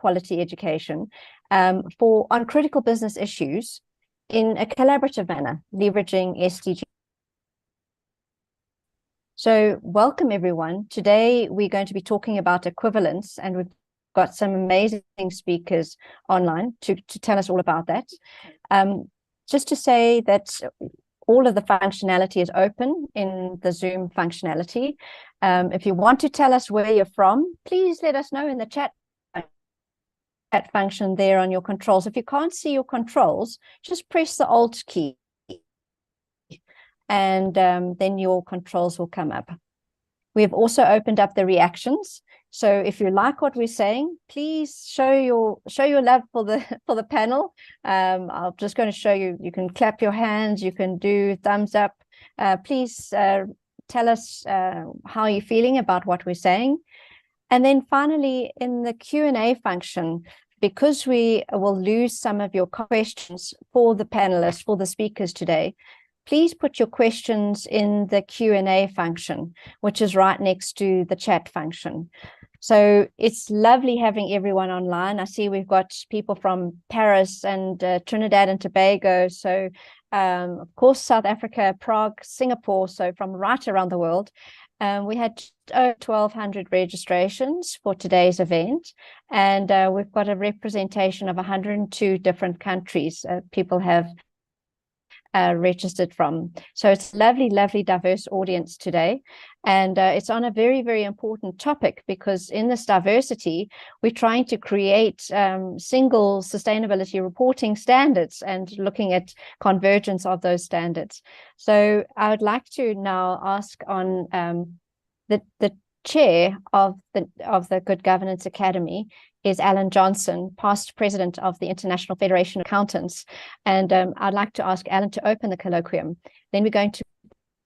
quality education on critical business issues in a collaborative manner, leveraging SDG. So welcome everyone. Today we're going to be talking about equivalence, and we've got some amazing speakers online to tell us all about that. Just to say that all of the functionality is open in the Zoom functionality. If you want to tell us where you're from, please let us know in the chat function there on your controls. If you can't see your controls, just press the Alt key and then your controls will come up. We have also opened up the reactions. So if you like what we're saying, please show your love for the panel. I'm just going to show you. You can clap your hands. You can do thumbs up. Please tell us how you're feeling about what we're saying. And then finally, in the Q&A function, because we will lose some of your questions for the panelists, for the speakers today, please put your questions in the Q&A function, which is right next to the chat function. So it's lovely having everyone online. I see we've got people from Paris and Trinidad and Tobago. So of course, South Africa, Prague, Singapore, so from right around the world. We had over 1,200 registrations for today's event, and we've got a representation of 102 different countries people have registered from. So it's a lovely, lovely, diverse audience today. And it's on a very, very important topic, because in this diversity, we're trying to create single sustainability reporting standards and looking at convergence of those standards. So I would like to now ask on the chair of the Good Governance Academy is Alan Johnson, past president of the International Federation of Accountants. And I'd like to ask Alan to open the colloquium. Then we're going to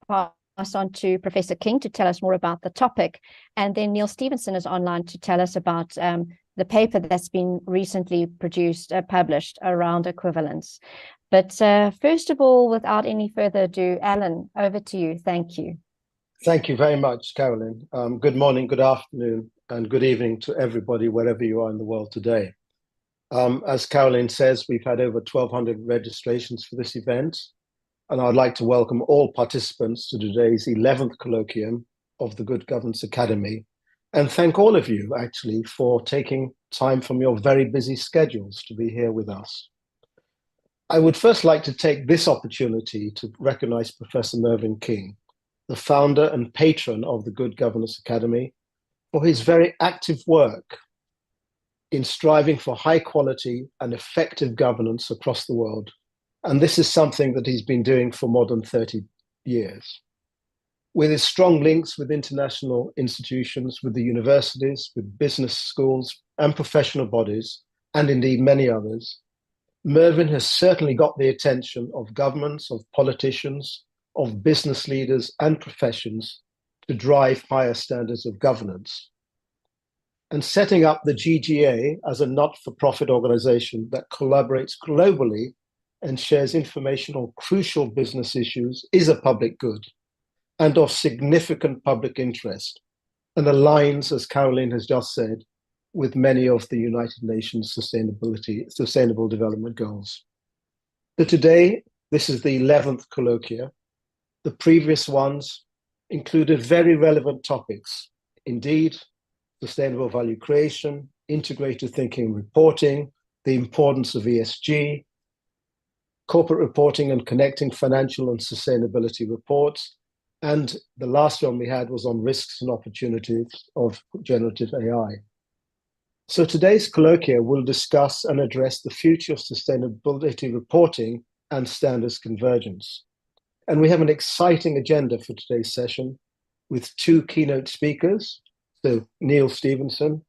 pass on to Professor King to tell us more about the topic. And then Neil Stevenson is online to tell us about the paper that's been recently published around equivalence. But first of all, without any further ado, Alan, over to you. Thank you. Thank you very much, Carolyn. Good morning, good afternoon, and good evening to everybody, wherever you are in the world today. As Carolyn says, we've had over 1,200 registrations for this event, and I'd like to welcome all participants to today's 11th colloquium of the Good Governance Academy, and thank all of you, actually, for taking time from your very busy schedules to be here with us. I would first like to take this opportunity to recognize Professor Mervyn King, the founder and patron of the Good Governance Academy, for his very active work in striving for high quality and effective governance across the world. And this is something that he's been doing for more than 30 years. With his strong links with international institutions, with the universities, with business schools and professional bodies, and indeed many others, Mervyn has certainly got the attention of governments, of politicians, of business leaders and professions to drive higher standards of governance. And setting up the GGA as a not-for-profit organization that collaborates globally and shares information on crucial business issues is a public good and of significant public interest, and aligns, as Caroline has just said, with many of the United Nations Sustainable Development Goals. So today, this is the 11th colloquia. The previous ones included very relevant topics. Indeed, sustainable value creation, integrated thinking and reporting, the importance of ESG, corporate reporting and connecting financial and sustainability reports. And the last one we had was on risks and opportunities of generative AI. So today's colloquia will discuss and address the future of sustainability reporting and standards convergence. And we have an exciting agenda for today's session with two keynote speakers. So Neil Stevenson,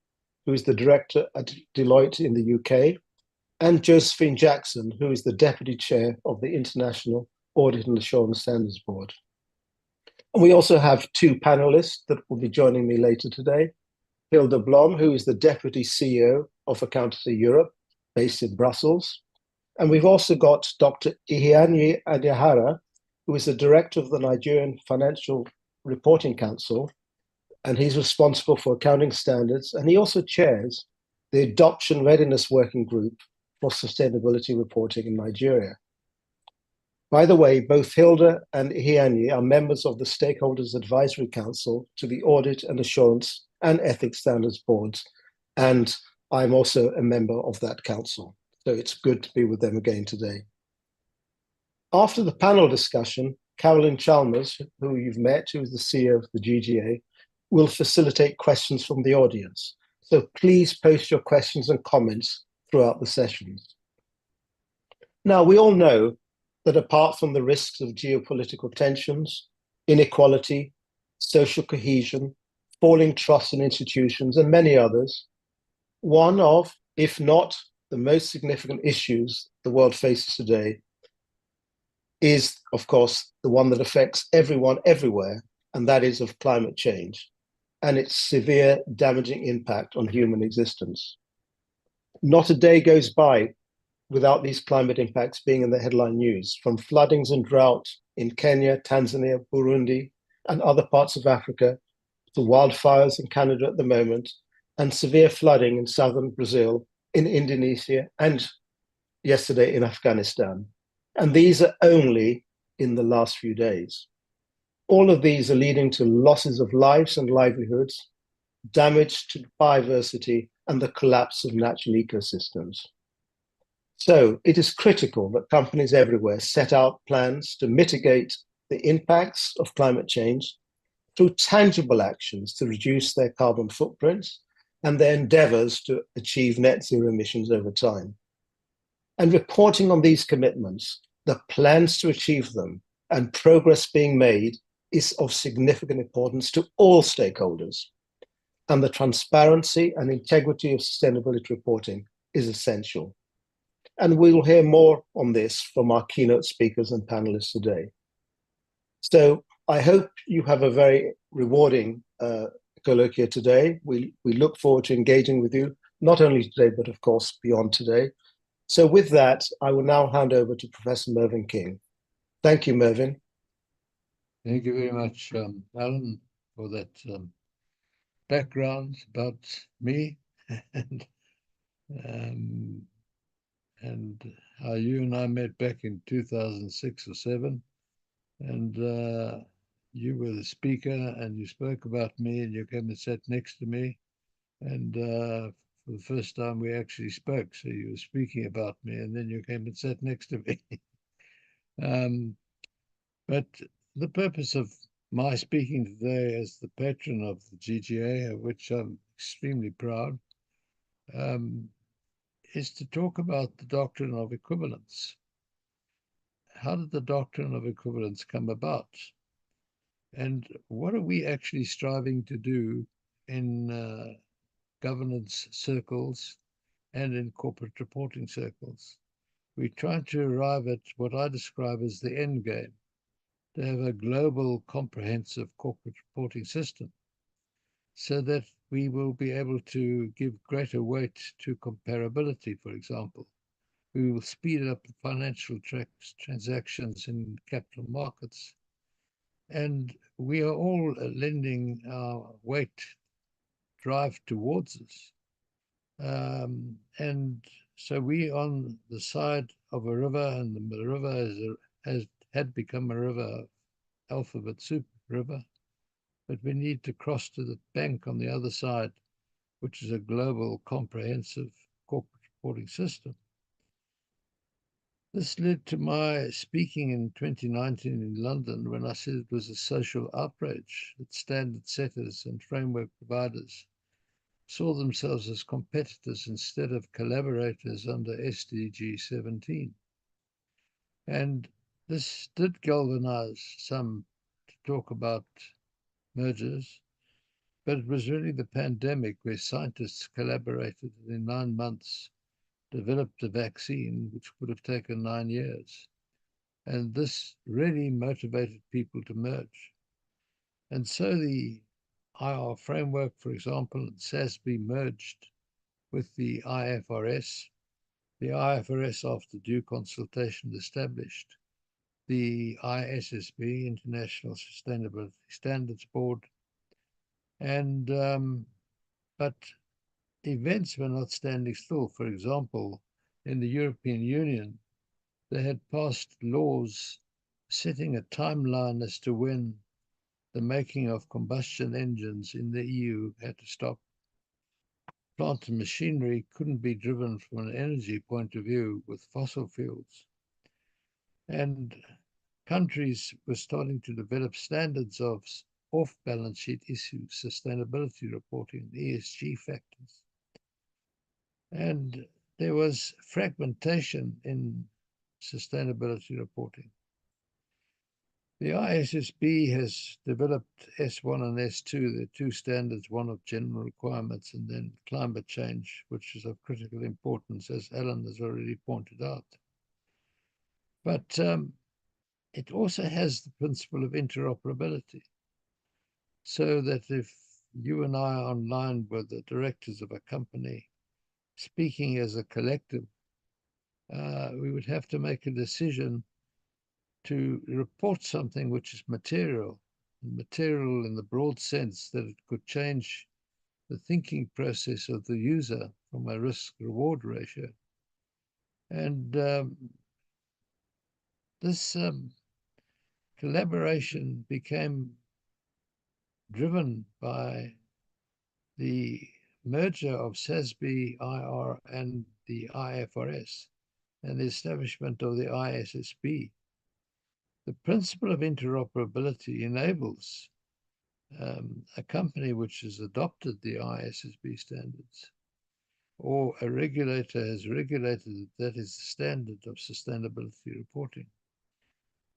who is the director at Deloitte in the UK, and Josephine Jackson, who is the deputy chair of the International Audit and Assurance Standards Board. And we also have two panelists that will be joining me later today. Hilda Blom, who is the deputy CEO of Accountancy Europe, based in Brussels. And we've also got Dr. Ihianyi Adihara, who is the director of the Nigerian Financial Reporting Council, and he's responsible for accounting standards, and he also chairs the Adoption Readiness Working Group for Sustainability Reporting in Nigeria. By the way, both Hilda and Hiani are members of the Stakeholders Advisory Council to the Audit and Assurance and Ethics Standards Boards, and I'm also a member of that council. So it's good to be with them again today. After the panel discussion, Carolyn Chalmers, who you've met, who is the CEO of the GGA, will facilitate questions from the audience. So please post your questions and comments throughout the sessions. Now, we all know that apart from the risks of geopolitical tensions, inequality, social cohesion, falling trust in institutions, and many others, one of, if not the most significant issues the world faces today is, of course, the one that affects everyone everywhere, and that is of climate change and its severe damaging impact on human existence. Not a day goes by without these climate impacts being in the headline news, from floodings and drought in Kenya, Tanzania, Burundi, and other parts of Africa, to wildfires in Canada at the moment, and severe flooding in southern Brazil, in Indonesia, and yesterday in Afghanistan. And these are only in the last few days. All of these are leading to losses of lives and livelihoods, damage to biodiversity, and the collapse of natural ecosystems. So it is critical that companies everywhere set out plans to mitigate the impacts of climate change through tangible actions to reduce their carbon footprints and their endeavors to achieve net zero emissions over time. And reporting on these commitments, the plans to achieve them, and progress being made is of significant importance to all stakeholders. And the transparency and integrity of sustainability reporting is essential. And we'll hear more on this from our keynote speakers and panelists today. So I hope you have a very rewarding colloquia today. We look forward to engaging with you, not only today, but of course beyond today. So with that, I will now hand over to Professor Mervyn King. Thank you, Mervyn. Thank you very much, Alan, for that background about me and how you and I met back in 2006 or 7. And you were the speaker and you spoke about me and you came and sat next to me. And for the first time we actually spoke. So you were speaking about me and then you came and sat next to me. But the purpose of my speaking today as the patron of the GGA, of which I'm extremely proud, is to talk about the doctrine of equivalence. How did the doctrine of equivalence come about? And what are we actually striving to do in governance circles and in corporate reporting circles? We try to arrive at what I describe as the end game, to have a global comprehensive corporate reporting system so that we will be able to give greater weight to comparability, for example. We will speed up the financial transactions in capital markets. And we are all lending our weight drive towards this. And so we on the side of a river, and the river had become a river, alphabet soup river, but we need to cross to the bank on the other side, which is a global comprehensive corporate reporting system. This led to my speaking in 2019 in London when I said it was a social outrage that standard setters and framework providers saw themselves as competitors instead of collaborators under SDG 17. And this did galvanize some to talk about mergers, but it was really the pandemic where scientists collaborated and in 9 months developed a vaccine which would have taken 9 years. And this really motivated people to merge. And so the IR framework, for example, and SASB merged with the IFRS. The IFRS, after due consultation, established the ISSB, International Sustainability Standards Board. And but events were not standing still. For example, in the European Union, they had passed laws setting a timeline as to when the making of combustion engines in the EU had to stop. Plant and machinery couldn't be driven from an energy point of view with fossil fuels. And countries were starting to develop standards of off-balance sheet issues, sustainability reporting, ESG factors. And there was fragmentation in sustainability reporting. The ISSB has developed S1 and S2, the two standards, one of general requirements and then climate change, which is of critical importance, as Alan has already pointed out. But it also has the principle of interoperability, so that if you and I are online with the directors of a company, speaking as a collective, we would have to make a decision to report something which is material in the broad sense that it could change the thinking process of the user from a risk-reward ratio. And this collaboration became driven by the merger of SASB, IR, and the IFRS, and the establishment of the ISSB. The principle of interoperability enables a company which has adopted the ISSB standards, or a regulator has regulated that is the standard of sustainability reporting,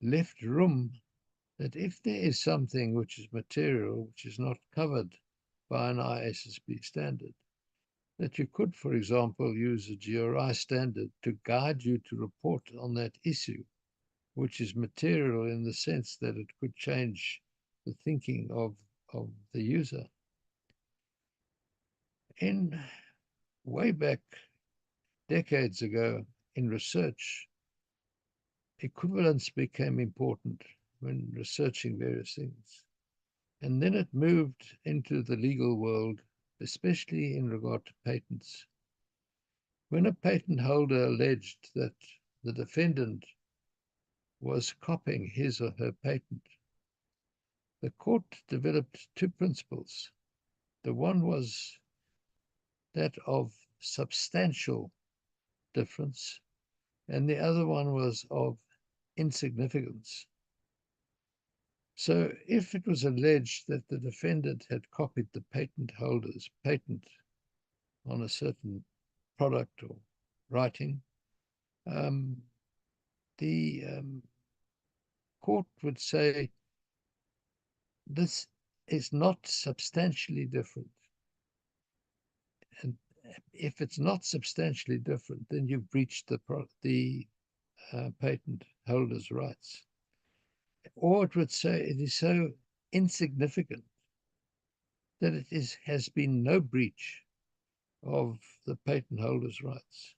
left room that if there is something which is material, which is not covered by an ISSB standard, that you could, for example, use a GRI standard to guide you to report on that issue, which is material in the sense that it could change the thinking of the user. Way back decades ago in research, equivalence became important when researching various things. And then it moved into the legal world, especially in regard to patents. When a patent holder alleged that the defendant was copying his or her patent, the court developed two principles. The one was that of substantial difference, and the other one was of insignificance. So if it was alleged that the defendant had copied the patent holder's patent on a certain product or writing, the court would say, this is not substantially different. And if it's not substantially different, then you've breached the patent holder's rights. Or it would say it is so insignificant that it has been no breach of the patent holder's rights.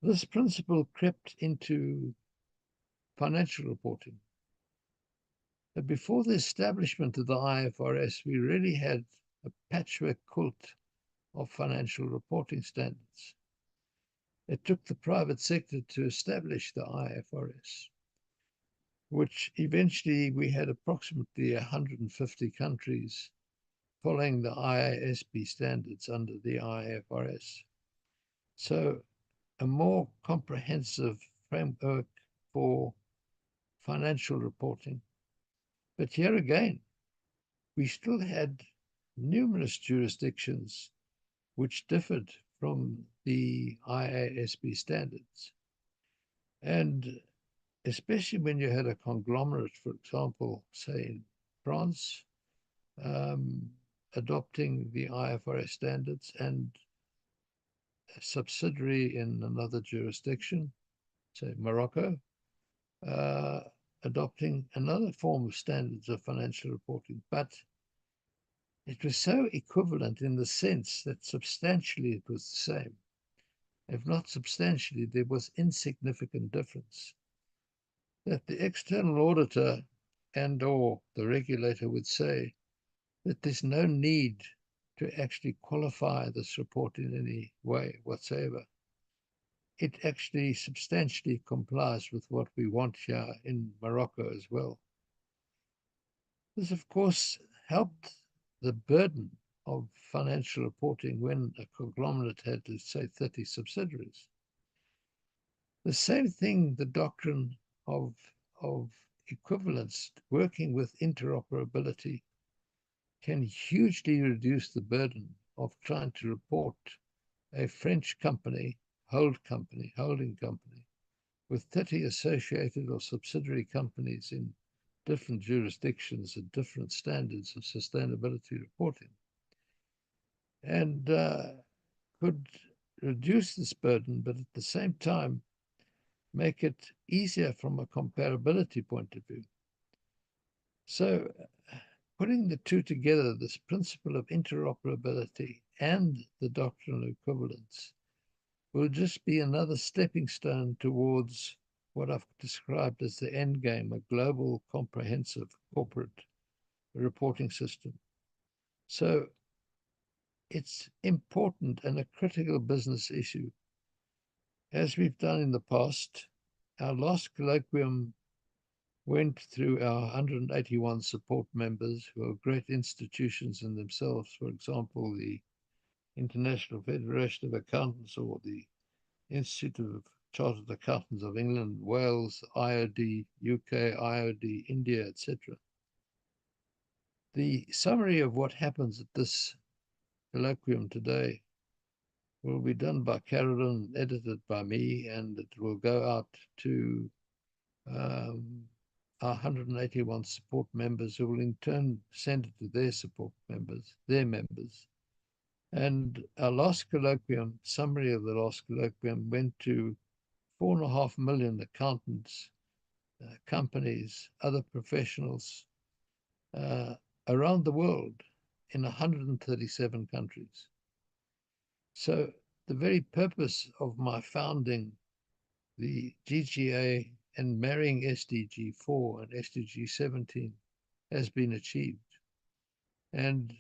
This principle crept into financial reporting. But before the establishment of the IFRS, we really had a patchwork quilt of financial reporting standards. It took the private sector to establish the IFRS, which eventually we had approximately 150 countries following the IASB standards under the IFRS. So a more comprehensive framework for financial reporting. But here again, we still had numerous jurisdictions which differed from the IASB standards. And especially when you had a conglomerate, for example, say in France, adopting the IFRS standards, and a subsidiary in another jurisdiction, say Morocco, adopting another form of standards of financial reporting. But it was so equivalent in the sense that substantially it was the same. If not substantially, there was insignificant difference, that the external auditor and or the regulator would say that there's no need to actually qualify this report in any way whatsoever. It actually substantially complies with what we want here in Morocco as well. This, of course, helped the burden of financial reporting when a conglomerate had, let's say, 30 subsidiaries. The same thing, the doctrine of equivalence, working with interoperability, can hugely reduce the burden of trying to report a French company, holding company, with 30 associated or subsidiary companies in different jurisdictions and different standards of sustainability reporting, and could reduce this burden, but at the same time make it easier from a comparability point of view. So putting the two together, this principle of interoperability and the doctrine of equivalence, will just be another stepping stone towards what I've described as the end game, a global comprehensive corporate reporting system. So it's important and a critical business issue. As we've done in the past, our last colloquium went through our 181 support members who are great institutions in themselves. For example, the International Federation of Accountants or the Institute of Chartered Accountants of England, Wales, IOD, UK, IOD, India, etc. The summary of what happens at this colloquium today will be done by Carolyn, edited by me, and it will go out to our 181 support members, who will in turn send it to their support members, their members. And our last colloquium, summary of the last colloquium, went to 4.5 million accountants, companies, other professionals around the world in 137 countries. So the very purpose of my founding the GGA and marrying SDG 4 and SDG 17 has been achieved. And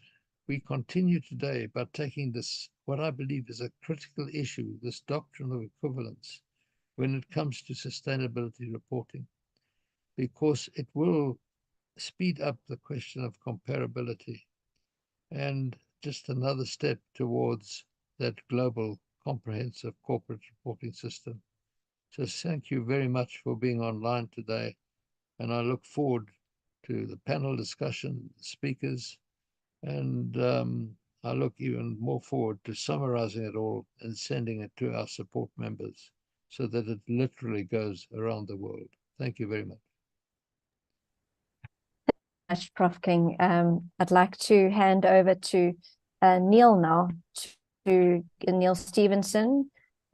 we continue today by taking this, what I believe is a critical issue, this doctrine of equivalence, when it comes to sustainability reporting, because it will speed up the question of comparability and just another step towards that global comprehensive corporate reporting system. So thank you very much for being online today, and I look forward to the panel discussion, speakers, and I look even more forward to summarizing it all and sending it to our support members so that it literally goes around the world. Thank you very much. Prof. King. I'd like to hand over to Neil now, to Neil Stevenson,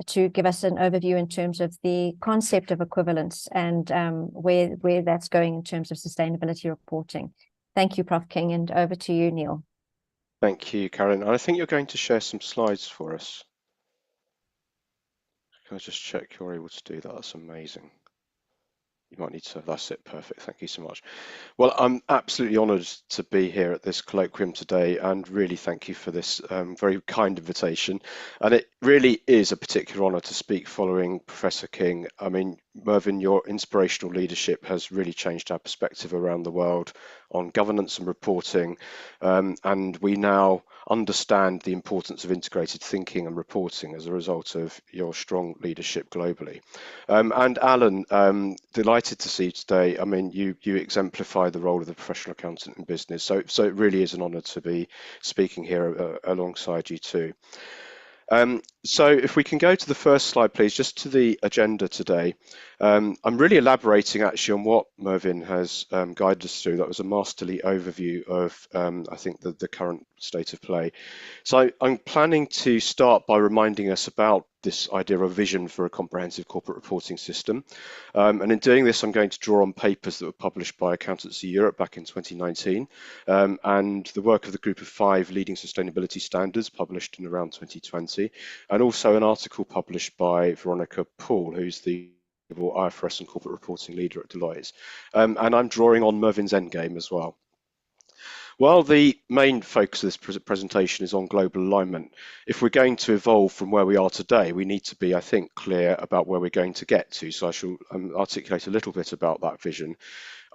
to give us an overview in terms of the concept of equivalence and where that's going in terms of sustainability reporting. Thank you, Prof. King, and over to you, Neil. Thank you, Karen. I think you're going to share some slides for us. Can I just check you're able to do that? That's amazing. You might need to, that's it, perfect. Thank you so much. Well, I'm absolutely honoured to be here at this colloquium today, and really thank you for this very kind invitation. And it really is a particular honour to speak following Professor King. I mean, Mervyn, your inspirational leadership has really changed our perspective around the world on governance and reporting, and we now understand the importance of integrated thinking and reporting as a result of your strong leadership globally. And Alan, delighted to see you today. I mean, you exemplify the role of the professional accountant in business, so it really is an honour to be speaking here alongside you too. So if we can go to the first slide, please, just to the agenda today. I'm really elaborating actually on what Mervyn has guided us through. That was a masterly overview of, I think, the current state of play. So I'm planning to start by reminding us about this idea of vision for a comprehensive corporate reporting system. And in doing this, I'm going to draw on papers that were published by Accountancy Europe back in 2019, and the work of the group of 5 leading sustainability standards published in around 2020, and also an article published by Veronica Poole, who's the IFRS and corporate reporting leader at Deloitte. And I'm drawing on Mervyn's endgame as well. While the main focus of this presentation is on global alignment, if we're going to evolve from where we are today, we need to be, I think, clear about where we're going to get to. So I shall articulate a little bit about that vision.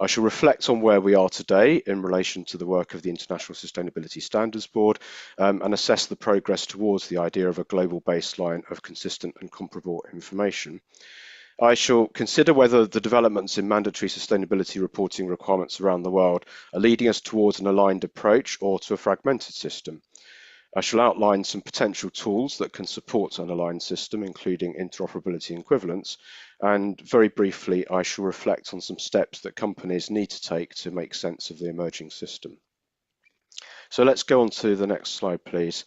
I shall reflect on where we are today in relation to the work of the International Sustainability Standards Board and assess the progress towards the idea of a global baseline of consistent and comparable information. I shall consider whether the developments in mandatory sustainability reporting requirements around the world are leading us towards an aligned approach or to a fragmented system. I shall outline some potential tools that can support an aligned system, including interoperability and equivalence. And very briefly, I shall reflect on some steps that companies need to take to make sense of the emerging system. So let's go on to the next slide, please.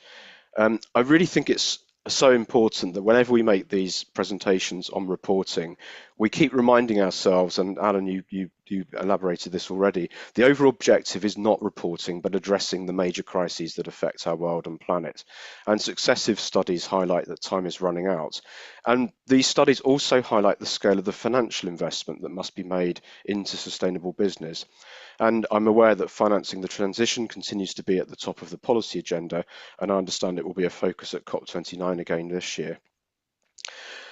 I really think it's so important that whenever we make these presentations on reporting, we keep reminding ourselves, and Alan, you elaborated this already, the overall objective is not reporting, but addressing the major crises that affect our world and planet. And successive studies highlight that time is running out. And these studies also highlight the scale of the financial investment that must be made into sustainable business. And I'm aware that financing the transition continues to be at the top of the policy agenda, and I understand it will be a focus at COP29 again this year.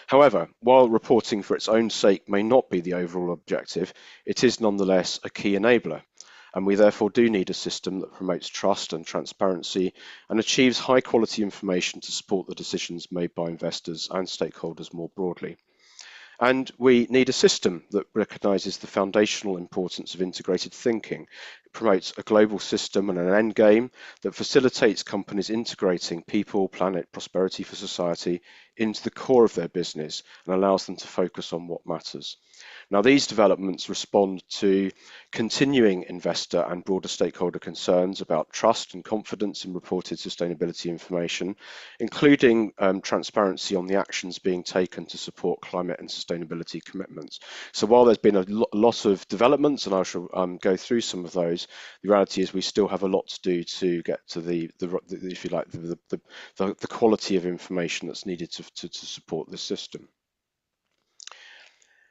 However, while reporting for its own sake may not be the overall objective, it is nonetheless a key enabler, and we therefore do need a system that promotes trust and transparency and achieves high quality information to support the decisions made by investors and stakeholders more broadly. And we need a system that recognises the foundational importance of integrated thinking. It promotes a global system and an end game that facilitates companies integrating people, planet, prosperity for society into the core of their business and allows them to focus on what matters. Now, these developments respond to continuing investor and broader stakeholder concerns about trust and confidence in reported sustainability information, including transparency on the actions being taken to support climate and sustainability commitments. So while there's been a lot of developments, and I shall go through some of those, the reality is we still have a lot to do to get to the if you like, the quality of information that's needed to support this system.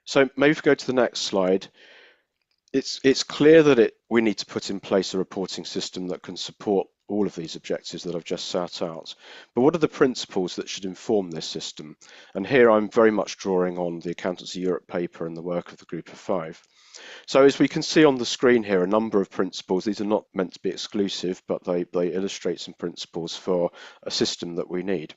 So maybe if we go to the next slide, it's clear that we need to put in place a reporting system that can support all of these objectives that I've just set out. But what are the principles that should inform this system? And here I'm very much drawing on the Accountancy Europe paper and the work of the Group of Five. So as we can see on the screen here, a number of principles. These are not meant to be exclusive, but they illustrate some principles for a system that we need.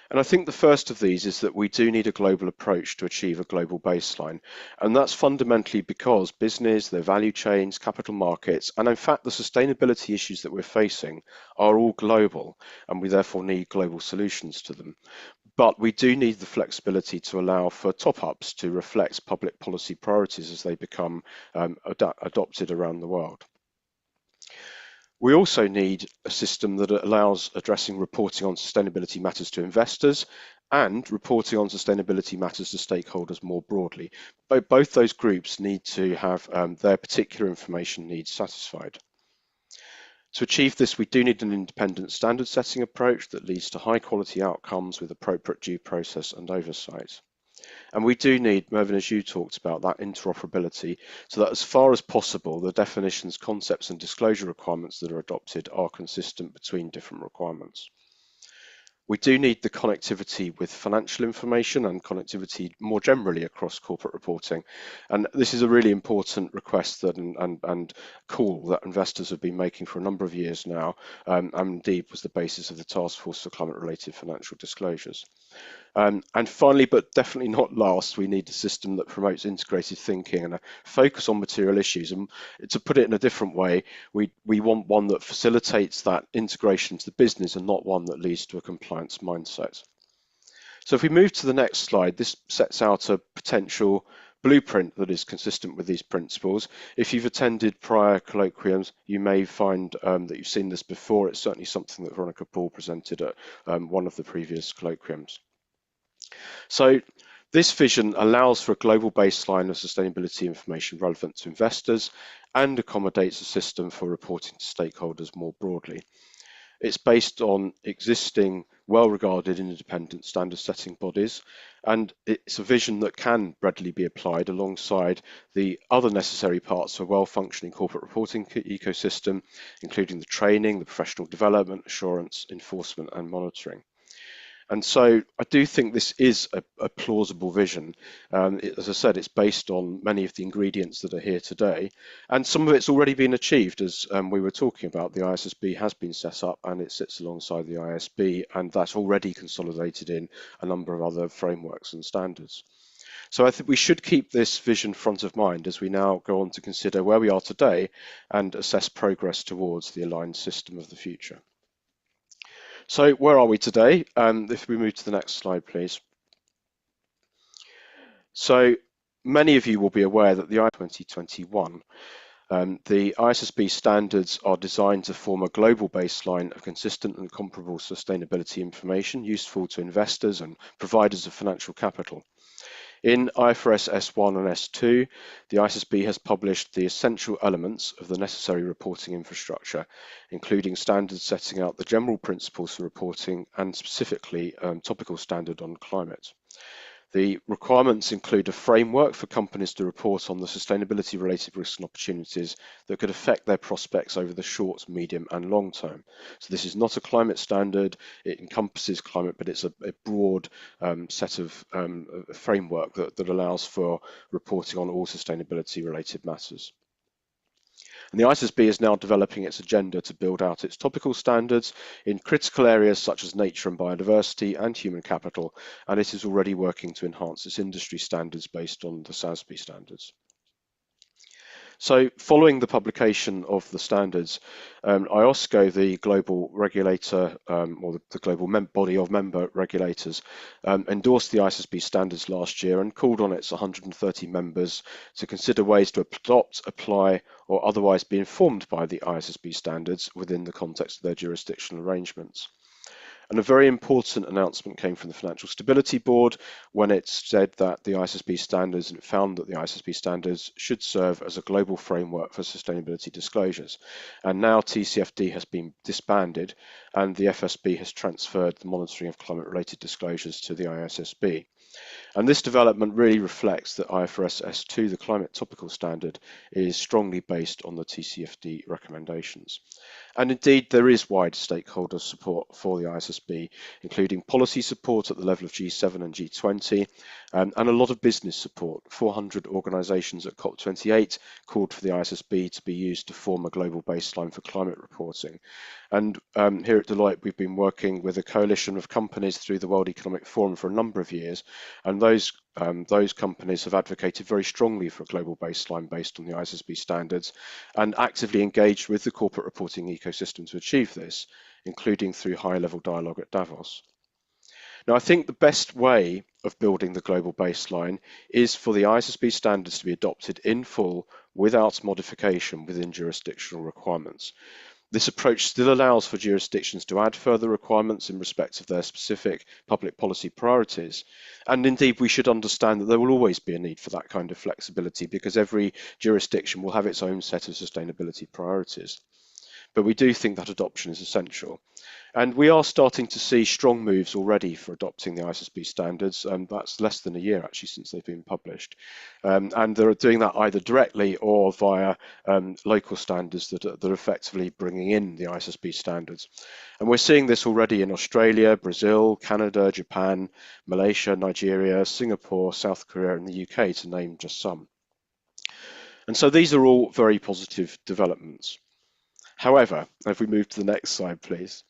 And I think the first of these is that we do need a global approach to achieve a global baseline. And that's fundamentally because business, their value chains, capital markets, and in fact, the sustainability issues that we're facing are all global, and we therefore need global solutions to them. But we do need the flexibility to allow for top-ups to reflect public policy priorities as they become adopted around the world. We also need a system that allows addressing reporting on sustainability matters to investors and reporting on sustainability matters to stakeholders more broadly. Both those groups need to have their particular information needs satisfied. To achieve this, we do need an independent standard setting approach that leads to high quality outcomes with appropriate due process and oversight. And we do need, Mervyn, as you talked about, that interoperability so that as far as possible, the definitions, concepts and disclosure requirements that are adopted are consistent between different requirements. We do need the connectivity with financial information and connectivity more generally across corporate reporting. And this is a really important request that and call that investors have been making for a number of years now, and indeed was the basis of the Task Force for Climate-Related Financial Disclosures. And finally, but definitely not last, we need a system that promotes integrated thinking and a focus on material issues. And to put it in a different way, we want one that facilitates that integration to the business and not one that leads to a compliance mindset. So if we move to the next slide, this sets out a potential blueprint that is consistent with these principles. If you've attended prior colloquiums, you may find that you've seen this before. It's certainly something that Veronica Paul presented at one of the previous colloquiums. So this vision allows for a global baseline of sustainability information relevant to investors and accommodates a system for reporting to stakeholders more broadly. It's based on existing well-regarded independent standard setting bodies, and it's a vision that can readily be applied alongside the other necessary parts of a well-functioning corporate reporting ecosystem, including the training, the professional development, assurance, enforcement and monitoring. And so I do think this is a plausible vision. As I said, it's based on many of the ingredients that are here today, and some of it's already been achieved. As we were talking about, the ISSB has been set up and it sits alongside the ISB, and that's already consolidated in a number of other frameworks and standards. So I think we should keep this vision front of mind as we now go on to consider where we are today and assess progress towards the aligned system of the future. So where are we today? If we move to the next slide, please. So many of you will be aware that the 2021, the ISSB standards are designed to form a global baseline of consistent and comparable sustainability information useful to investors and providers of financial capital. In IFRS S1 and S2, the ISSB has published the essential elements of the necessary reporting infrastructure, including standards setting out the general principles for reporting and specifically topical standard on climate. The requirements include a framework for companies to report on the sustainability-related risks and opportunities that could affect their prospects over the short, medium and long term. So this is not a climate standard, it encompasses climate, but it's a broad set of framework that allows for reporting on all sustainability-related matters. And the ISSB is now developing its agenda to build out its topical standards in critical areas such as nature and biodiversity and human capital, and it is already working to enhance its industry standards based on the SASB standards. So following the publication of the standards, IOSCO, the global regulator or the global body of member regulators, endorsed the ISSB standards last year and called on its 130 members to consider ways to adopt, apply or otherwise be informed by the ISSB standards within the context of their jurisdictional arrangements. And a very important announcement came from the Financial Stability Board when it said that the ISSB standards, and it found that the ISSB standards should serve as a global framework for sustainability disclosures. And now TCFD has been disbanded and the FSB has transferred the monitoring of climate-related disclosures to the ISSB. And this development really reflects that IFRS S2, the climate topical standard, is strongly based on the TCFD recommendations. And indeed, there is wide stakeholder support for the ISSB, including policy support at the level of G7 and G20, and a lot of business support. 400 organisations at COP28 called for the ISSB to be used to form a global baseline for climate reporting. And here at Deloitte, we've been working with a coalition of companies through the World Economic Forum for a number of years, and those companies have advocated very strongly for a global baseline based on the ISSB standards and actively engaged with the corporate reporting ecosystem to achieve this, including through high-level dialogue at Davos. Now, I think the best way of building the global baseline is for the ISSB standards to be adopted in full without modification within jurisdictional requirements. This approach still allows for jurisdictions to add further requirements in respect of their specific public policy priorities. And indeed, we should understand that there will always be a need for that kind of flexibility because every jurisdiction will have its own set of sustainability priorities. But we do think that adoption is essential. And we are starting to see strong moves already for adopting the ISSB standards, and that's less than a year actually since they've been published. And they're doing that either directly or via local standards that are effectively bringing in the ISSB standards. And we're seeing this already in Australia, Brazil, Canada, Japan, Malaysia, Nigeria, Singapore, South Korea, and the UK, to name just some. And so these are all very positive developments. However, if we move to the next slide, please.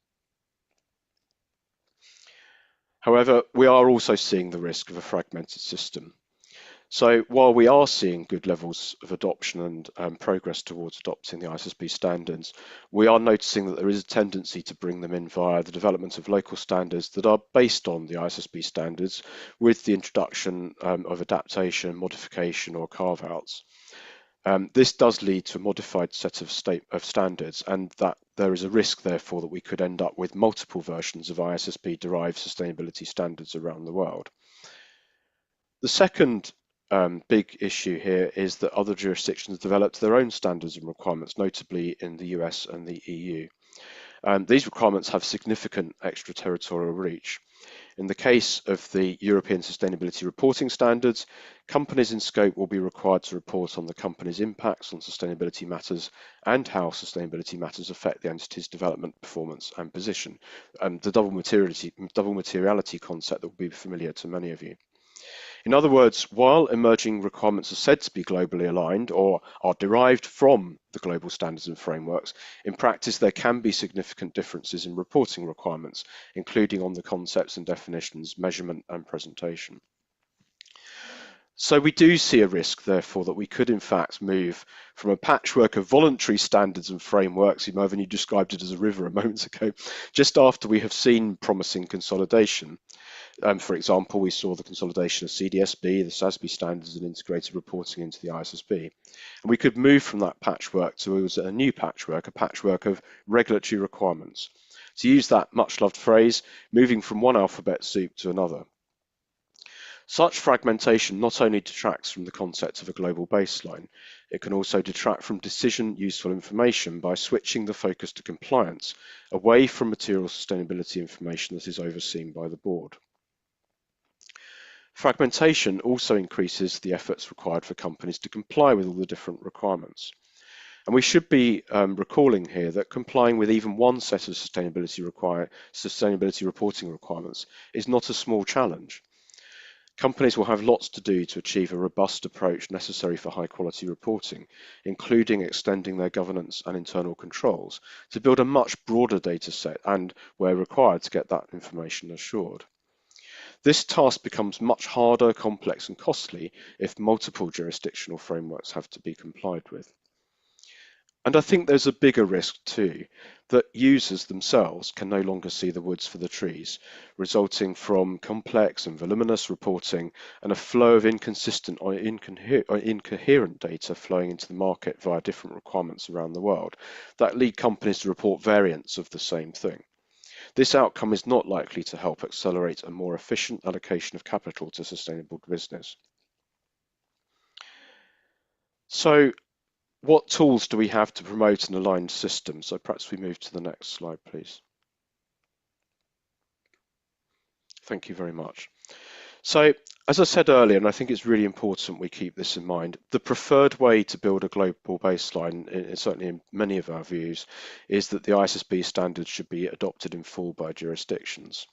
However, we are also seeing the risk of a fragmented system. So while we are seeing good levels of adoption and progress towards adopting the ISSB standards, we are noticing that there is a tendency to bring them in via the development of local standards that are based on the ISSB standards with the introduction of adaptation, modification or carve-outs. This does lead to a modified set of standards, and that there is a risk, therefore, that we could end up with multiple versions of ISSB-derived sustainability standards around the world. The second big issue here is that other jurisdictions developed their own standards and requirements, notably in the US and the EU. These requirements have significant extraterritorial reach. In the case of the European Sustainability Reporting Standards, companies in scope will be required to report on the company's impacts on sustainability matters and how sustainability matters affect the entity's development, performance and position. The double materiality concept that will be familiar to many of you. In other words, while emerging requirements are said to be globally aligned or are derived from the global standards and frameworks, in practice there can be significant differences in reporting requirements, including on the concepts and definitions, measurement and presentation. So we do see a risk, therefore, that we could in fact move from a patchwork of voluntary standards and frameworks, Mervyn, you described it as a river a moment ago, just after we have seen promising consolidation. For example, we saw the consolidation of CDSB, the SASB standards and integrated reporting into the ISSB. And we could move from that patchwork to a new patchwork, a patchwork of regulatory requirements. To use that much loved phrase, moving from one alphabet soup to another. Such fragmentation not only detracts from the concept of a global baseline, it can also detract from decision useful information by switching the focus to compliance away from material sustainability information that is overseen by the board. Fragmentation also increases the efforts required for companies to comply with all the different requirements. And we should be recalling here that complying with even one set of sustainability reporting requirements is not a small challenge. Companies will have lots to do to achieve a robust approach necessary for high quality reporting, including extending their governance and internal controls to build a much broader data set and, where required, to get that information assured. This task becomes much harder, complex and costly if multiple jurisdictional frameworks have to be complied with. And I think there's a bigger risk too, that users themselves can no longer see the woods for the trees, resulting from complex and voluminous reporting and a flow of inconsistent or incoherent data flowing into the market via different requirements around the world that lead companies to report variants of the same thing. This outcome is not likely to help accelerate a more efficient allocation of capital to sustainable business. So, what tools do we have to promote an aligned system? So perhaps we move to the next slide, please. Thank you very much. So, as I said earlier, and I think it's really important we keep this in mind, the preferred way to build a global baseline, certainly in many of our views, is that the ISSB standards should be adopted in full by jurisdictions.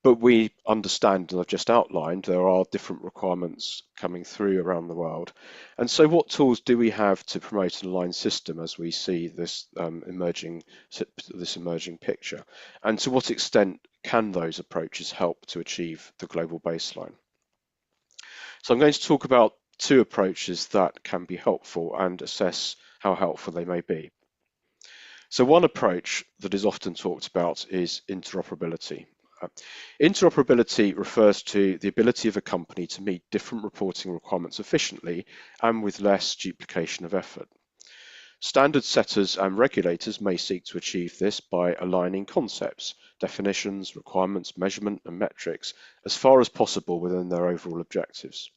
But we understand, and I've just outlined, there are different requirements coming through around the world. And so what tools do we have to promote an aligned system as we see this emerging picture? And to what extent can those approaches help to achieve the global baseline? So I'm going to talk about two approaches that can be helpful and assess how helpful they may be. So one approach that is often talked about is interoperability. Interoperability refers to the ability of a company to meet different reporting requirements efficiently and with less duplication of effort. Standard setters and regulators may seek to achieve this by aligning concepts, definitions, requirements, measurement and metrics as far as possible within their overall objectives.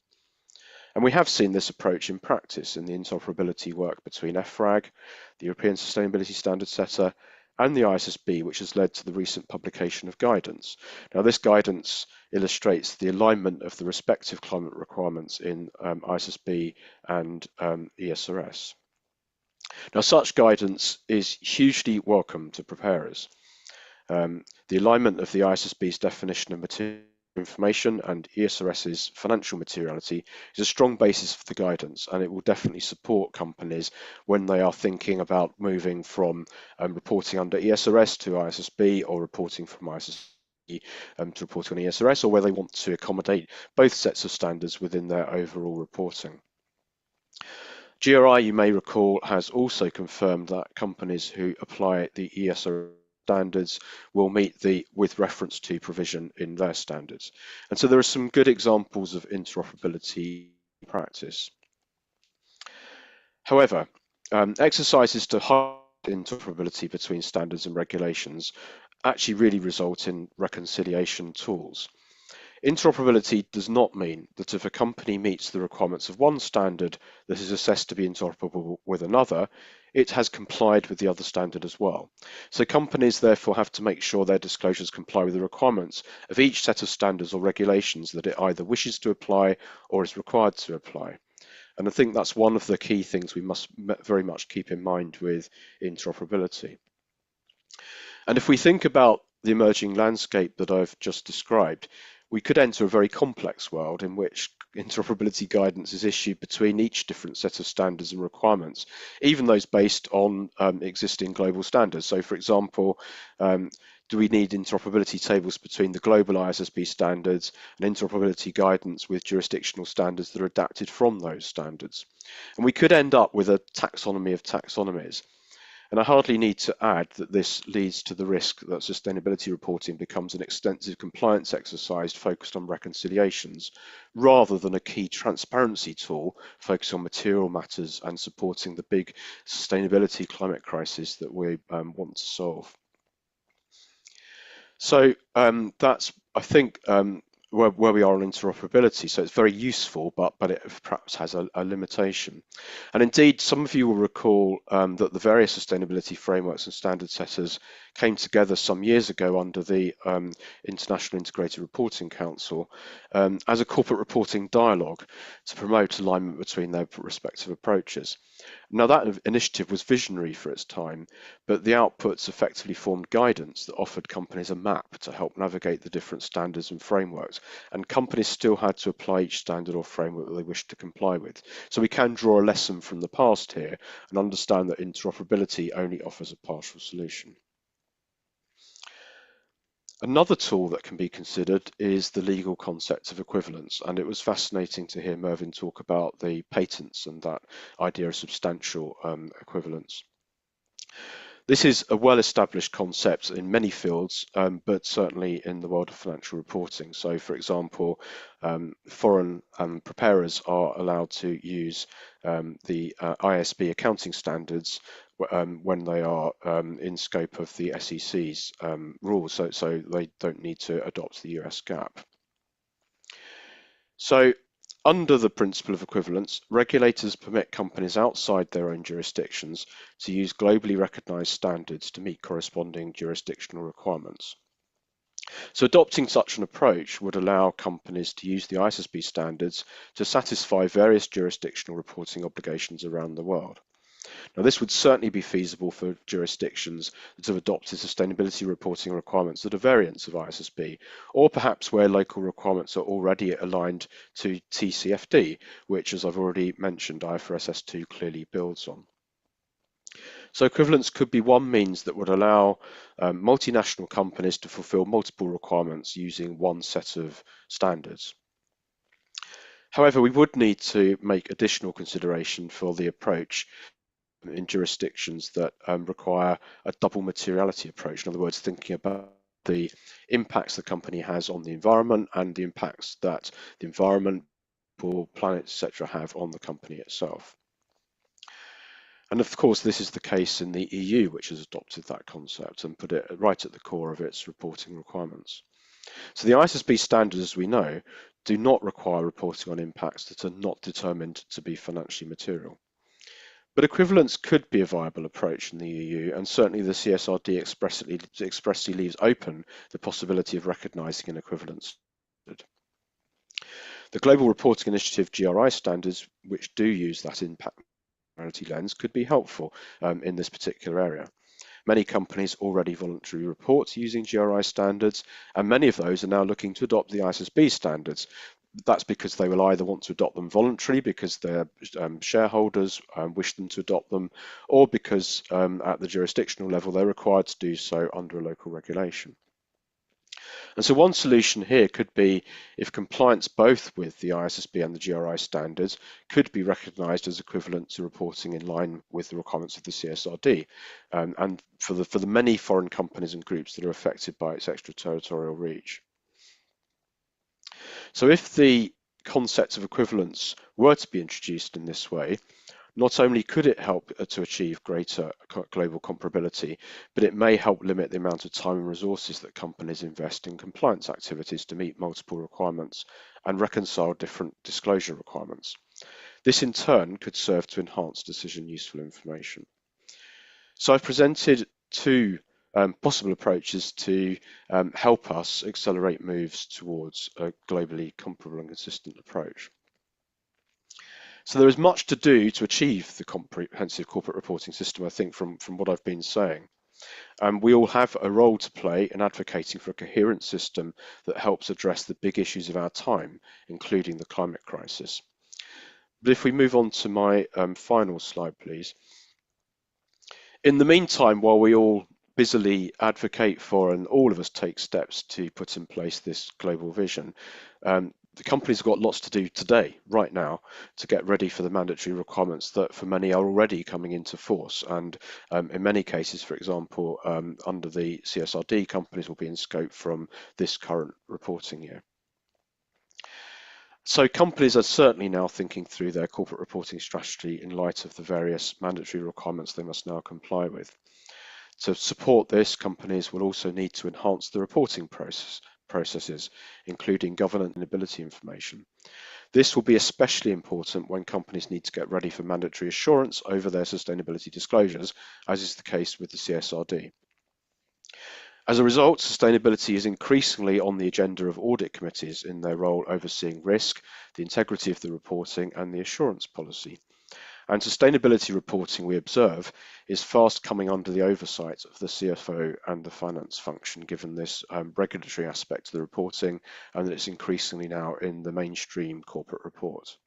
And we have seen this approach in practice in the interoperability work between EFRAG, the European Sustainability Standard Setter, and the ISSB, which has led to the recent publication of guidance. Now, this guidance illustrates the alignment of the respective climate requirements in ISSB and ESRS. Now, such guidance is hugely welcome to preparers. The alignment of the ISSB's definition of material information and ESRS's financial materiality is a strong basis for the guidance, and it will definitely support companies when they are thinking about moving from reporting under ESRS to ISSB, or reporting from ISSB to reporting on ESRS, or where they want to accommodate both sets of standards within their overall reporting. GRI, you may recall, has also confirmed that companies who apply the ESRS standards will meet the with reference to provision in their standards. And so there are some good examples of interoperability practice. However, exercises to highlight interoperability between standards and regulations actually really result in reconciliation tools. Interoperability does not mean that if a company meets the requirements of one standard that is assessed to be interoperable with another, it has complied with the other standard as well. So companies therefore have to make sure their disclosures comply with the requirements of each set of standards or regulations that it either wishes to apply or is required to apply. And I think that's one of the key things we must very much keep in mind with interoperability. And if we think about the emerging landscape that I've just described, we could enter a very complex world in which interoperability guidance is issued between each different set of standards and requirements, even those based on existing global standards. So, for example, do we need interoperability tables between the global ISSB standards and interoperability guidance with jurisdictional standards that are adapted from those standards? And we could end up with a taxonomy of taxonomies. And I hardly need to add that this leads to the risk that sustainability reporting becomes an extensive compliance exercise focused on reconciliations, rather than a key transparency tool focused on material matters and supporting the big sustainability climate crisis that we want to solve. So that's, I think, where we are on interoperability. So it's very useful, but it perhaps has a limitation. And indeed, some of you will recall that the various sustainability frameworks and standard setters came together some years ago under the International Integrated Reporting Council as a corporate reporting dialogue to promote alignment between their respective approaches. Now, that initiative was visionary for its time, but the outputs effectively formed guidance that offered companies a map to help navigate the different standards and frameworks, and companies still had to apply each standard or framework that they wished to comply with. So we can draw a lesson from the past here and understand that interoperability only offers a partial solution. Another tool that can be considered is the legal concept of equivalence, and it was fascinating to hear Mervyn talk about the patents and that idea of substantial equivalence. This is a well-established concept in many fields, but certainly in the world of financial reporting. So, for example, foreign preparers are allowed to use the ISB accounting standards when they are in scope of the SEC's rules, so they don't need to adopt the US GAAP. So, under the principle of equivalence, regulators permit companies outside their own jurisdictions to use globally recognized standards to meet corresponding jurisdictional requirements. So adopting such an approach would allow companies to use the ISSB standards to satisfy various jurisdictional reporting obligations around the world. Now, this would certainly be feasible for jurisdictions that have adopted sustainability reporting requirements that are variants of ISSB, or perhaps where local requirements are already aligned to TCFD, which, as I've already mentioned, IFRS S2 clearly builds on. So equivalence could be one means that would allow multinational companies to fulfill multiple requirements using one set of standards. However, we would need to make additional consideration for the approach in jurisdictions that require a double materiality approach. In other words, thinking about the impacts the company has on the environment and the impacts that the environment, people, planet, etc. have on the company itself. And of course, this is the case in the EU, which has adopted that concept and put it right at the core of its reporting requirements. So the ISSB standards, as we know, do not require reporting on impacts that are not determined to be financially material. But equivalence could be a viable approach in the EU, and certainly the CSRD expressly leaves open the possibility of recognising an equivalence. The Global Reporting Initiative GRI standards, which do use that impact lens, could be helpful in this particular area. Many companies already voluntarily report using GRI standards, and many of those are now looking to adopt the ISSB standards. That's because they will either want to adopt them voluntarily because their shareholders wish them to adopt them, or because at the jurisdictional level they're required to do so under a local regulation. And so one solution here could be if compliance both with the ISSB and the GRI standards could be recognised as equivalent to reporting in line with the requirements of the CSRD, and for the many foreign companies and groups that are affected by its extraterritorial reach. So if the concept of equivalence were to be introduced in this way, Not only could it help to achieve greater global comparability, but it may help limit the amount of time and resources that companies invest in compliance activities to meet multiple requirements and reconcile different disclosure requirements. This in turn could serve to enhance decision useful information. So I've presented two possible approaches to help us accelerate moves towards a globally comparable and consistent approach. So there is much to do to achieve the comprehensive corporate reporting system, I think, from what I've been saying. We all have a role to play in advocating for a coherent system that helps address the big issues of our time, including the climate crisis. But if we move on to my final slide, please. In the meantime, while we all busily advocate for and all of us take steps to put in place this global vision, the company's got lots to do today, right now, to get ready for the mandatory requirements that for many are already coming into force. And in many cases, for example, under the CSRD, companies will be in scope from this current reporting year. So companies are certainly now thinking through their corporate reporting strategy in light of the various mandatory requirements they must now comply with. To support this, companies will also need to enhance the reporting processes, including governance and sustainability information. This will be especially important when companies need to get ready for mandatory assurance over their sustainability disclosures, as is the case with the CSRD. As a result, sustainability is increasingly on the agenda of audit committees in their role overseeing risk, the integrity of the reporting, and the assurance policy. And sustainability reporting, we observe, is fast coming under the oversight of the CFO and the finance function, given this regulatory aspect of the reporting, and that it's increasingly now in the mainstream corporate report.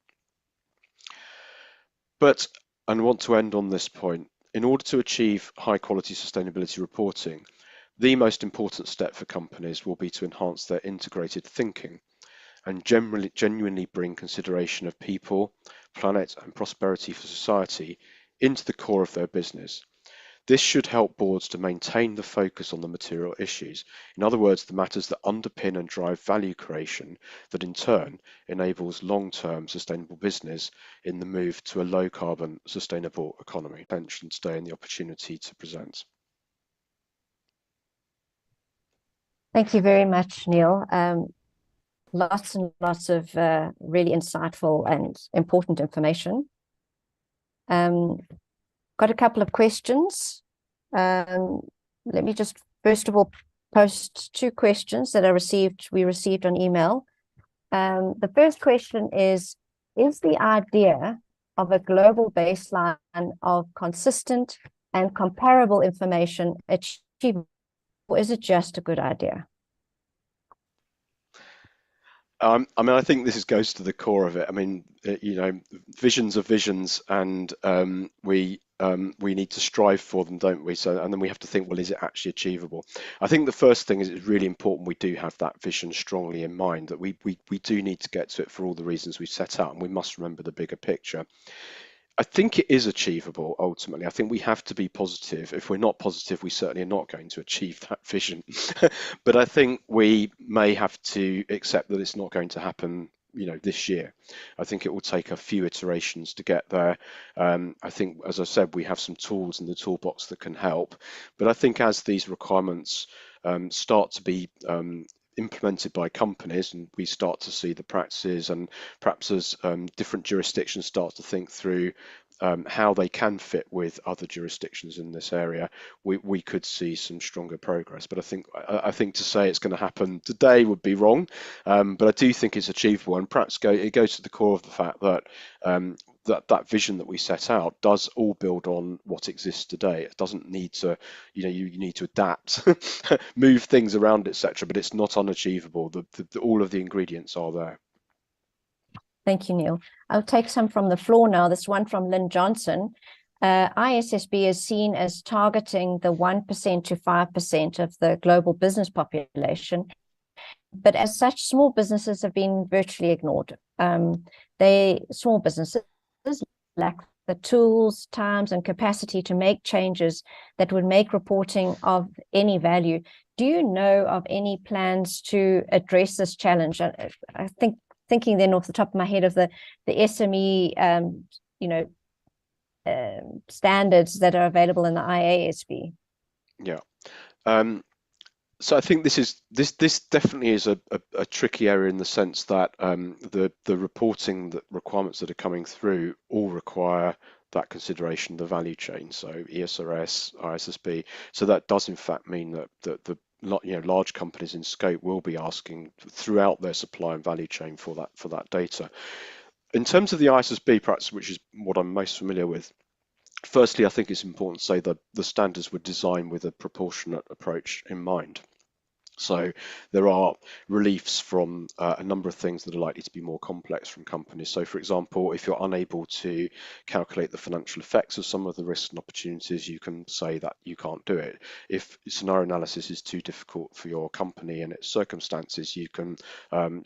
But, and I want to end on this point, in order to achieve high quality sustainability reporting, the most important step for companies will be to enhance their integrated thinking and genuinely bring consideration of people, planet, and prosperity for society into the core of their business. This should help boards to maintain the focus on the material issues. In other words, the matters that underpin and drive value creation that in turn enables long-term sustainable business in the move to a low-carbon sustainable economy. Attention today and the opportunity to present. Thank you very much, Neil. Lots and lots of really insightful and important information. Got a couple of questions. Let me just first of all post two questions that we received on email. The first question is the idea of a global baseline of consistent and comparable information achievable, or is it just a good idea? I mean, I think this goes to the core of it. I mean, you know, visions are visions, and we need to strive for them, don't we? So, and then we have to think, well, is it actually achievable? I think the first thing is it's really important we do have that vision strongly in mind, that we do need to get to it for all the reasons we set out, and we must remember the bigger picture. I think it is achievable ultimately. I think we have to be positive. If we're not positive, we certainly are not going to achieve that vision. But I think we may have to accept that it's not going to happen, you know, this year. I think it will take a few iterations to get there. I think, as I said, we have some tools in the toolbox that can help. But I think as these requirements start to be implemented by companies and we start to see the practices, and perhaps as different jurisdictions start to think through how they can fit with other jurisdictions in this area, we could see some stronger progress. But I think to say it's going to happen today would be wrong, but I do think it's achievable, and perhaps it goes to the core of the fact that that vision that we set out does all build on what exists today. It doesn't need to, you know, you need to adapt, move things around, etc. But it's not unachievable. All of the ingredients are there. Thank you, Neil. I'll take some from the floor now. This one from Lynn Johnson. ISSB is seen as targeting the 1% to 5% of the global business population, but as such, small businesses have been virtually ignored. Small businesses lack the tools, times, and capacity to make changes that would make reporting of any value. Do you know of any plans to address this challenge? I think, thinking then off the top of my head of the SME, you know, standards that are available in the IASB? Yeah. So I think this definitely is a tricky area in the sense that the reporting requirements that are coming through all require that consideration of the value chain. So ESRS, ISSB. So that does in fact mean that the large companies in scope will be asking throughout their supply and value chain for that data. In terms of the ISSB practice, which is what I'm most familiar with, firstly, I think it's important to say that the standards were designed with a proportionate approach in mind. So there are reliefs from a number of things that are likely to be more complex from companies. So for example, if you're unable to calculate the financial effects of some of the risks and opportunities, you can say that you can't do it. If scenario analysis is too difficult for your company and its circumstances, you can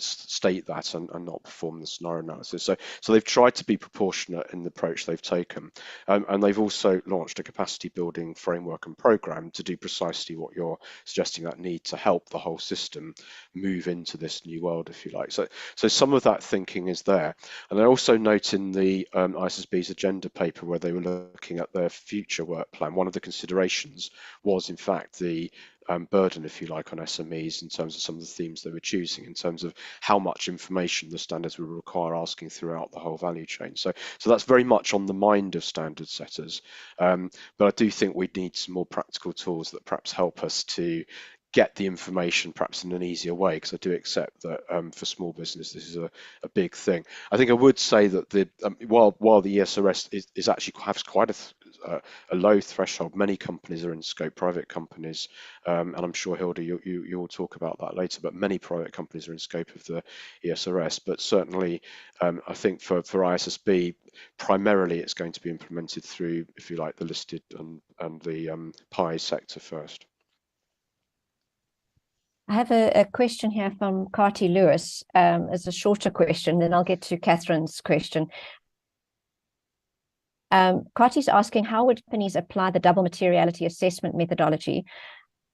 state that and not perform the scenario analysis. So they've tried to be proportionate in the approach they've taken. And they've also launched a capacity building framework and program to do precisely what you're suggesting, that need to help the whole system move into this new world, if you like. So some of that thinking is there. And I also note in the ISSB's agenda paper, where they were looking at their future work plan, one of the considerations was in fact the burden, if you like, on SMEs in terms of some of the themes they were choosing, in terms of how much information the standards would require asking throughout the whole value chain. So that's very much on the mind of standard setters. But I do think we need some more practical tools that perhaps help us to get the information perhaps in an easier way, because I do accept that for small business this is a big thing. I think I would say that the while the ESRS is actually has quite a low threshold, many companies are in scope, private companies, and I'm sure Hilda you will talk about that later, but many private companies are in scope of the ESRS. But certainly I think for ISSB primarily it's going to be implemented through, if you like, the listed and the PI sector first. I have a question here from Carty Lewis. It's a shorter question, then I'll get to Catherine's question. Carty's asking, how would companies apply the double materiality assessment methodology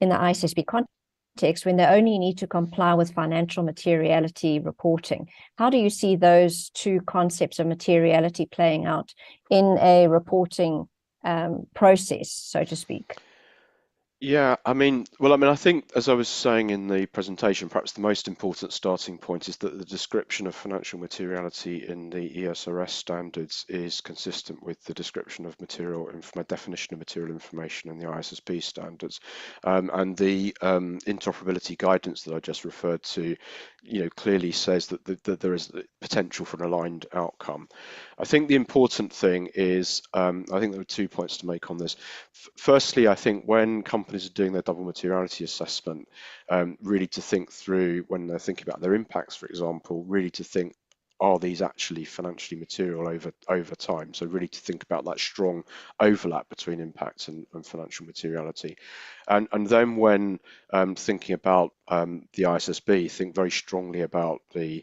in the ISSB context when they only need to comply with financial materiality reporting? How do you see those two concepts of materiality playing out in a reporting process, so to speak? Yeah, I think, as I was saying in the presentation, perhaps the most important starting point is that the description of financial materiality in the ESRS standards is consistent with the description of definition of material information in the ISSB standards. And the interoperability guidance that I just referred to, clearly says that there is potential for an aligned outcome. I think the important thing is, I think there are 2 points to make on this. Firstly, I think when companies are doing their double materiality assessment, really to think through, when they're thinking about their impacts, for example, really to think, are these actually financially material over time? So really to think about that strong overlap between impacts and financial materiality. And then when thinking about the ISSB, think very strongly about the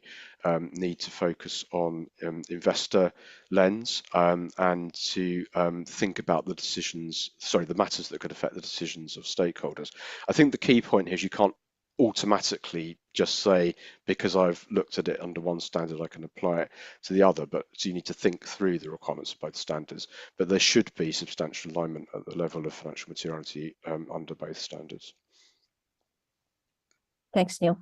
need to focus on investor lens and to think about the matters that could affect the decisions of stakeholders. I think the key point here is you can't automatically just say, because I've looked at it under one standard, I can apply it to the other. But so you need to think through the requirements of both standards. But there should be substantial alignment at the level of financial materiality under both standards. Thanks, Neil.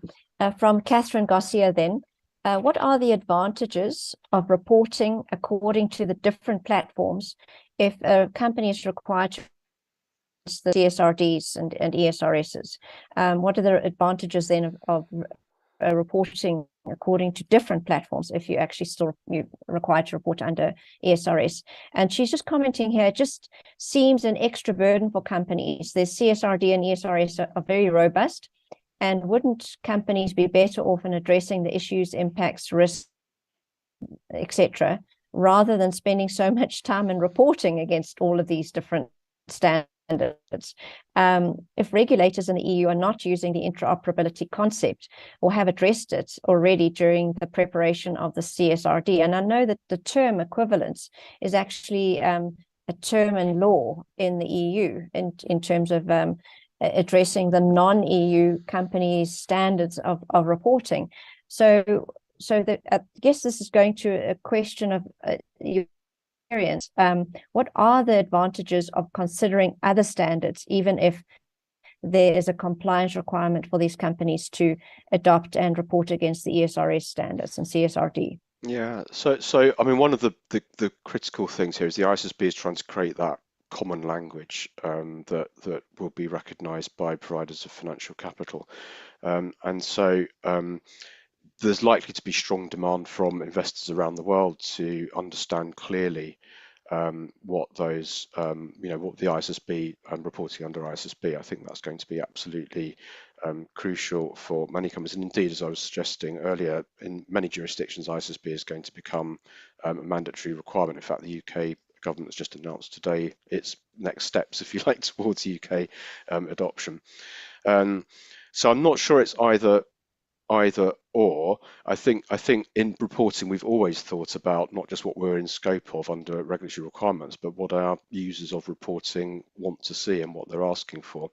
From Catherine Garcia then, what are the advantages of reporting according to the different platforms if a company is required to the CSRDs and ESRSs? What are the advantages then of reporting according to different platforms if you actually you're required to report under ESRS? And she's just commenting here, it just seems an extra burden for companies. The CSRD and ESRS are very robust, and wouldn't companies be better off in addressing the issues, impacts, risks, etc., rather than spending so much time in reporting against all of these different standards? If regulators in the EU are not using the interoperability concept or have addressed it already during the preparation of the CSRD, and I know that the term equivalence is actually a term in law in the EU in terms of addressing the non-EU companies' standards of reporting. So that I guess this is going to a question of experience, what are the advantages of considering other standards, even if there is a compliance requirement for these companies to adopt and report against the ESRS standards and CSRD? Yeah, so I mean, one of the critical things here is the ISSB is trying to create that common language that will be recognised by providers of financial capital, and so there's likely to be strong demand from investors around the world to understand clearly what those, what the ISSB and reporting under ISSB. I think that's going to be absolutely crucial for many companies. And indeed, as I was suggesting earlier, in many jurisdictions, ISSB is going to become a mandatory requirement. In fact, the UK government has just announced today its next steps, if you like, towards UK adoption. So I'm not sure it's either or. I think in reporting we've always thought about not just what we're in scope of under regulatory requirements, but what our users of reporting want to see and what they're asking for.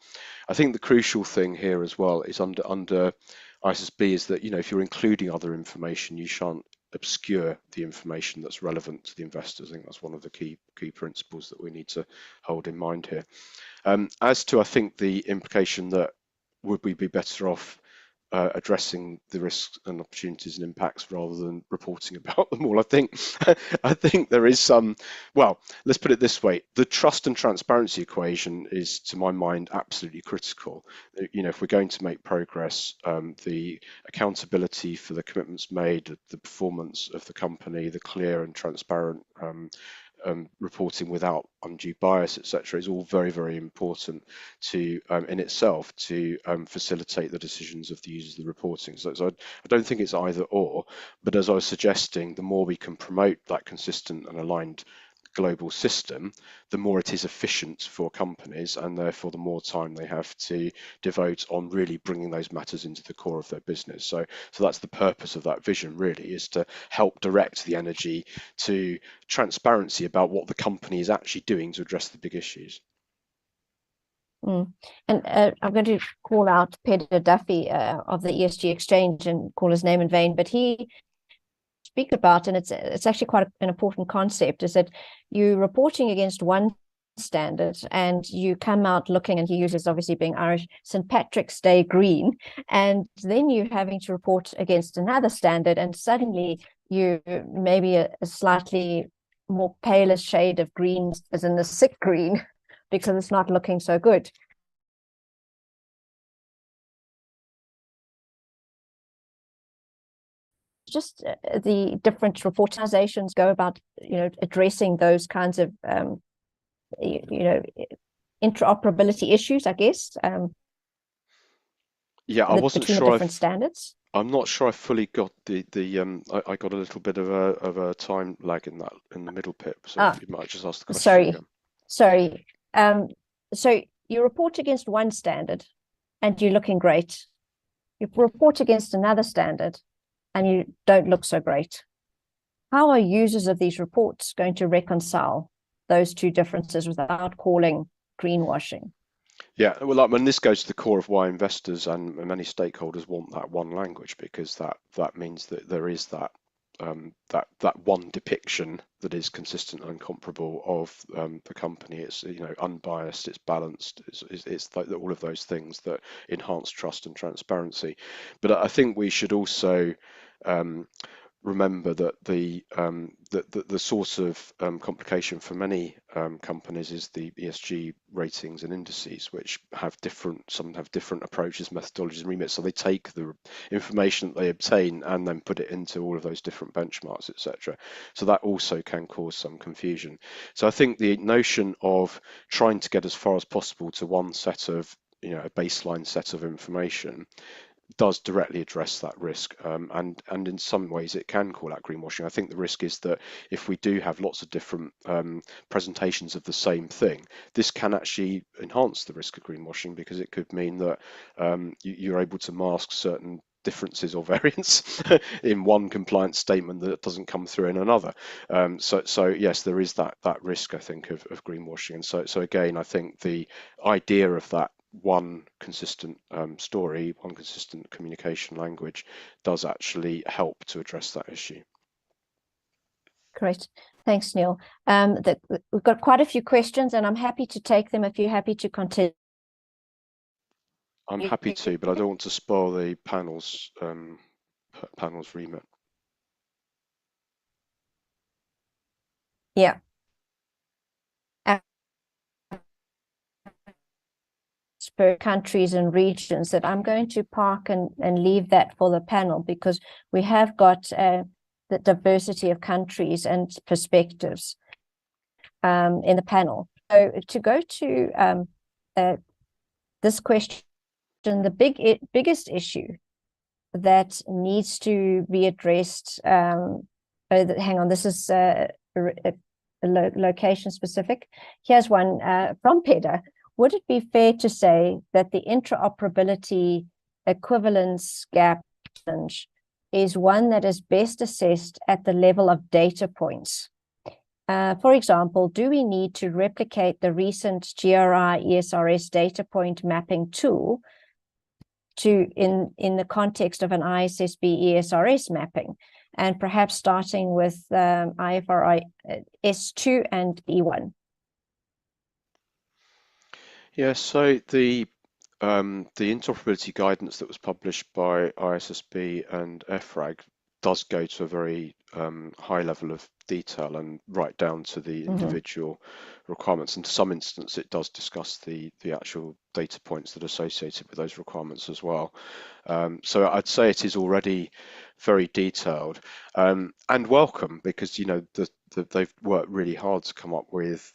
I think the crucial thing here as well is under ISSB is that, if you're including other information, you shan't obscure the information that's relevant to the investors. I think that's one of the key principles that we need to hold in mind here. As to, I think, the implication that would we be better off addressing the risks and opportunities and impacts rather than reporting about them all. I think there is some, well, let's put it this way. The trust and transparency equation is, to my mind, absolutely critical. If we're going to make progress, the accountability for the commitments made, the performance of the company, the clear and transparent reporting without undue bias, etc., is all very, very important to in itself to facilitate the decisions of the users of the reporting. So I don't think it's either or, but as I was suggesting, the more we can promote that consistent and aligned global system, the more it is efficient for companies, and therefore the more time they have to devote on really bringing those matters into the core of their business. So that's the purpose of that vision, really, is to help direct the energy to transparency about what the company is actually doing to address the big issues. And I'm going to call out Peter Duffy of the ESG Exchange and call his name in vain, but he speak about, and it's actually quite an important concept, is that you're reporting against one standard and you come out looking, and he uses, obviously being Irish, St. Patrick's Day green, and then you're having to report against another standard, and suddenly you maybe a slightly more paler shade of green, as in the sick green, because it's not looking so good. Just the different reportizations go about, addressing those kinds of, interoperability issues, I guess. Yeah, I wasn't between sure. The different standards. I'm not sure I fully got the I got a little bit of a time lag in the middle, Pip. So you might just ask the question. Sorry. So you report against one standard, and you're looking great. You report against another standard, and you don't look so great. How are users of these reports going to reconcile those two differences without calling greenwashing? Yeah, well, when this goes to the core of why investors and many stakeholders want that one language, because that means that there is that one depiction that is consistent and comparable of the company. It's unbiased, it's balanced, it's like all of those things that enhance trust and transparency. But I think we should also remember that the source of complication for many companies is the ESG ratings and indices, which some have different approaches, methodologies, and remits. So they take the information that they obtain and then put it into all of those different benchmarks, etc. So that also can cause some confusion. So I think the notion of trying to get as far as possible to one set of, a baseline set of information does directly address that risk, and in some ways it can call out greenwashing. I think the risk is that if we do have lots of different presentations of the same thing, this can actually enhance the risk of greenwashing, because it could mean that you're able to mask certain differences or variants in one compliance statement that doesn't come through in another. So yes, there is that risk, I think, of greenwashing. And so again, I think the idea of that one consistent story, one consistent communication language does actually help to address that issue. Great. Thanks, Neil. We've got quite a few questions, and I'm happy to take them if you're happy to continue. I'm happy to, but I don't want to spoil the panel's remit. Yeah. Per countries and regions, that I'm going to park and leave that for the panel, because we have got the diversity of countries and perspectives in the panel. So to go to this question, the biggest issue that needs to be addressed, hang on, this is location specific. Here's one from Peter. Would it be fair to say that the interoperability equivalence gap challenge is one that is best assessed at the level of data points? For example, do we need to replicate the recent GRI ESRS data point mapping tool in the context of an ISSB ESRS mapping, and perhaps starting with IFRS 2 and E1? Yeah, so the interoperability guidance that was published by ISSB and EFRAG does go to a very high level of detail and right down to the individual requirements. And to some instance, it does discuss the actual data points that are associated with those requirements as well. So I'd say it is already very detailed and welcome, because they've worked really hard to come up with,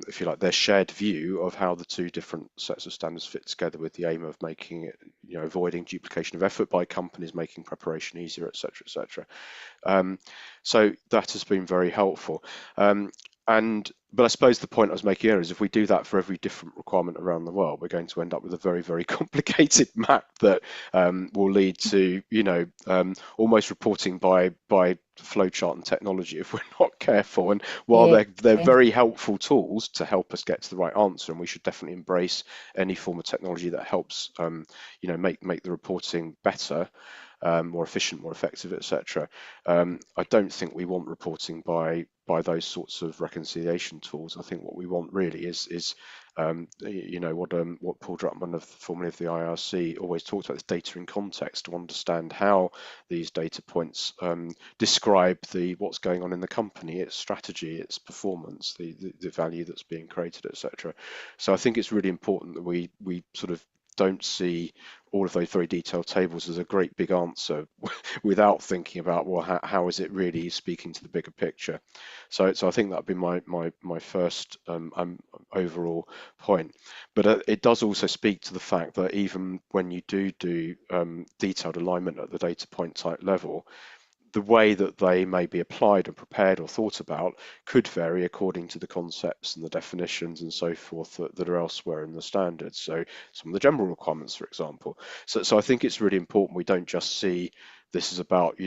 if you like, their shared view of how the two different sets of standards fit together, with the aim of making it, avoiding duplication of effort by companies, making preparation easier, etc., etc. So that has been very helpful. But I suppose the point I was making earlier is, if we do that for every different requirement around the world, we're going to end up with a very, very complicated map that will lead to, almost reporting by flowchart and technology if we're not careful. And while they're very helpful tools to help us get to the right answer, and we should definitely embrace any form of technology that helps, make the reporting better, more efficient, more effective, etc. I don't think we want reporting by those sorts of reconciliation tools. I think what we want really is what Paul Druckmann, formerly of the IRC, always talks about, is data in context, to understand how these data points describe what's going on in the company, its strategy, its performance, the value that's being created, etc. So I think it's really important that we sort of don't see all of those very detailed tables as a great big answer without thinking about, well, how is it really speaking to the bigger picture? So I think that'd be my first overall point. But it does also speak to the fact that even when you do detailed alignment at the data point type level, the way that they may be applied and prepared or thought about could vary according to the concepts and the definitions and so forth that are elsewhere in the standards. So some of the general requirements, for example. So I think it's really important we don't just see this as about,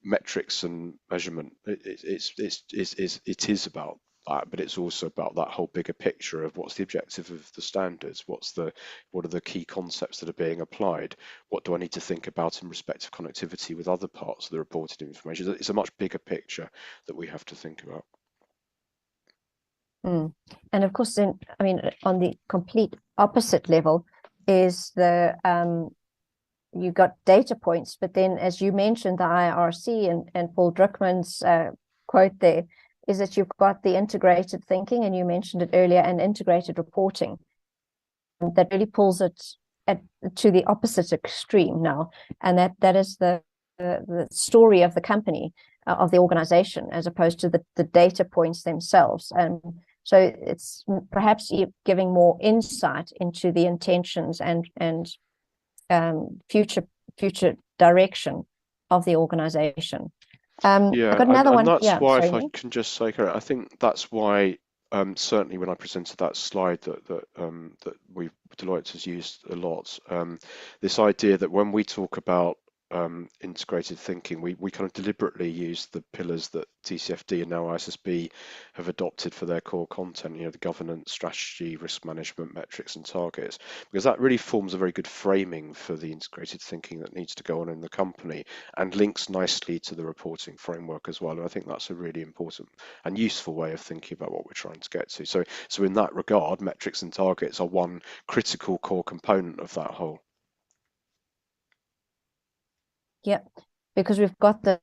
metrics and measurement. It is about that, but it's also about that whole bigger picture of what's the objective of the standards, what are the key concepts that are being applied, what do I need to think about in respect of connectivity with other parts of the reported information. It's a much bigger picture that we have to think about. And of course, then, on the complete opposite level is you got data points, but then, as you mentioned, the IRC and Paul Druckmann's quote there is that you've got the integrated thinking, and you mentioned it earlier, and integrated reporting that really pulls it to the opposite extreme now, and that is the story of the company, of the organization, as opposed to the data points themselves. And so it's perhaps giving more insight into the intentions and future direction of the organization. Yeah, I got another one. that's why, if I sorry. can just say, I think that's why certainly when I presented that slide that Deloitte has used a lot, this idea that when we talk about integrated thinking, we kind of deliberately use the pillars that TCFD and now ISSB have adopted for their core content, the governance, strategy, risk management, metrics and targets, because that really forms a very good framing for the integrated thinking that needs to go on in the company and links nicely to the reporting framework as well. And I think that's a really important and useful way of thinking about what we're trying to get to. So in that regard, metrics and targets are one critical core component of that whole. Yep, because we've got the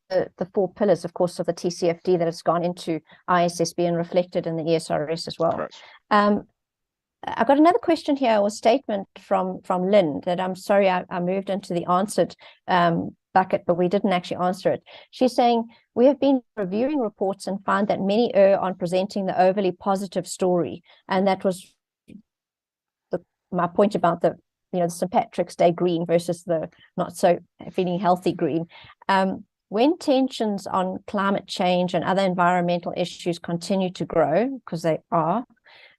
4 pillars, of course, of the TCFD that has gone into ISSB and reflected in the ESRS as well. Correct. I've got another question here, or statement from Lynn, that I'm sorry I moved into the answered bucket, but we didn't actually answer it. She's saying, we have been reviewing reports and found that many err on presenting the overly positive story. And that was my point about the St. Patrick's Day green versus the not so feeling healthy green. When tensions on climate change and other environmental issues continue to grow, because they are,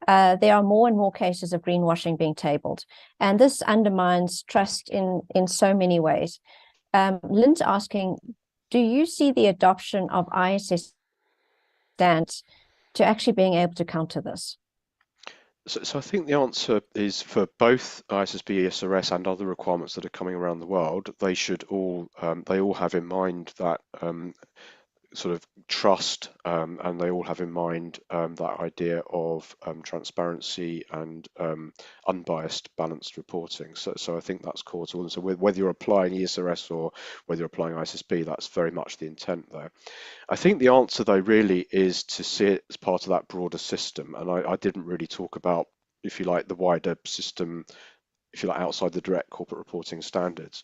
there are more and more cases of greenwashing being tabled. And this undermines trust in so many ways. Lynn's asking, do you see the adoption of ISS standards to actually being able to counter this? So I think the answer is for both ISSB, ESRS and other requirements that are coming around the world, they should all have in mind that sort of trust, and they all have in mind that idea of transparency and unbiased, balanced reporting. So I think that's core to all. So whether you're applying ESRS or whether you're applying ISSB, that's very much the intent there. I think the answer, though, really is to see it as part of that broader system. And I didn't really talk about, if you like, the wider system, if you like, outside the direct corporate reporting standards.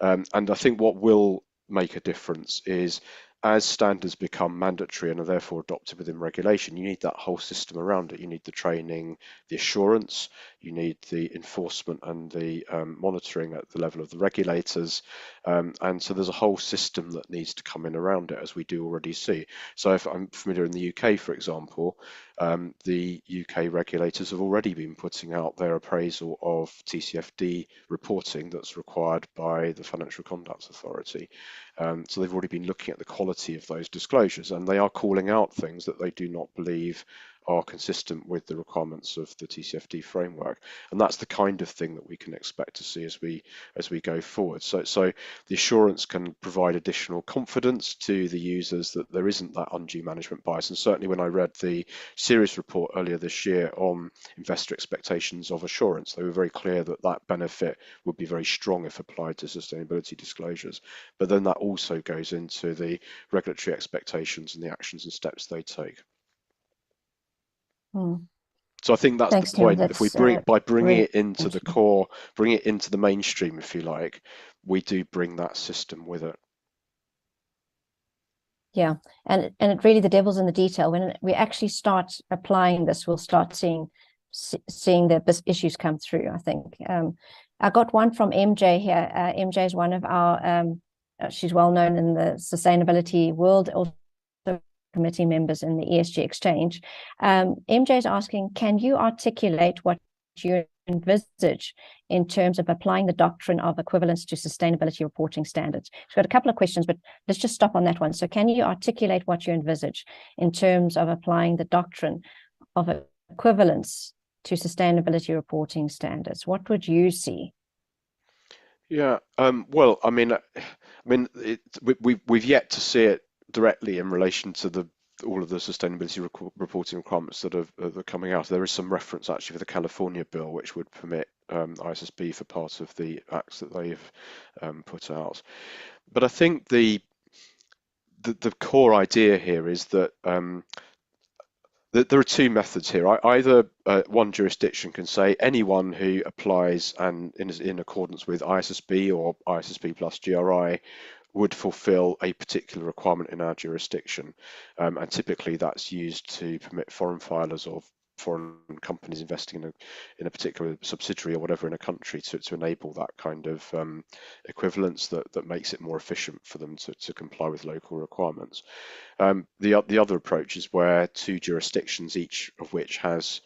And I think what will make a difference is, as standards become mandatory and are therefore adopted within regulation, you need that whole system around it. You need the training, the assurance, you need the enforcement and the monitoring at the level of the regulators. And so there's a whole system that needs to come in around it, as we do already see. So if I'm familiar in the UK, for example, the UK regulators have already been putting out their appraisal of TCFD reporting that's required by the Financial Conduct Authority. So they've already been looking at the quality of those disclosures, and they are calling out things that they do not believe are consistent with the requirements of the TCFD framework. And that's the kind of thing that we can expect to see as we go forward. So the assurance can provide additional confidence to the users that there isn't that undue management bias. And certainly when I read the Series report earlier this year on investor expectations of assurance, they were very clear that that benefit would be very strong if applied to sustainability disclosures. But then that also goes into the regulatory expectations and the actions and steps they take. So I think that's Thanks, the point. Neil. If we That's bringing really it into the core, bring it into the mainstream, if you like, we do bring that system with it. Yeah, and it really, the devil's in the detail. When we actually start applying this, we'll start seeing the issues come through, I think. I got one from MJ here. MJ is one of our, she's well known in the sustainability world, also committee members in the ESG exchange. MJ is asking, can you articulate what you envisage in terms of applying the doctrine of equivalence to sustainability reporting standards? She's got a couple of questions, but let's just stop on that one. So can you articulate what you envisage in terms of applying the doctrine of equivalence to sustainability reporting standards? What would you see? Yeah, well, we've yet to see it directly in relation to all of the sustainability reporting requirements that are coming out. There is some reference actually for the California bill, which would permit ISSB for part of the acts that they've put out. But I think the core idea here is that there are two methods here. Either one jurisdiction can say anyone who applies and is in accordance with ISSB or ISSB plus GRI would fulfill a particular requirement in our jurisdiction. And typically that's used to permit foreign filers or foreign companies investing in a particular subsidiary or whatever in a country to enable that kind of equivalence that makes it more efficient for them to comply with local requirements. The other approach is where two jurisdictions, each of which has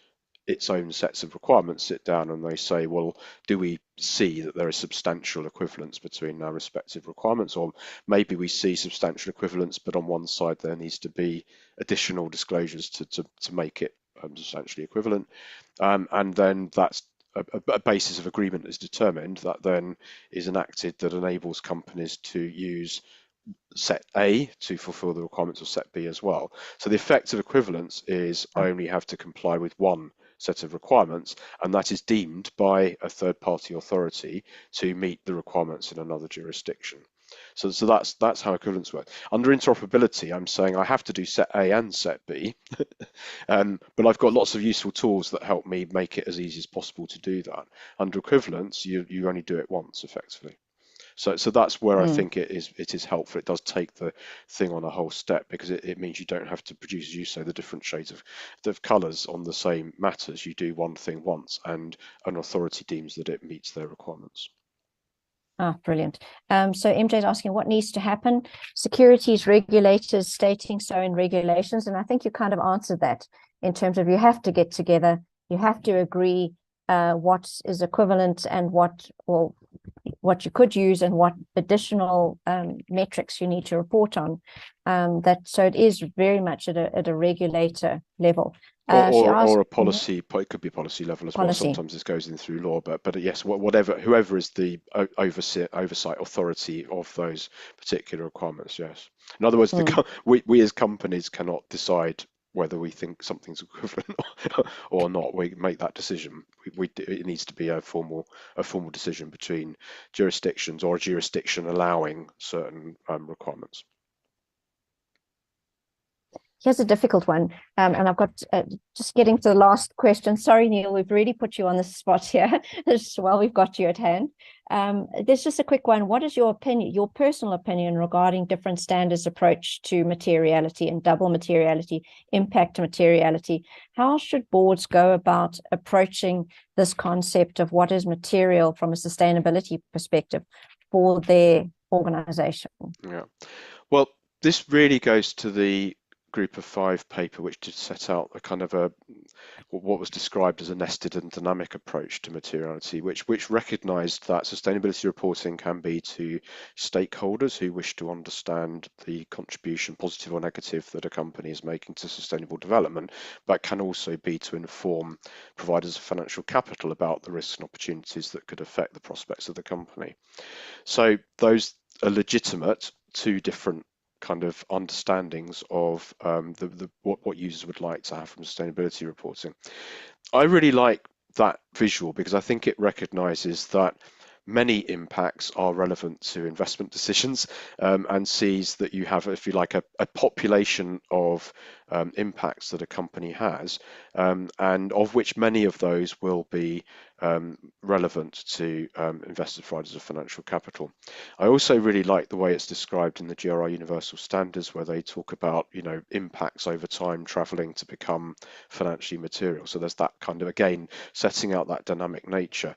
its own sets of requirements sit down and they say, well, do we see that there is substantial equivalence between our respective requirements? Or maybe we see substantial equivalence, but on one side there needs to be additional disclosures to make it substantially equivalent. And then that's a basis of agreement is determined that then is enacted that enables companies to use set A to fulfill the requirements of set B as well. So the effect of equivalence is I only have to comply with one set of requirements, and that is deemed by a third-party authority to meet the requirements in another jurisdiction. So that's how equivalence works. Under interoperability, I'm saying I have to do set A and set B, but I've got lots of useful tools that help me make it as easy as possible to do that. Under equivalence, you only do it once, effectively. So that's where I think it is helpful. It does take the thing on a whole step, because it means you don't have to produce, as you say, the different shades of colours on the same matters. You do one thing once, and an authority deems that it meets their requirements. Ah, brilliant. So MJ is asking what needs to happen. Securities regulators stating so in regulations, and I think you kind of answered that in terms of you have to get together, you have to agree what is equivalent and what you could use and what additional metrics you need to report on. So it is very much at a regulator level. Or a policy, it could be policy level as well. Sometimes this goes in through law, but yes, whoever is the oversight authority of those particular requirements, yes. In other words, we as companies cannot decide whether we think something's equivalent or not. We make that decision. It needs to be a formal decision between jurisdictions, or a jurisdiction allowing certain requirements. Here's a difficult one, and I've got just getting to the last question. Sorry, Neil, we've really put you on the spot here. While we've got you at hand. There's just a quick one. What is your opinion, your personal opinion, regarding different standards approach to materiality and double materiality, impact materiality? How should boards go about approaching this concept of what is material from a sustainability perspective for their organization? Yeah, well, this really goes to the Group of 5 paper, which did set out a kind of what was described as a nested and dynamic approach to materiality, which recognised that sustainability reporting can be to stakeholders who wish to understand the contribution, positive or negative, that a company is making to sustainable development, but can also be to inform providers of financial capital about the risks and opportunities that could affect the prospects of the company. So those are legitimate, two different kind of understandings of what users would like to have from sustainability reporting. I really like that visual because I think it recognizes that many impacts are relevant to investment decisions, and sees that you have, if you like, a population of impacts that a company has, and of which many of those will be relevant to investors, providers of financial capital. I also really like the way it's described in the GRI Universal Standards, where they talk about, impacts over time traveling to become financially material. So there's that kind of, again, setting out that dynamic nature.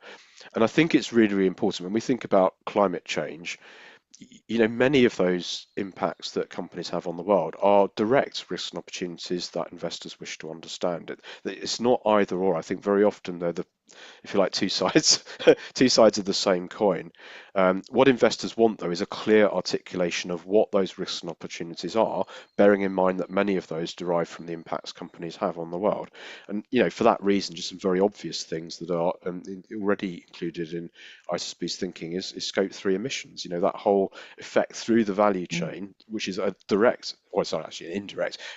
And I think it's really, really important when we think about climate change. Many of those impacts that companies have on the world are direct risks and opportunities that investors wish to understand. It's not either or. I think very often they're if you like, two sides of the same coin. What investors want, though, is a clear articulation of what those risks and opportunities are, bearing in mind that many of those derive from the impacts companies have on the world. And for that reason, just some very obvious things that are already included in ISSB's thinking is Scope 3 emissions. That whole effect through the value chain, which is a direct, or it's not actually an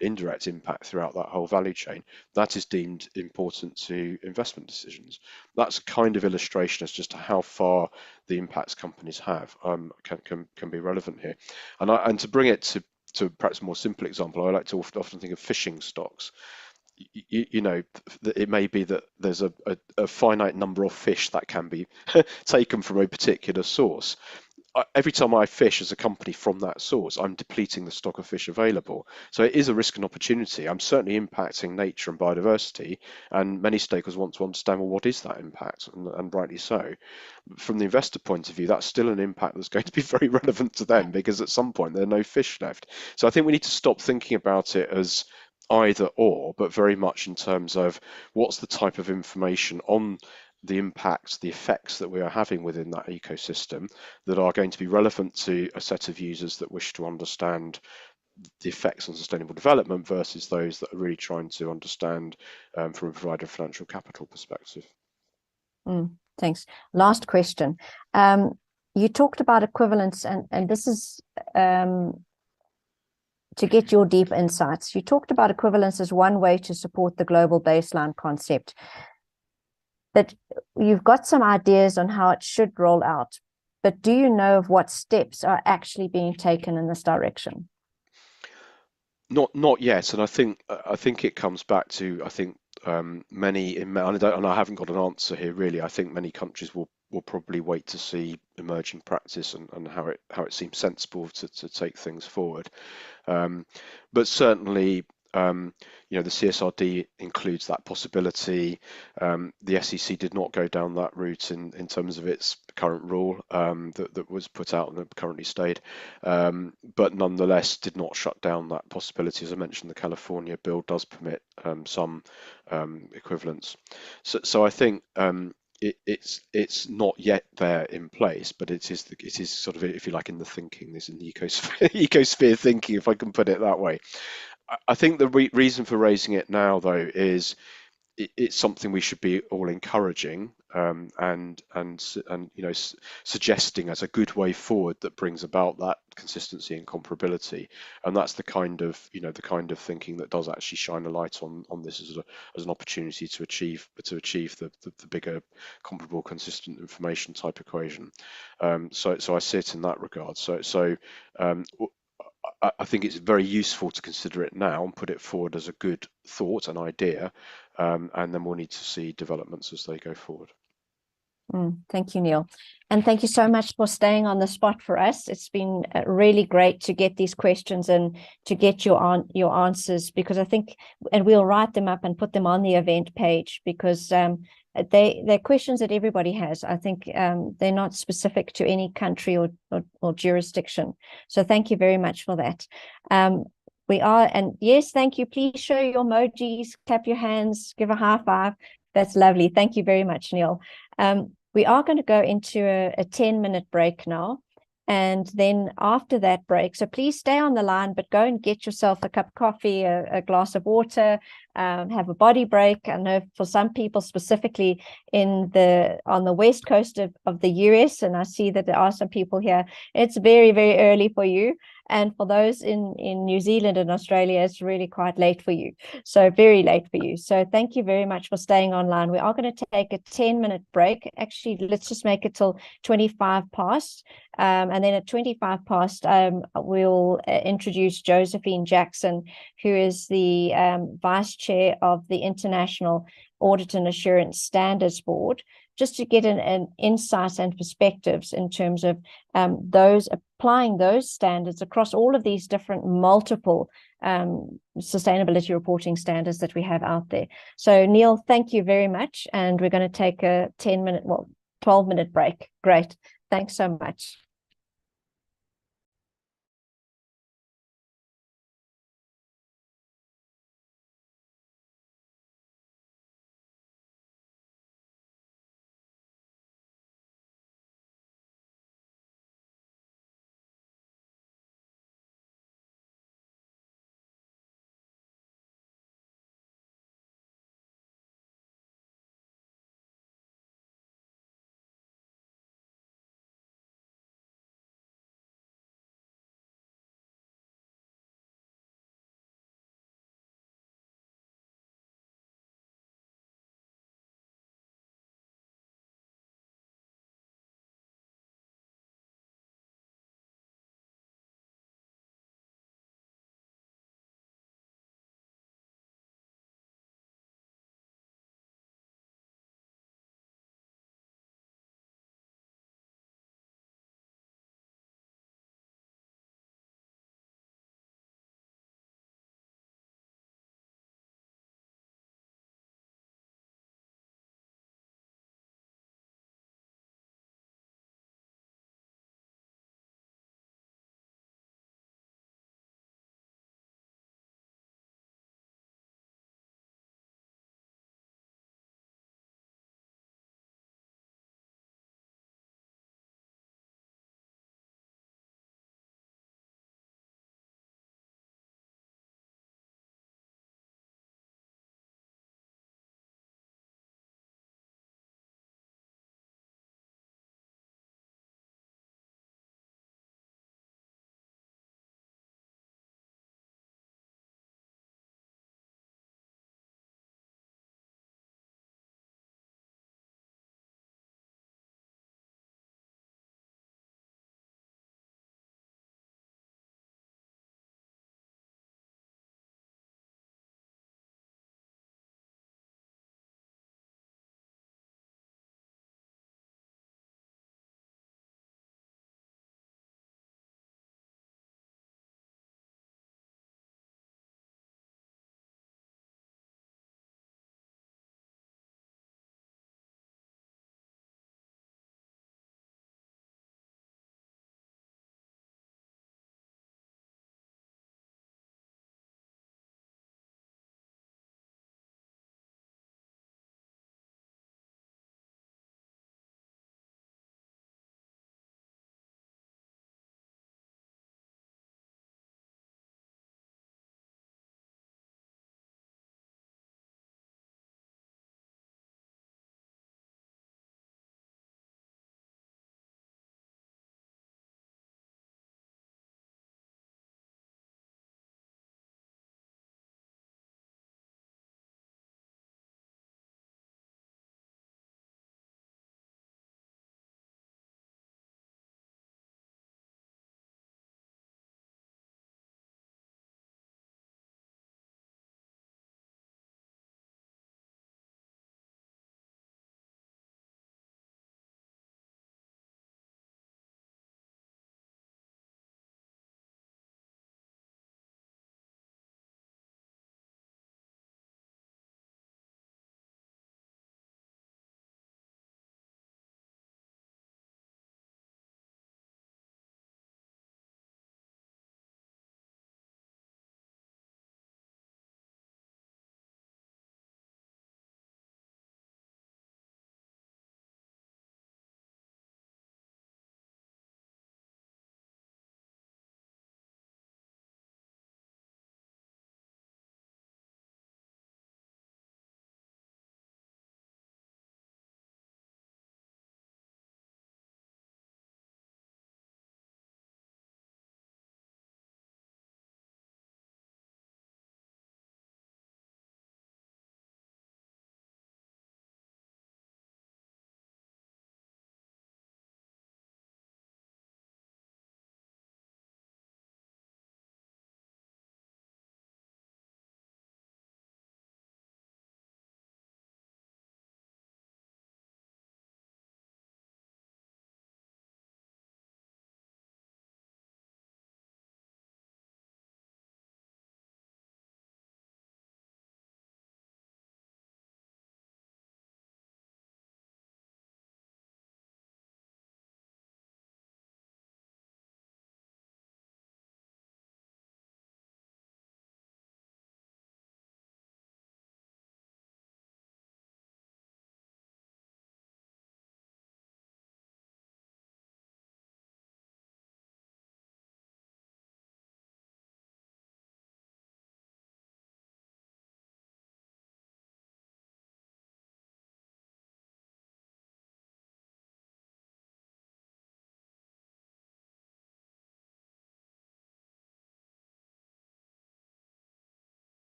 indirect impact throughout that whole value chain, that is deemed important to investment decisions. That's a kind of illustration as just to how far the impacts companies have can be relevant here. And to bring it to perhaps a more simple example, I like to often think of fishing stocks. It may be that there's a finite number of fish that can be taken from a particular source. Every time I fish as a company from that source, I'm depleting the stock of fish available. So it is a risk and opportunity. I'm certainly impacting nature and biodiversity, and many stakeholders want to understand, well, what is that impact? And rightly so. From the investor point of view, that's still an impact that's going to be very relevant to them, because at some point there are no fish left. So I think we need to stop thinking about it as either or, but very much in terms of what's the type of information on the impacts, the effects that we are having within that ecosystem that are going to be relevant to a set of users that wish to understand the effects on sustainable development versus those that are really trying to understand from a provider of financial capital perspective. Thanks. Last question. You talked about equivalence, and this is to get your deep insights. You talked about equivalence as one way to support the global baseline concept, but you've got some ideas on how it should roll out. But do you know of what steps are actually being taken in this direction? Not yet, and I think it comes back to many and I haven't got an answer here really. I think many countries will probably wait to see emerging practice and how it seems sensible to take things forward. But certainly, the CSRD includes that possibility. The SEC did not go down that route in terms of its current rule that was put out and that currently stayed, but nonetheless did not shut down that possibility. As I mentioned, the California bill does permit some equivalence. So I think it's not yet there in place, but it is sort of, if you like, in the thinking. This in the ecosphere thinking, if I can put it that way. I think the reason for raising it now, though, is it's something we should be all encouraging and suggesting as a good way forward that brings about that consistency and comparability, and that's the kind of thinking that does actually shine a light on this as an opportunity to achieve the bigger comparable consistent information type equation. So I see it in that regard. So I think it's very useful to consider it now and put it forward as a good thought and idea, and then we'll need to see developments as they go forward. Thank you, Neil. And thank you so much for staying on the spot for us. It's been really great to get these questions and to get your answers, because I think, and we'll write them up and put them on the event page, because they're questions that everybody has. I think they're not specific to any country or jurisdiction. So thank you very much for that. We are, and yes, thank you. Please show your emojis, clap your hands, give a high five. That's lovely. Thank you very much, Neil. We are going to go into a 10-minute break now. And then after that break, so please stay on the line, but go and get yourself a cup of coffee, a glass of water, have a body break. I know for some people, specifically on the west coast of the US, and I see that there are some people here, it's very, very early for you. And for those in New Zealand and Australia, it's really quite late for you. So very late for you. So thank you very much for staying online. We are going to take a 10-minute break. Actually, let's just make it till 25 past. And then at 25 past, we'll introduce Josephine Jackson, who is the Vice Chair of the International Audit and Assurance Standards Board, just to get an insight and perspectives in terms of those applying those standards across all of these different multiple sustainability reporting standards that we have out there. So Neil, thank you very much. And we're going to take a 12-minute break. Great. Thanks so much.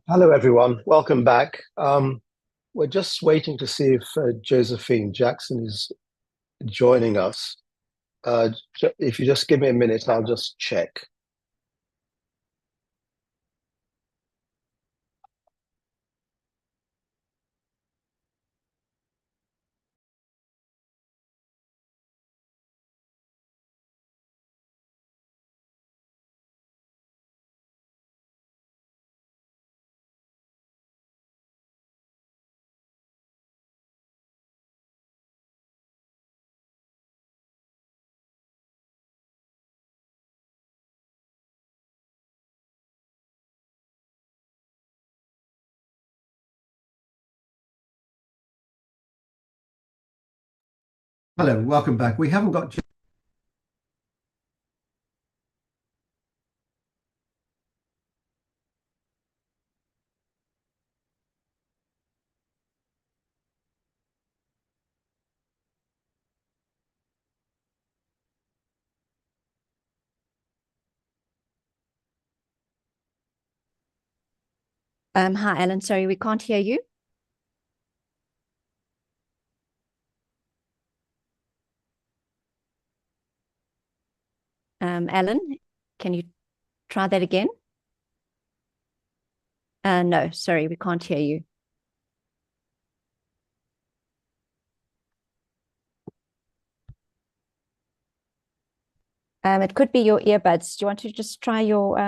Hello, everyone. Welcome back. We're just waiting to see if Josephine Jackson is joining us. If you just give me a minute, I'll just check. Hello, welcome back. We haven't got. Hi, Alan. Sorry, we can't hear you. Alan, can you try that again? No, sorry, we can't hear you. It could be your earbuds. Do you want to just try your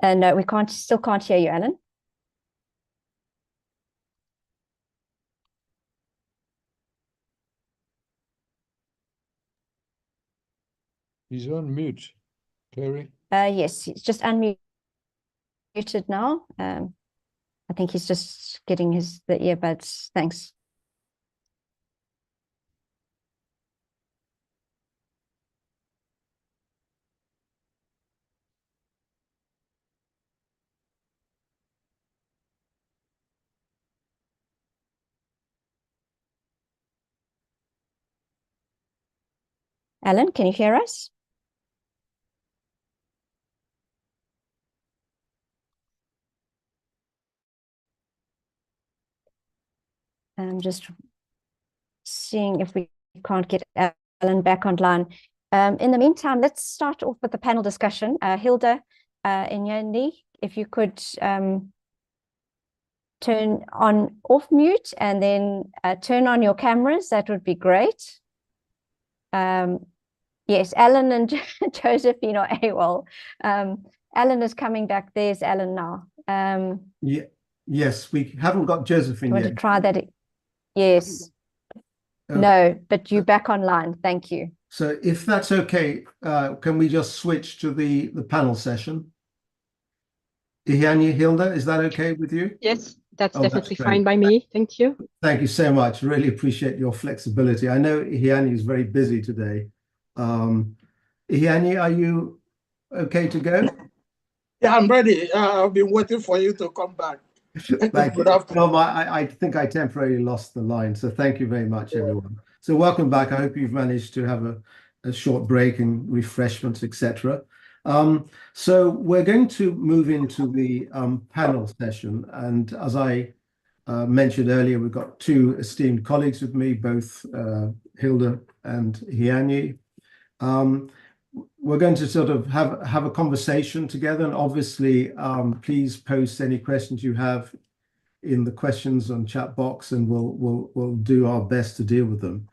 no, we still can't hear you, Alan. He's on mute, Clary. Yes, he's just unmuted now. I think he's just getting the earbuds. Thanks. Alan, can you hear us? I'm just seeing if we can't get Alan back online. In the meantime, let's start off with the panel discussion. Hilda, Inyani, if you could turn off mute and then turn on your cameras, that would be great. Yes, Alan and Josephine are AWOL. Alan is coming back. There's Alan now. Yeah, yes, we haven't got Josephine Do you want yet. to try that? Yes. Okay. No, but you're back online. Thank you. So if that's okay, can we just switch to the panel session? Ihani, Hilda, is that okay with you? Yes, that's Oh, that's definitely great. fine by me. Thank you. Thank you so much. Really appreciate your flexibility. I know Ihani is very busy today. Ihani, are you okay to go? Yeah, I'm ready. I've been waiting for you to come back. Thank you. Good afternoon. No, I think I temporarily lost the line. So thank you very much, everyone. So welcome back. I hope you've managed to have a short break and refreshments, etc. So we're going to move into the panel session. And as I mentioned earlier, we've got two esteemed colleagues with me, both Hilda and Hiani. We're going to sort of have a conversation together, and obviously, please post any questions you have in the questions on chat box, and we'll do our best to deal with them.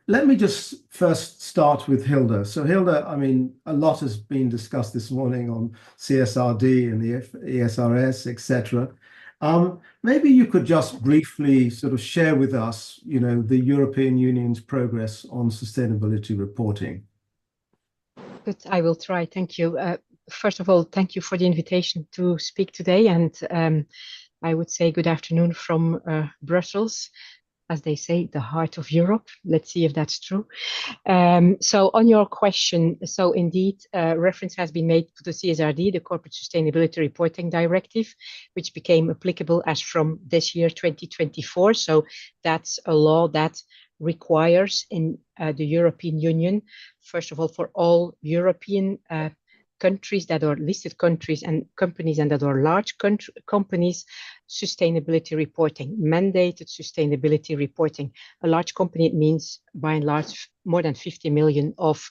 Let me just first start with Hilda. So Hilda, I mean, a lot has been discussed this morning on CSRD and the ESRS, etc. Maybe you could just briefly sort of share with us, the European Union's progress on sustainability reporting. Good, I will try. Thank you. First of all, thank you for the invitation to speak today. And I would say good afternoon from Brussels, as they say, the heart of Europe. Let's see if that's true. So on your question, so indeed, reference has been made to the CSRD, the Corporate Sustainability Reporting Directive, which became applicable as from this year, 2024. So that's a law that requires in the European Union, first of all, for all European countries that are listed countries and companies and that are large companies, sustainability reporting, mandated sustainability reporting. A large company, it means by and large more than 50 million of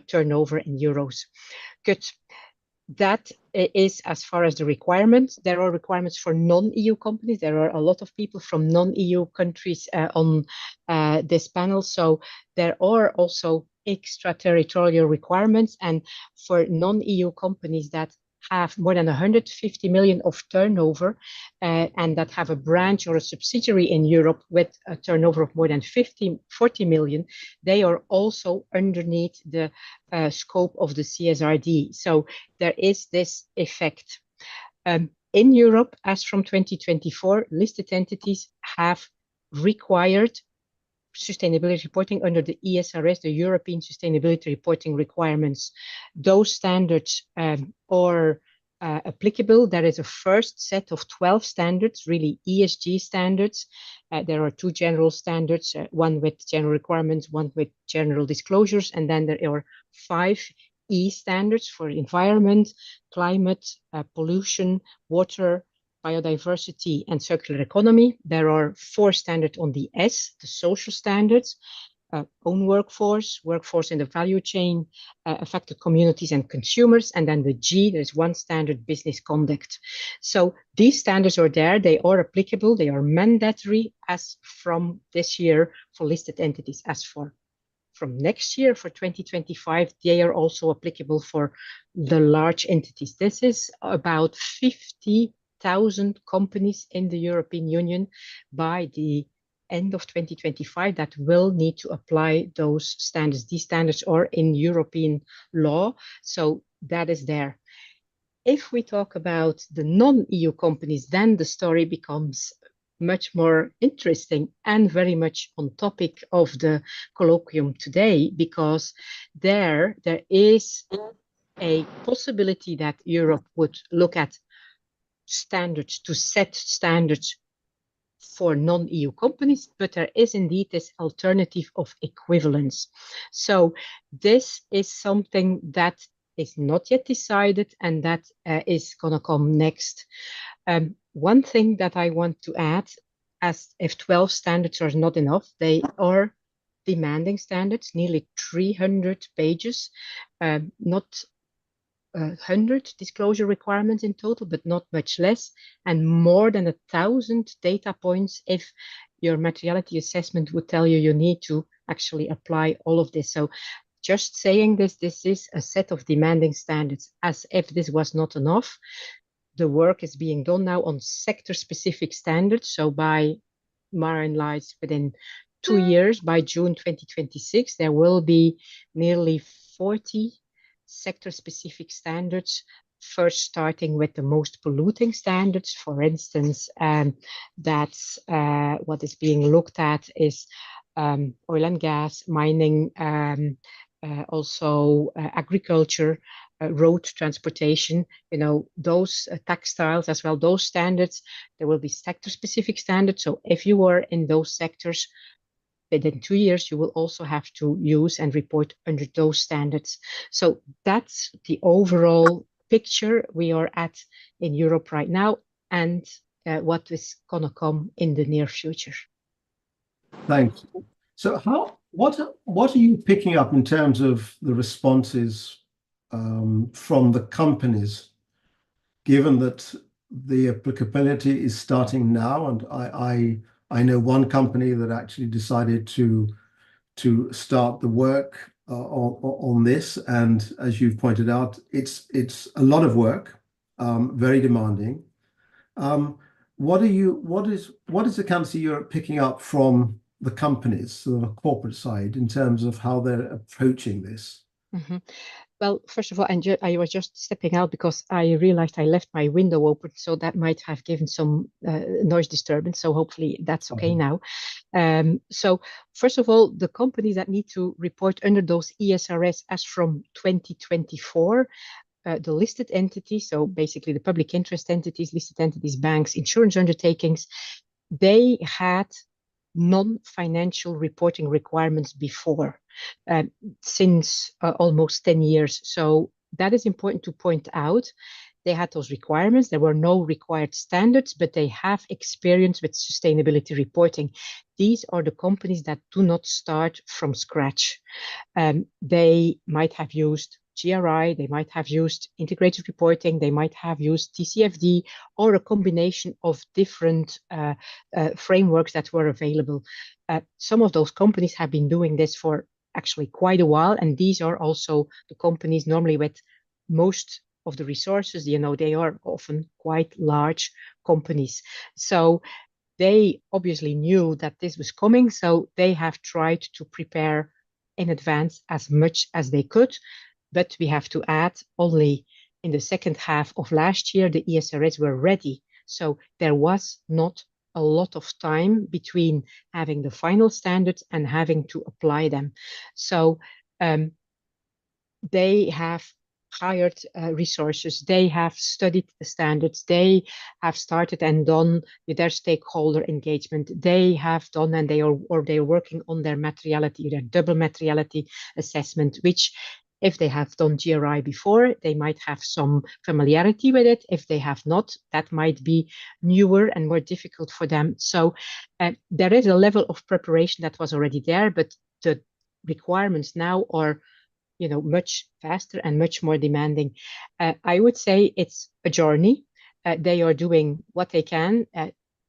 turnover in euros. Good. That is as far as the requirements. There are requirements for non-EU companies. There are a lot of people from non-EU countries on this panel. So there are also extraterritorial requirements. And for non-EU companies that have more than 150 million of turnover and that have a branch or a subsidiary in Europe with a turnover of more than 40 million, they are also underneath the scope of the CSRD. So there is this effect. In Europe, as from 2024, listed entities have required sustainability reporting under the ESRS, the European Sustainability Reporting Requirements. Those standards are applicable. There is a first set of 12 standards, really ESG standards. There are 2 general standards, one with general requirements, one with general disclosures, and then there are 5 E standards for environment, climate, pollution, water, biodiversity, and circular economy. There are 4 standards on the S, the social standards, own workforce, workforce in the value chain, affected communities and consumers, and then the G, there's 1 standard, business conduct. So these standards are there, they are applicable, they are mandatory as from this year for listed entities. As for from next year, for 2025, they are also applicable for the large entities. This is about 50,000 companies in the European Union by the end of 2025 that will need to apply those standards. These standards are in European law, so that is there. If we talk about the non-EU companies, then the story becomes much more interesting and very much on topic of the colloquium today, because there is a possibility that Europe would look at standards to set standards for non-EU companies, but there is indeed this alternative of equivalence. So this is something that is not yet decided and that is going to come next. One thing that I want to add, as if 12 standards are not enough, they are demanding standards, nearly 300 pages, not 100 disclosure requirements in total, but not much less, and more than 1,000 data points if your materiality assessment would tell you you need to actually apply all of this. So just saying this is a set of demanding standards. As if this was not enough, the work is being done now on sector-specific standards. So by Maren lies within 2 years, by June 2026, there will be nearly 40 sector-specific standards, first starting with the most polluting standards. For instance, that's what is being looked at is oil and gas, mining, also agriculture, road transportation, those textiles as well, those standards. There will be sector-specific standards. So if you are in those sectors, within 2 years, you will also have to use and report under those standards. So that's the overall picture we are at in Europe right now, and what is going to come in the near future. Thanks. So what are you picking up in terms of the responses from the companies, given that the applicability is starting now? And I know one company that actually decided to start the work on this, and as you've pointed out, it's a lot of work, very demanding. What is Accountancy Europe picking up from the companies, so the corporate side, in terms of how they're approaching this? Mm-hmm. Well, first of all, I was just stepping out because I realized I left my window open, so that might have given some noise disturbance. So hopefully that's okay now. So first of all, the companies that need to report under those ESRS as from 2024, the listed entities, so basically the public interest entities, listed entities, banks, insurance undertakings, they had non-financial reporting requirements before, since almost 10 years. So that is important to point out. They had those requirements. There were no required standards, but they have experience with sustainability reporting. These are the companies that do not start from scratch. They might have used GRI, they might have used integrated reporting, they might have used TCFD, or a combination of different frameworks that were available. Some of those companies have been doing this for actually quite a while, and these are also the companies normally with most of the resources. You know, they are often quite large companies. So they obviously knew that this was coming, so they have tried to prepare in advance as much as they could. But we have to add, only in the second half of last year, the ESRS were ready. So there was not a lot of time between having the final standards and having to apply them. So they have hired resources, they have studied the standards, they have started and done with their stakeholder engagement, they have done and they're working on their materiality, their double materiality assessment, which if they have done GRI before, they might have some familiarity with it. If they have not, that might be newer and more difficult for them. So there is a level of preparation that was already there, but the requirements now are, you know, much faster and much more demanding. I would say it's a journey. They are doing what they can.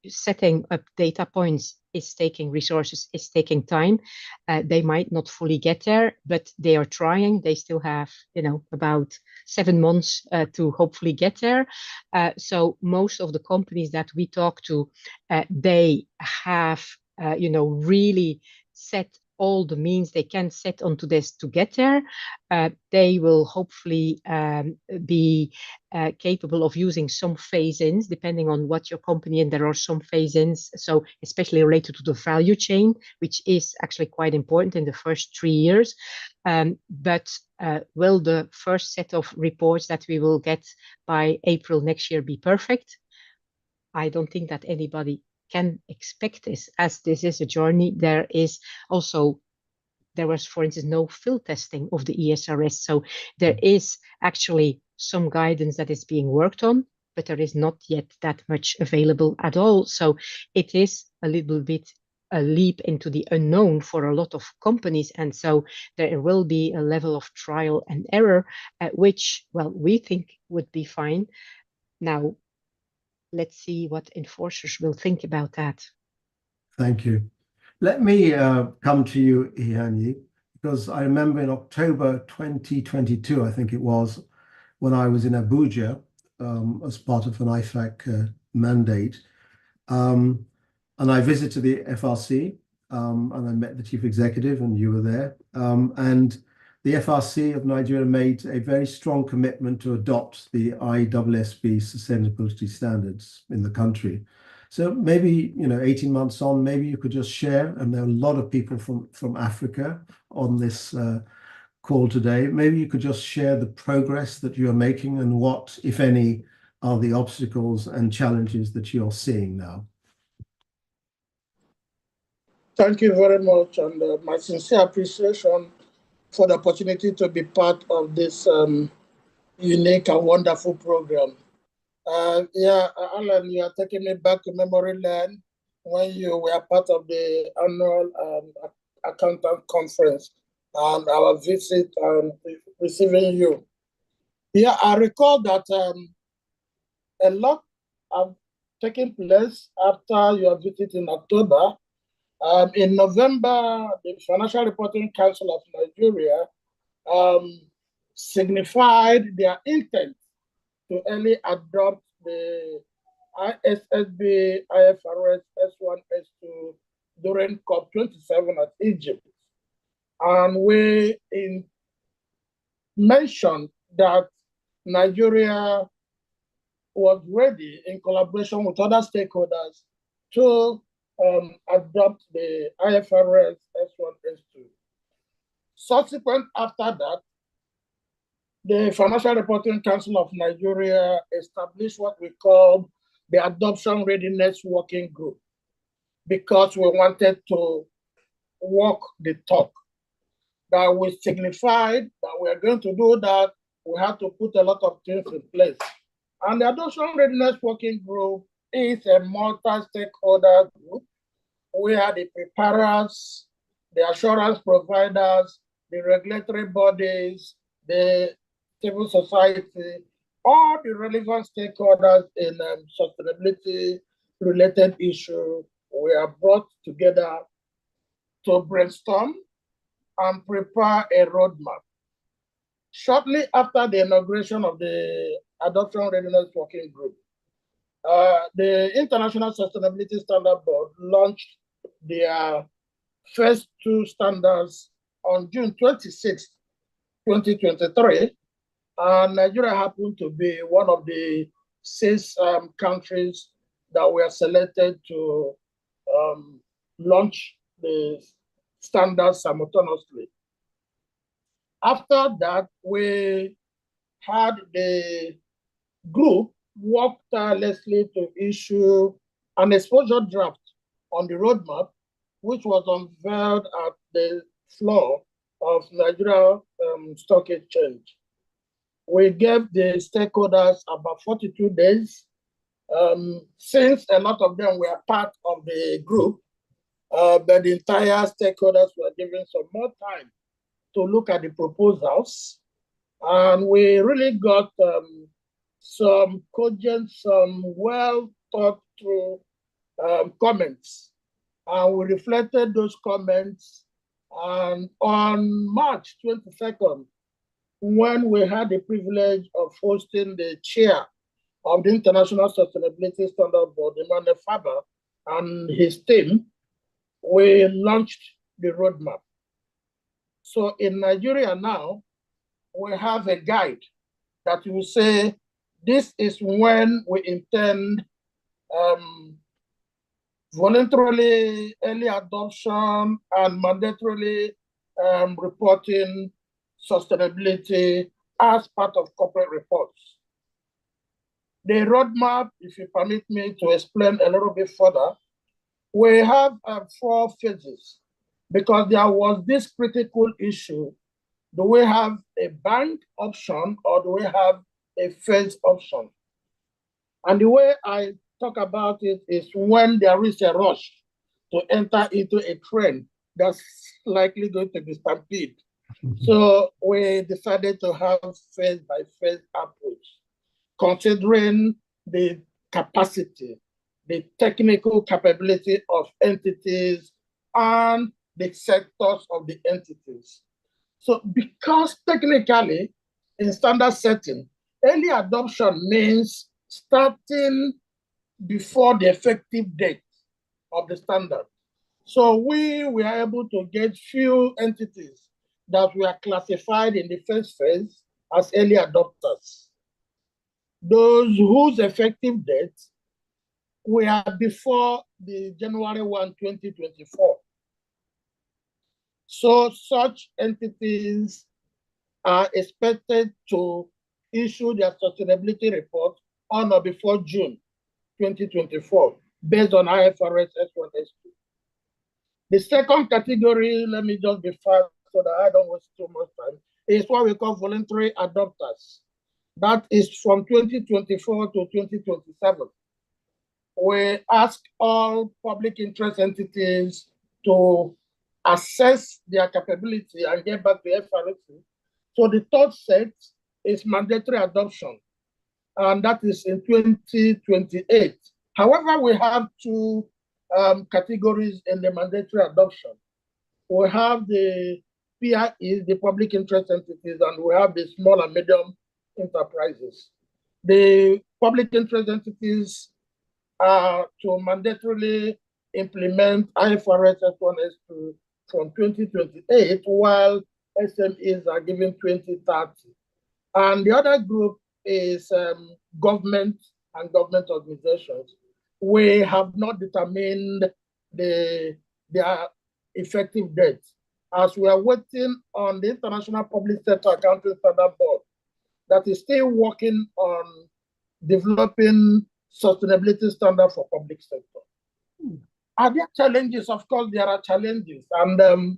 Setting up data points is taking resources, is taking time. They might not fully get there, but they are trying. They still have, you know, about 7 months to hopefully get there. So most of the companies that we talk to, they have, you know, really set all the means they can set onto this to get there. They will hopefully be capable of using some phase-ins depending on what your company, and there are some phase-ins, so especially related to the value chain, which is actually quite important in the first 3 years. But will the first set of reports that we will get by April next year be perfect? I don't think that anybody can expect this, as this is a journey. There was, for instance, no field testing of the ESRS. So there is actually some guidance that is being worked on, but there is not yet that much available at all. So it is a little bit a leap into the unknown for a lot of companies. And so there will be a level of trial and error, which, well, we think would be fine. Now, let's see what enforcers will think about that. Thank you. Let me come to you, Iani, because I remember in October 2022, I think it was, when I was in Abuja as part of an IFAC mandate, and I visited the FRC, and I met the chief executive, and you were there. And the FRC of Nigeria made a very strong commitment to adopt the ISSB sustainability standards in the country. So maybe, 18 months on, maybe you could just share, and there are a lot of people from Africa on this call today. Maybe you could just share the progress that you're making and what, if any, are the obstacles and challenges that you're seeing now. Thank you very much, and my sincere appreciation for the opportunity to be part of this unique and wonderful program. Alan, you are taking me back to memory lane when you were part of the annual accountant conference and our visit and receiving you. Yeah, I recall that a lot have taken place after your visit in October. In November, the Financial Reporting Council of Nigeria signified their intent to early adopt the ISSB IFRS S1, S2 during COP27 at Egypt. And we mentioned that Nigeria was ready, in collaboration with other stakeholders, to adopt the IFRS S1, S2. Subsequent after that, the Financial Reporting Council of Nigeria established what we call the Adoption Readiness Working Group. because we wanted to walk the talk. That we signified that we are going to do that, we had to put a lot of things in place. And the Adoption Readiness Working Group is a multi-stakeholder group where the preparers, the assurance providers, the regulatory bodies, the civil society, all the relevant stakeholders in sustainability-related issues were brought together to brainstorm and prepare a roadmap. Shortly after the inauguration of the Adoption Readiness Working Group, the International Sustainability Standard Board launched their first two standards on June 26, 2023, and Nigeria happened to be one of the 6 countries that were selected to launch the standards simultaneously. After that, we had the group work tirelessly to issue an exposure draft on the roadmap, which was unveiled at the floor of Nigeria Stock Exchange. We gave the stakeholders about 42 days. Since a lot of them were part of the group, but the entire stakeholders were given some more time to look at the proposals. And we really got some cogent, some well thought through comments. And we reflected those comments. And on March 22nd, when we had the privilege of hosting the chair of the International Sustainability Standard Board, Emmanuel Faber, and his team, we launched the roadmap. So in Nigeria now, we have a guide that will say, this is when we intend voluntarily early adoption and mandatorily reporting sustainability as part of corporate reports. The roadmap, if you permit me to explain a little bit further, we have 4 phases because there was this critical issue. Do we have a bank option or do we have a phase option? And the way I talk about it is when there is a rush to enter into a trend that's likely going to be stampede. So we decided to have phase-by-phase approach, considering the capacity, the technical capability of entities and the sectors of the entities. So because technically in standard setting, early adoption means starting before the effective date of the standard. So we were able to get few entities that were classified in the first phase as early adopters. Those whose effective dates were before the January 1, 2024. So such entities are expected to issue their sustainability report on or before June 2024, based on IFRS S1, S2. The second category, let me just be fast so that I don't waste too much time, is what we call voluntary adopters. That is from 2024 to 2027. We ask all public interest entities to assess their capability and get back to FRC. So the third set is mandatory adoption, and that is in 2028. However, we have 2 categories in the mandatory adoption. We have the PIEs, the public interest entities, and we have the small and medium enterprises. The public interest entities are to mandatorily implement IFRS S1, S2 from 2028, while SMEs are given 2030. And the other group is government and government organizations. We have not determined their effective dates, as we are waiting on the International Public Sector Accounting Standard Board that is still working on developing sustainability standard for public sector. Are there challenges? Of course, there are challenges. And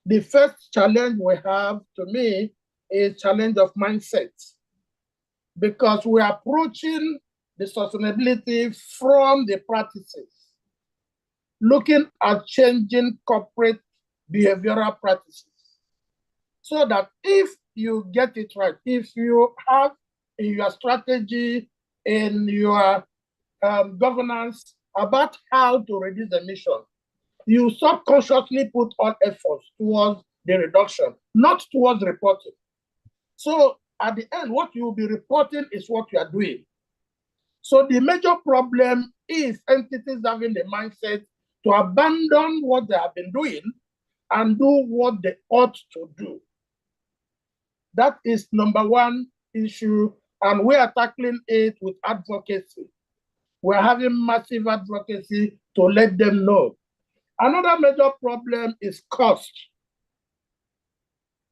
the first challenge we have, to me, is challenge of mindset. Because we are approaching the sustainability from the practices, looking at changing corporate behavioral practices. So that if you get it right, if you have in your strategy, in your governance about how to reduce emission, you subconsciously put all efforts towards the reduction, not towards reporting. So at the end, what you will be reporting is what you are doing. So the major problem is entities having the mindset to abandon what they have been doing and do what they ought to do. That is number one issue, and we are tackling it with advocacy. We're having massive advocacy to let them know. Another major problem is cost.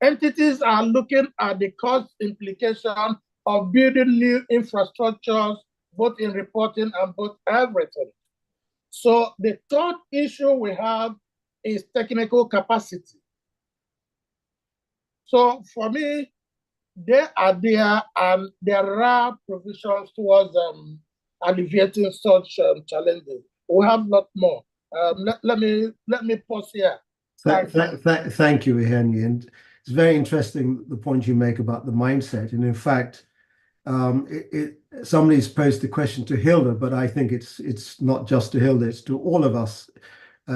Entities are looking at the cost implication of building new infrastructures, both in reporting and both everything. So the third issue we have is technical capacity. So for me, they are there, and there are provisions towards alleviating such challenges. We have a lot more. Let me pause here. Thank you, Henry. And it's very interesting the point you make about the mindset. And in fact, somebody's posed the question to Hilda, but I think it's not just to Hilda, it's to all of us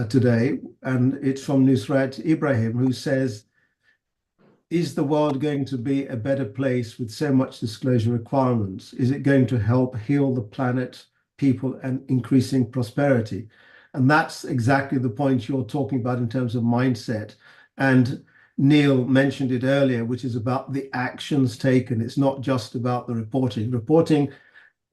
today. And it's from Nusrat Ibrahim, who says, is the world going to be a better place with so much disclosure requirements? Is it going to help heal the planet, people, and increasing prosperity? And that's exactly the point you're talking about in terms of mindset. And Neil mentioned it earlier, which is about the actions taken. It's not just about the reporting. Reporting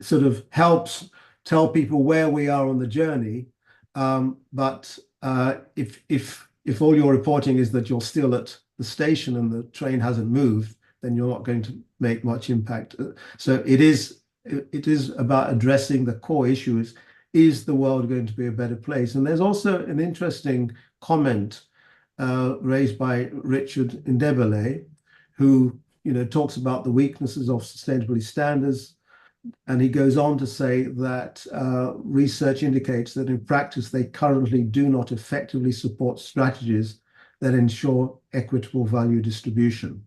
sort of helps tell people where we are on the journey. But if all your reporting is that you're still at the station and the train hasn't moved, then you're not going to make much impact. So it is about addressing the core issues. Is the world going to be a better place? And there's also an interesting comment raised by Richard Ndebele, who talks about the weaknesses of sustainability standards. And he goes on to say that research indicates that in practice, they currently do not effectively support strategies that ensure equitable value distribution.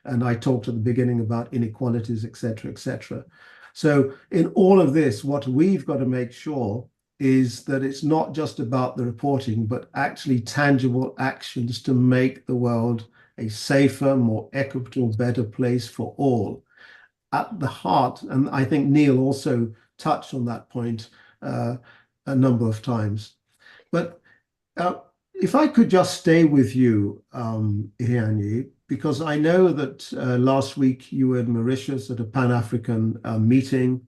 And I talked at the beginning about inequalities, et cetera, et cetera. So in all of this, what we've got to make sure is that it's not just about the reporting, but actually tangible actions to make the world a safer, more equitable, better place for all. At the heart, and I think Neil also touched on that point a number of times. But if I could just stay with you, Iheanyi, because I know that last week you were in Mauritius at a Pan-African meeting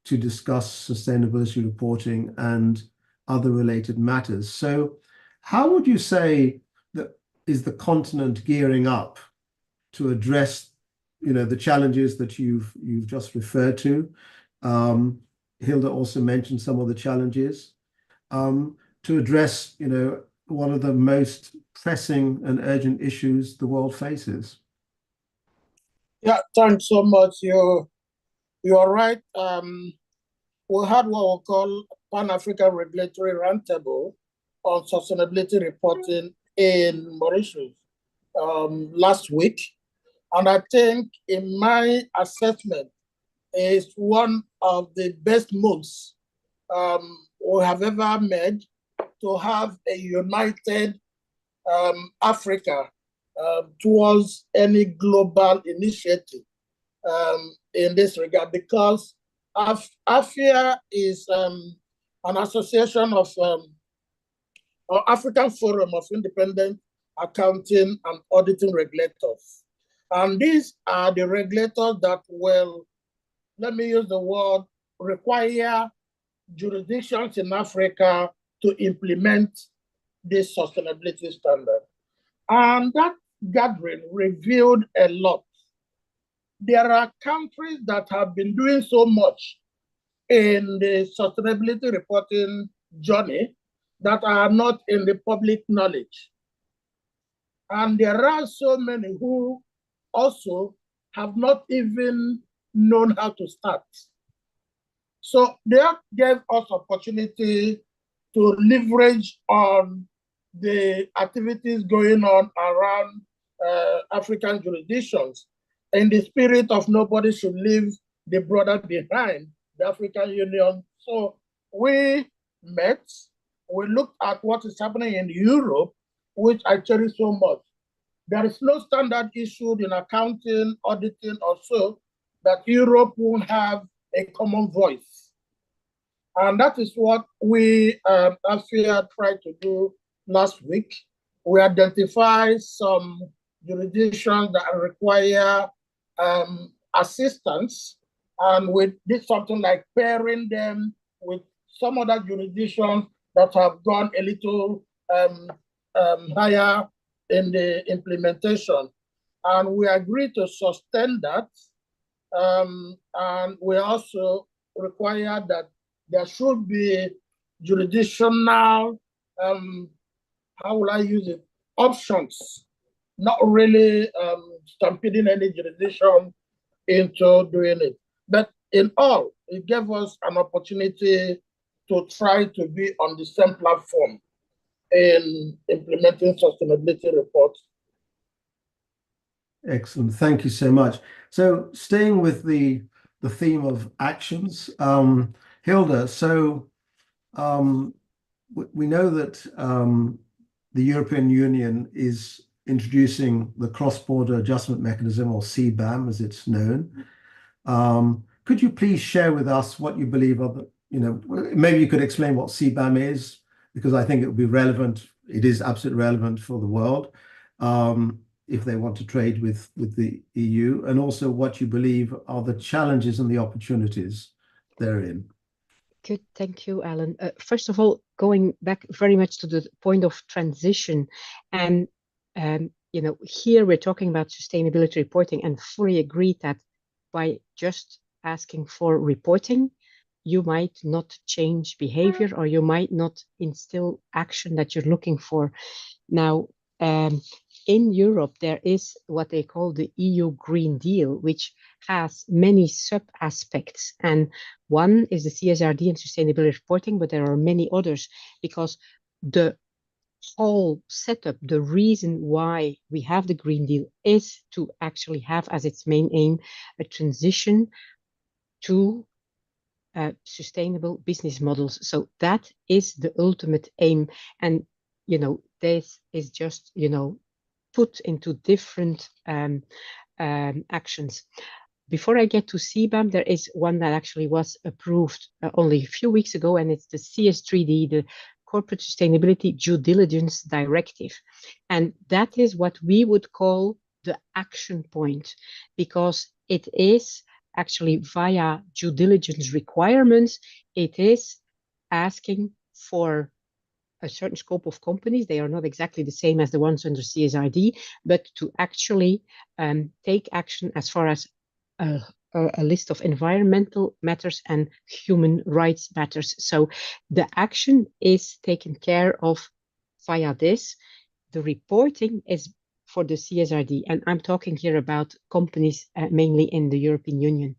to discuss sustainability reporting and other related matters. So how would you say that is the continent gearing up to address the challenges that you've just referred to? Hilda also mentioned some of the challenges to address, one of the most pressing and urgent issues the world faces. Yeah, thanks so much. You are right. We had what we call Pan-African Regulatory Roundtable on sustainability reporting in Mauritius last week. And I think, in my assessment, is one of the best moves we have ever made to have a united Africa towards any global initiative in this regard, because AFIA is an association of African Forum of Independent Accounting and Auditing Regulators. And these are the regulators that will, let me use the word, require jurisdictions in Africa to implement this sustainability standard. And that gathering revealed a lot. There are countries that have been doing so much in the sustainability reporting journey that are not in the public knowledge. And there are so many who also have not even known how to start. So they gave us opportunity to leverage on the activities going on around African jurisdictions in the spirit of nobody should leave the brother behind, the African Union. So we met, we looked at what is happening in Europe, which I cherish so much. There is no standard issued in accounting, auditing, or so that Europe won't have a common voice. And that is what we, AFIA, tried to do last week. We identified some jurisdictions that require assistance, and we did something like pairing them with some other jurisdictions that have gone a little higher in the implementation. And we agreed to sustain that. And we also require that there should be jurisdictional, how will I use it, options, not really stampeding any jurisdiction into doing it. But in all, it gave us an opportunity to try to be on the same platform in implementing sustainability reports. Excellent. Thank you so much. So staying with the theme of actions, Hilda, so we know that the European Union is introducing the cross-border adjustment mechanism, or CBAM as it's known. Could you please share with us what you believe are the, maybe you could explain what CBAM is, because I think it would be relevant. It is absolutely relevant for the world if they want to trade with the EU, and also what you believe are the challenges and the opportunities therein. Good, thank you, Alan. First of all, going back very much to the point of transition, and here we're talking about sustainability reporting, and fully agreed that by just asking for reporting, you might not change behavior, or you might not instill action that you're looking for. Now, in Europe, there is what they call the EU Green Deal, which has many sub-aspects. And one is the CSRD and sustainability reporting, but there are many others, because the whole setup, the reason why we have the Green Deal is to actually have as its main aim a transition to sustainable business models. So that is the ultimate aim. And, this is just, put into different actions. Before I get to CBAM, there is one that actually was approved only a few weeks ago, and it's the CS3D, the Corporate Sustainability Due Diligence Directive. And that is what we would call the action point, because it is actually via due diligence requirements, it is asking for a certain scope of companies. They are not exactly the same as the ones under CSRD, but to actually take action as far as a list of environmental matters and human rights matters. So the action is taken care of via this. The reporting is for the CSRD, and I'm talking here about companies mainly in the European Union.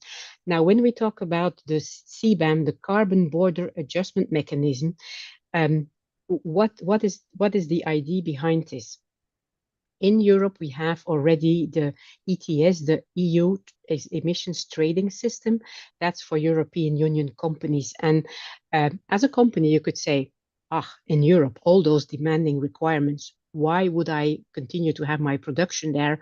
Now, when we talk about the CBAM, the Carbon Border Adjustment Mechanism, what is the idea behind this? In Europe, we have already the ETS, the EU Emissions Trading System. That's for European Union companies. And as a company, you could say, in Europe, all those demanding requirements, why would I continue to have my production there?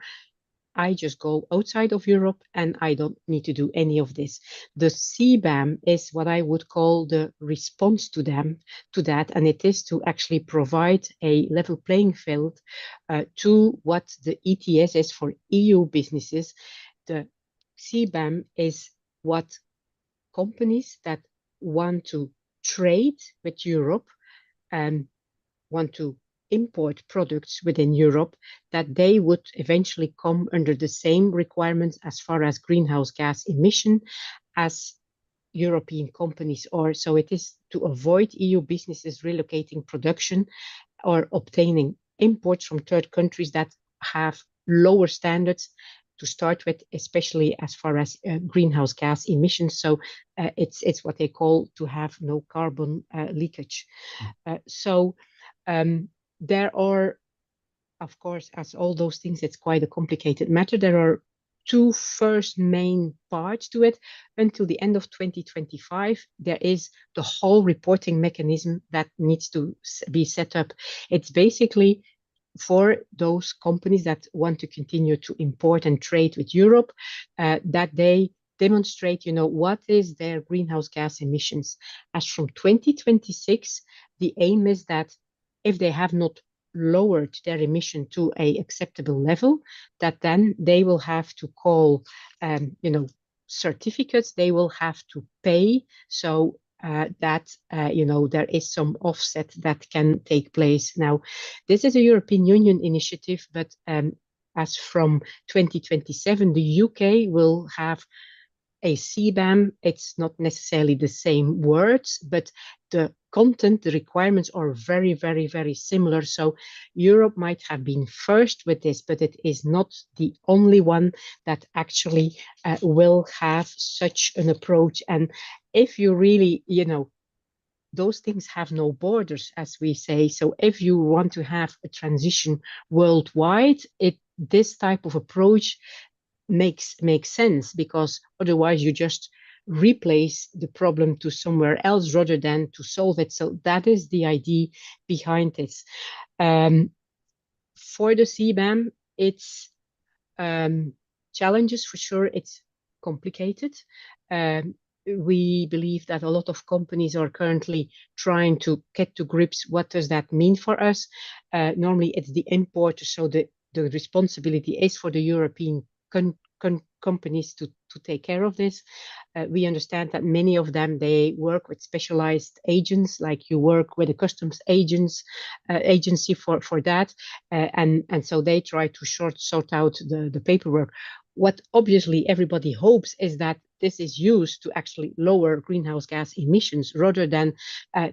I just go outside of Europe and I don't need to do any of this. The CBAM is what I would call the response to that, and it is to actually provide a level playing field to what the ETS is for EU businesses. The CBAM is what companies that want to trade with Europe and want to import products within Europe, that they would eventually come under the same requirements as far as greenhouse gas emission as European companies, or so it is to avoid EU businesses relocating production or obtaining imports from third countries that have lower standards to start with, especially as far as greenhouse gas emissions. So it's what they call to have no carbon leakage. So there are, of course, as all those things, it's quite a complicated matter. There are two first main parts to it. Until the end of 2025, there is the whole reporting mechanism that needs to be set up. It's basically for those companies that want to continue to import and trade with Europe, that they demonstrate, what is their greenhouse gas emissions. As from 2026, the aim is that if they have not lowered their emission to a acceptable level, that then they will have to call, certificates. They will have to pay. So that there is some offset that can take place. Now, this is a European Union initiative, but as from 2027, the UK will have a CBAM. It's not necessarily the same words, but the content, the requirements are very, very, very similar. So Europe might have been first with this, but it is not the only one that actually will have such an approach. And if you really, those things have no borders, as we say. So if you want to have a transition worldwide, this type of approach makes sense, because otherwise you just replace the problem to somewhere else rather than to solve it. So that is the idea behind this. For the CBAM, it's challenges for sure. It's complicated. We believe that a lot of companies are currently trying to get to grips. What does that mean for us? Normally it's the importer, so the responsibility is for the European companies to take care of this. We understand that many of them, they work with specialized agents, like you work with a customs agency for that, and so they try to sort out the paperwork. What obviously everybody hopes is that this is used to actually lower greenhouse gas emissions, rather than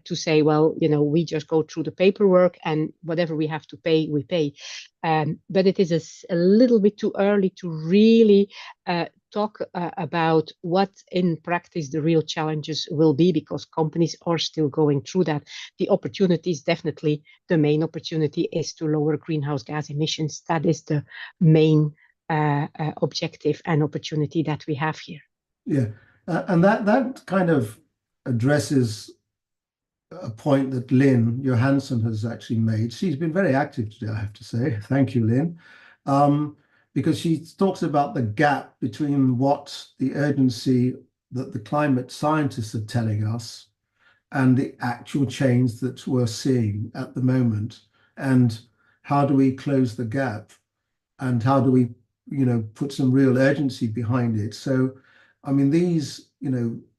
to say, well, we just go through the paperwork and whatever we have to pay, we pay. But it is a little bit too early to really talk about what in practice the real challenges will be, because companies are still going through that. The opportunities, definitely the main opportunity is to lower greenhouse gas emissions. That is the main objective and opportunity that we have here. Yeah, and that kind of addresses a point that Lynn Johansson has actually made. She's been very active today, I have to say. Thank you, Lynn. Because she talks about the gap between what the urgency that the climate scientists are telling us and the actual change that we're seeing at the moment. And how do we close the gap? And how do we, put some real urgency behind it? So, I mean, these,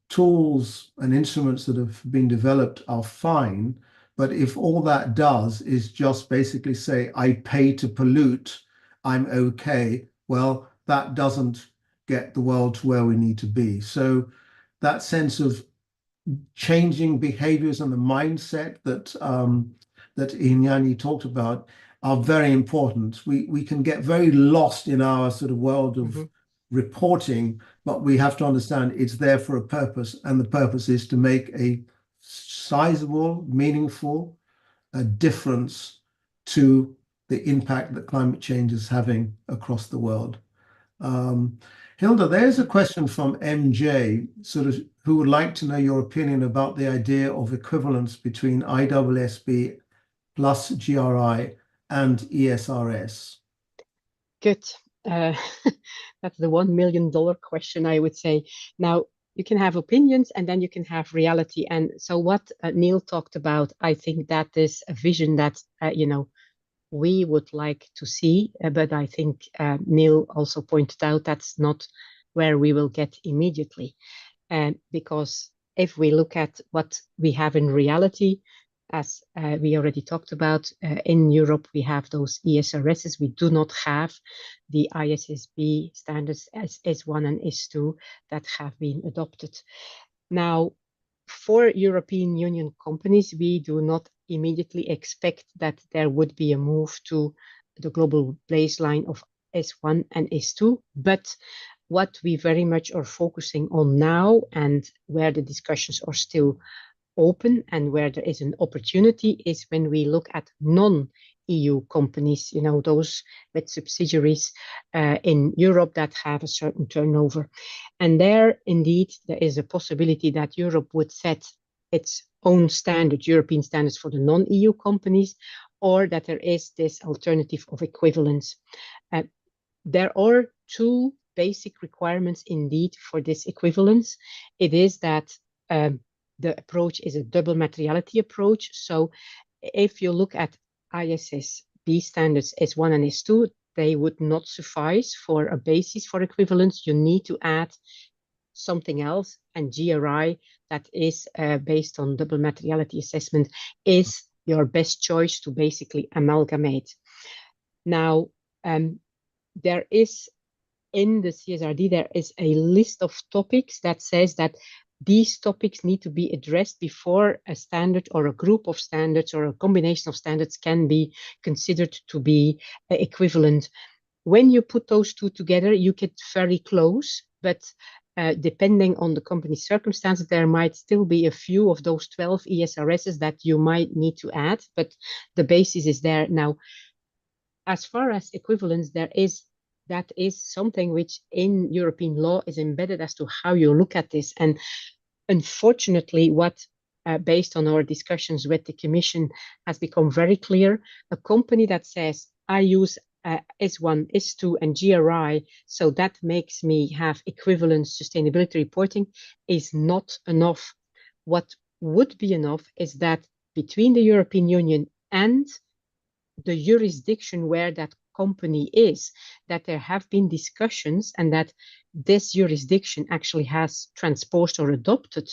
tools and instruments that have been developed are fine, but if all that does is just basically say, I pay to pollute, I'm okay, well, that doesn't get the world to where we need to be. So that sense of changing behaviors and the mindset that that Inyani talked about are very important. We can get very lost in our sort of world of reporting, but we have to understand it's there for a purpose, and the purpose is to make a sizable, meaningful difference to the impact that climate change is having across the world. Hilda, there's a question from MJ, sort of, who would like to know your opinion about the idea of equivalence between ISSB plus GRI and ESRS. Good. That's the $1 million question, I would say. Now, you can have opinions and then you can have reality. And so what Neil talked about, I think that is a vision that, we would like to see. But I think Neil also pointed out that's not where we will get immediately. Because if we look at what we have in reality, as we already talked about, in Europe, we have those ESRSs. We do not have the ISSB standards as S1 and S2 that have been adopted. Now, for European Union companies, we do not immediately expect that there would be a move to the global baseline of S1 and S2, but what we very much are focusing on now, and where the discussions are still open and where there is an opportunity, is when we look at non-EU companies, you know, those with subsidiaries in Europe that have a certain turnover. And there, indeed, there is a possibility that Europe would set its own standard, European standards for the non-EU companies, or that there is this alternative of equivalence. There are two basic requirements indeed for this equivalence. It is that the approach is a double materiality approach. So if you look at ISSB standards S1 and S2, they would not suffice for a basis for equivalence. You need to add something else, and GRI, that is based on double materiality assessment, is your best choice to basically amalgamate. Now, there is in the CSRD, there is a list of topics that says that these topics need to be addressed before a standard or a group of standards or a combination of standards can be considered to be equivalent. When you put those two together, you get very close, but depending on the company's circumstances, there might still be a few of those 12 ESRSs that you might need to add, but the basis is there. Now, as far as equivalence, that is something which in European law is embedded as to how you look at this. And unfortunately, what based on our discussions with the Commission has become very clear, a company that says, I use S1, S2 and GRI, so that makes me have equivalent sustainability reporting, is not enough. What would be enough is that between the European Union and the jurisdiction where that company is, that there have been discussions and that this jurisdiction actually has transposed or adopted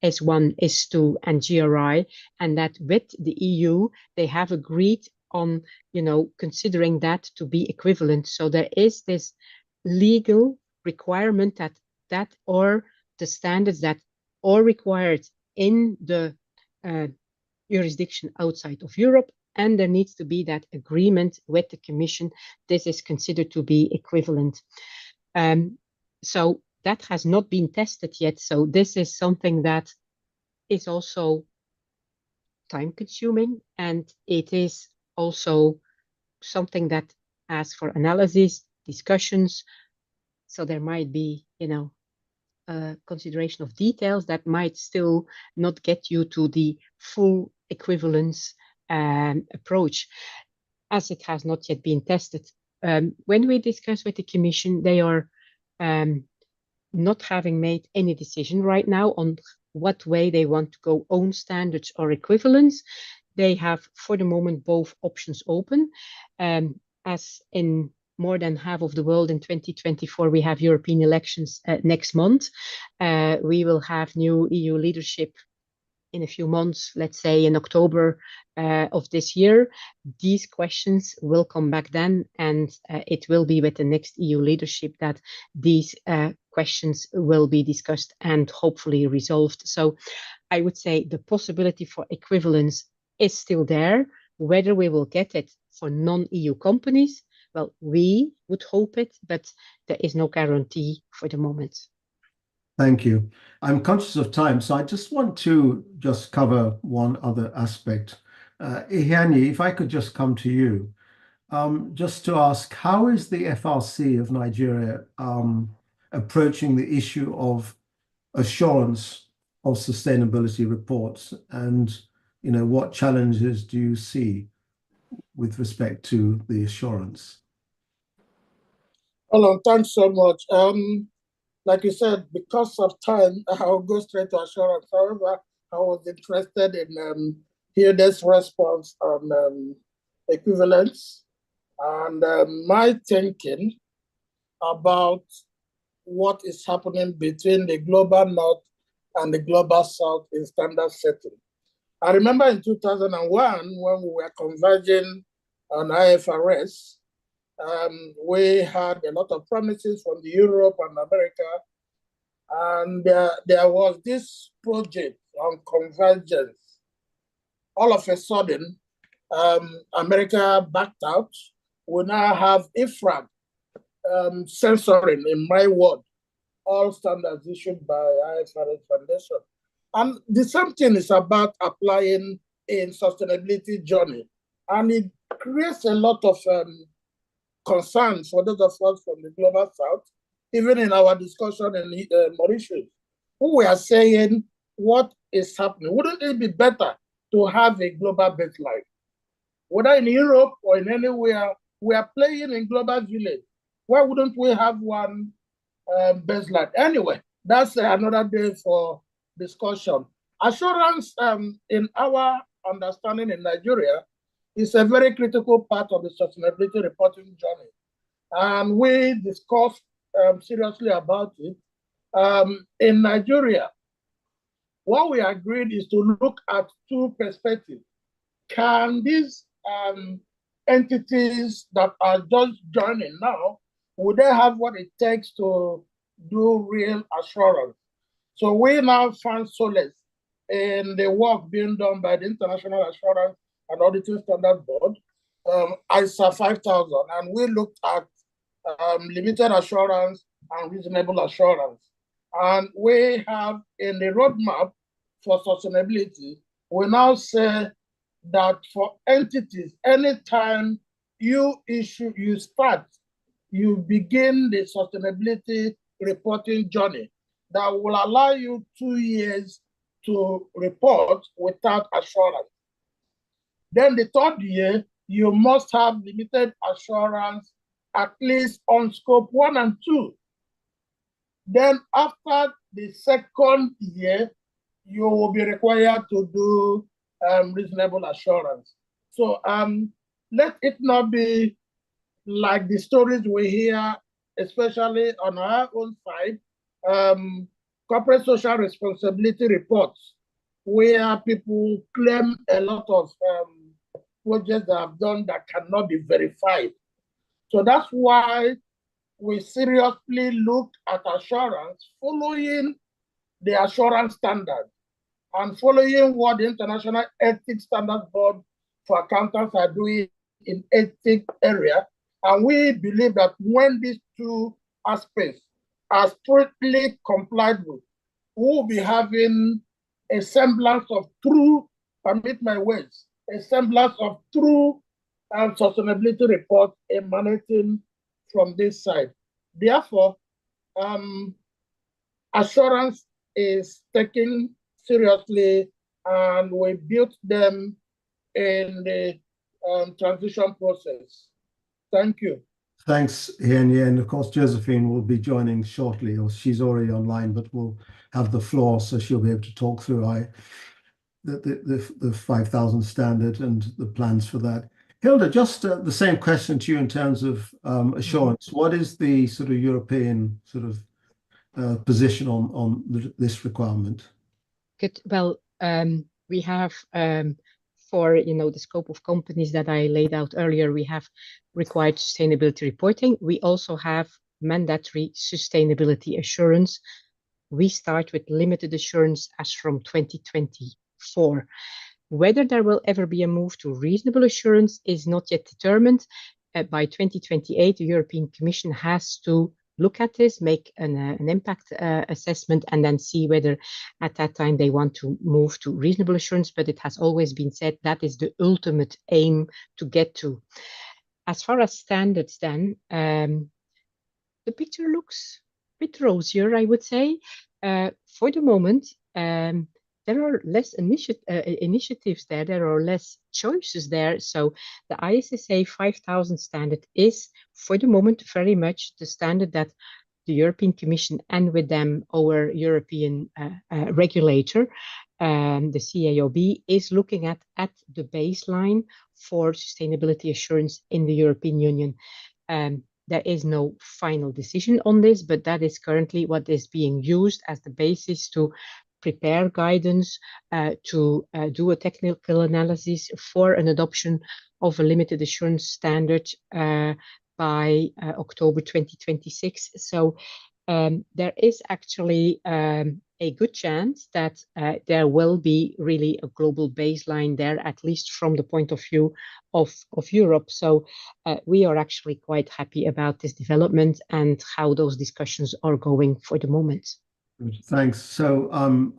S1, S2 and GRI, and that with the EU, they have agreed on, you know, considering that to be equivalent. So there is this legal requirement that or the standards that are required in the jurisdiction outside of Europe, and there needs to be that agreement with the Commission. This is considered to be equivalent. So that has not been tested yet. So this is something that is also time consuming, and it is also something that asks for analysis, discussions. So there might be, you know, consideration of details that might still not get you to the full equivalence approach, as it has not yet been tested. When we discuss with the Commission, they are not having made any decision right now on what way they want to go, own standards or equivalence. They have, for the moment, both options open. As in more than half of the world in 2024, we have European elections next month. We will have new EU leadership in a few months, let's say in October of this year. These questions will come back then, and it will be with the next EU leadership that these questions will be discussed and hopefully resolved. So I would say the possibility for equivalence is still there. Whether we will get it for non-EU companies, well, we would hope it, but there is no guarantee for the moment. Thank you. I'm conscious of time, so I just want to just cover one other aspect. Ihianye, if I could just come to you, just to ask, how is the FRC of Nigeria approaching the issue of assurance of sustainability reports, and what challenges do you see with respect to the assurance? Hold on, thanks so much. Like you said, because of time, I'll go straight to assurance. However, I was interested in hearing this response on equivalence and my thinking about what is happening between the global north and the global south in standard setting. I remember in 2001, when we were converging on IFRS, we had a lot of promises from Europe and America And there was this project on convergence. All of a sudden, America backed out. We now have IFRAG censoring, in my word, all standards issued by IFRS Foundation. And the same thing is about applying in sustainability journey. And it creates a lot of concerns for those of us from the global south, even in our discussion in Mauritius, who we are saying what is happening. Wouldn't it be better to have a global baseline? Whether in Europe or in anywhere, we are playing in global village. Why wouldn't we have one baseline? Anyway, that's another day for discussion. Assurance, in our understanding in Nigeria, is a very critical part of the sustainability reporting journey. And we discussed seriously about it. In Nigeria, what we agreed is to look at two perspectives. Can these entities that are just joining now, would they have what it takes to do real assurance? So we now found solace in the work being done by the International Assurance and Auditing Standard Board, ISA 5000, and we looked at limited assurance and reasonable assurance. And we have in the roadmap for sustainability, we now say that for entities, anytime you begin the sustainability reporting journey, that will allow you 2 years to report without assurance. Then the third year, you must have limited assurance, at least on scope 1 and 2. Then after the second year, you will be required to do reasonable assurance. So let it not be like the stories we hear, especially on our own side, corporate social responsibility reports, where people claim a lot of projects they have done that cannot be verified. So that's why we seriously look at assurance, following the assurance standard and following what the International Ethics Standards Board for Accountants are doing in ethics area. And we believe that when these two aspects are strictly complied with, we'll be having a semblance of true, permit my words, a semblance of true sustainability report emanating from this side. Therefore, assurance is taken seriously, and we built them in the transition process. Thank you. Thanks, Ian. And of course, Josephine will be joining shortly, or she's already online, but we'll have the floor, so she'll be able to talk through the 5,000 standard and the plans for that. Hilda, just the same question to you in terms of assurance. What is the sort of European sort of position on this requirement? Good. Well, we have for the scope of companies that I laid out earlier, we have required sustainability reporting. We also have mandatory sustainability assurance. We start with limited assurance as from 2024. Whether there will ever be a move to reasonable assurance is not yet determined. By 2028, the European Commission has to look at this, make an impact assessment, and then see whether at that time they want to move to reasonable assurance. But it has always been said that is the ultimate aim to get to. As far as standards then, the picture looks a bit rosier, I would say. For the moment, there are less initiatives there, there are less choices there. So the ISSA 5000 standard is, for the moment, very much the standard that the European Commission and with them our European regulator, the CAOB, is looking at the baseline for sustainability assurance in the European Union. There is no final decision on this, but that is currently what is being used as the basis to prepare guidance, to do a technical analysis for an adoption of a limited assurance standard by October 2026. So there is actually a good chance that there will be really a global baseline there, at least from the point of view of Europe. So we are actually quite happy about this development and how those discussions are going for the moment. Thanks. So I'm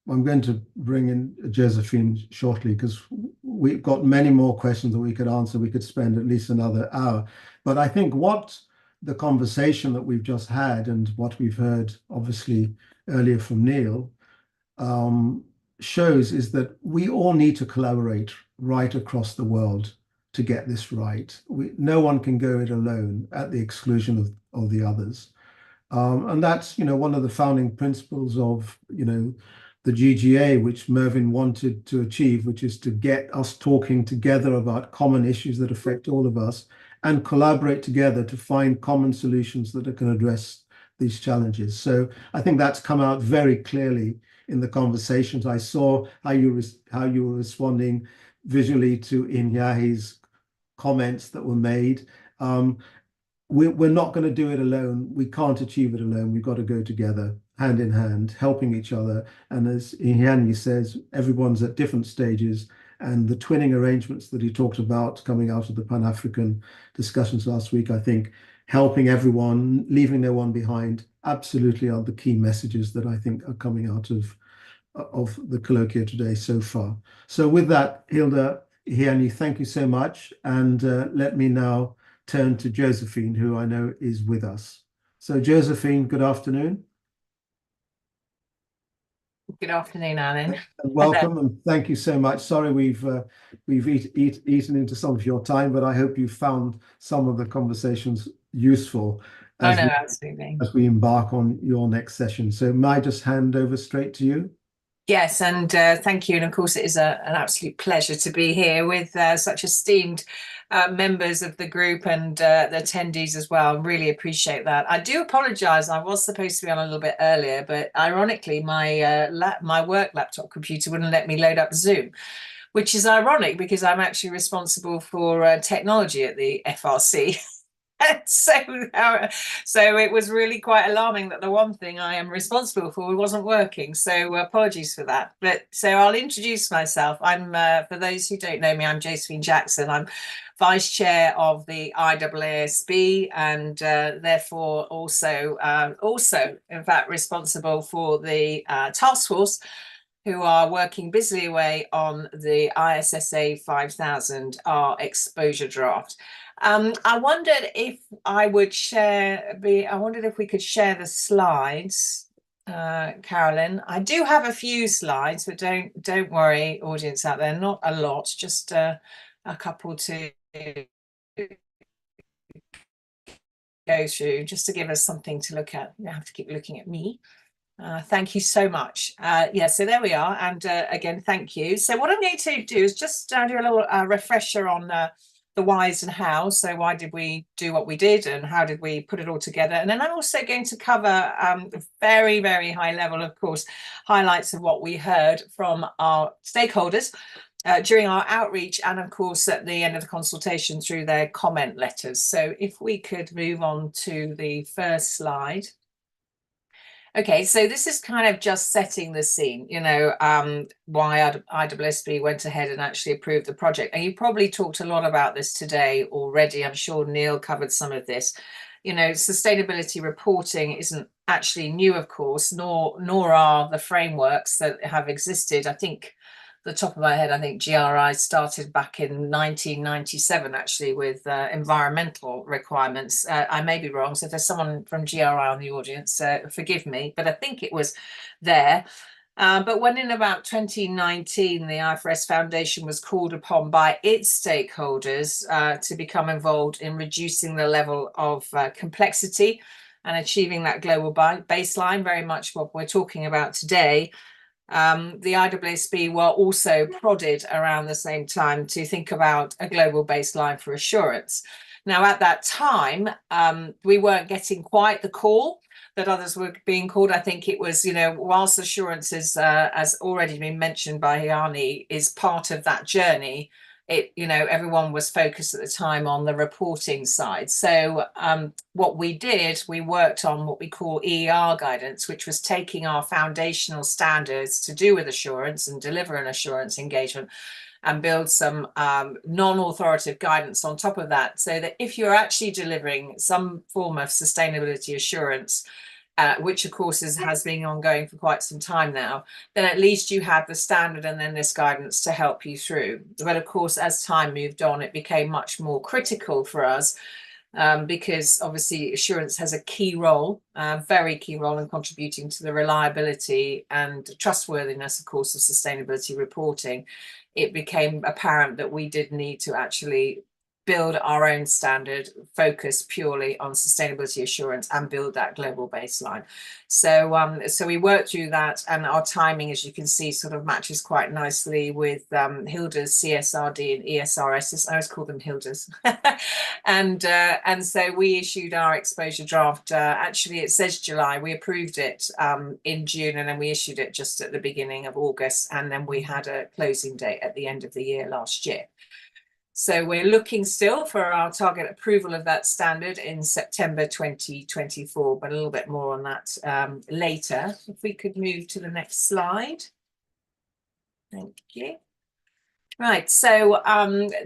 going to bring in Josephine shortly because we've got many more questions that we could answer. We could spend at least another hour. But I think what the conversation that we've just had and what we've heard, obviously, earlier from Neil, shows is that we all need to collaborate right across the world to get this right. No one can go it alone at the exclusion of the others. And that's, one of the founding principles of, the GGA, which Mervyn wanted to achieve, which is to get us talking together about common issues that affect all of us and collaborate together to find common solutions that can address these challenges. So I think that's come out very clearly in the conversations. I saw how you were responding visually to Inyahi's comments that were made. We're not going to do it alone. We can't achieve it alone. We've got to go together, hand in hand, helping each other. And as Inyanhi says, everyone's at different stages. And the twinning arrangements that he talked about coming out of the Pan-African discussions last week, I think helping everyone, leaving no one behind, absolutely are the key messages that I think are coming out of the colloquia today so far. So with that, Hilda, Inyanhi, thank you so much. And let me now turn to Josephine, who I know is with us. So Josephine, good afternoon. Good afternoon, Alan. And welcome, and thank you so much. Sorry we've eaten into some of your time, but I hope you found some of the conversations useful absolutely. As we embark on your next session. So may I just hand over straight to you? Yes, and thank you. And of course, it is an absolute pleasure to be here with such esteemed members of the group and the attendees as well. Really appreciate that. I do apologise. I was supposed to be on a little bit earlier, but ironically, my work laptop computer wouldn't let me load up Zoom, which is ironic because I'm actually responsible for technology at the FRC. So it was really quite alarming that the one thing I am responsible for wasn't working. So apologies for that. But so I'll introduce myself. I'm for those who don't know me, I'm Josephine Jackson. I'm Vice Chair of the IAASB and therefore also in fact responsible for the task force who are working busily away on the ISSA 5000, our exposure draft. I wondered if I would I wondered if we could share the slides, Carolyn. I do have a few slides, but don't worry, audience out there, not a lot, just a couple to go through, just to give us something to look at. You don't have to keep looking at me. Thank you so much. Yeah, so there we are. And again, thank you. So what I'm going to do is just do a little refresher on the whys and hows. So why did we do what we did and how did we put it all together? And then I'm also going to cover very, very high level, of course, highlights of what we heard from our stakeholders during our outreach and, of course, at the end of the consultation through their comment letters. So if we could move on to the first slide. Okay, so this is kind of just setting the scene, why IAASB went ahead and actually approved the project. And you probably talked a lot about this today already. I'm sure Neil covered some of this. Sustainability reporting isn't actually new, of course, nor are the frameworks that have existed. I think the top of my head, I think GRI started back in 1997, actually, with environmental requirements. I may be wrong, so if there's someone from GRI on the audience, forgive me, but I think it was there. But when in about 2019, the IFRS Foundation was called upon by its stakeholders to become involved in reducing the level of complexity and achieving that global baseline, very much what we're talking about today. The IAASB were also prodded around the same time to think about a global baseline for assurance. Now, at that time, we weren't getting quite the call that others were being called. I think it was, whilst assurance is, has already been mentioned by Inyanhi, is part of that journey, everyone was focused at the time on the reporting side. So what we did, we worked on what we call EER guidance, which was taking our foundational standards to do with assurance and deliver an assurance engagement and build some non-authoritative guidance on top of that, so that if you're actually delivering some form of sustainability assurance, which of course has been ongoing for quite some time now, then at least you have the standard and then this guidance to help you through. But of course, as time moved on, it became much more critical for us, because obviously assurance has a key role, very key role in contributing to the reliability and trustworthiness, of course, of sustainability reporting. It became apparent that we did need to actually build our own standard, focus purely on sustainability assurance and build that global baseline. So so we worked through that, and our timing, as you can see, sort of matches quite nicely with Hilda's CSRD and ESRS. I always call them Hilda's. and so we issued our exposure draft. Actually, it says July. We approved it in June, and then we issued it just at the beginning of August, and then we had a closing date at the end of the year last year. So we're looking still for our target approval of that standard in September 2024, but a little bit more on that later. If we could move to the next slide. Thank you. Right, so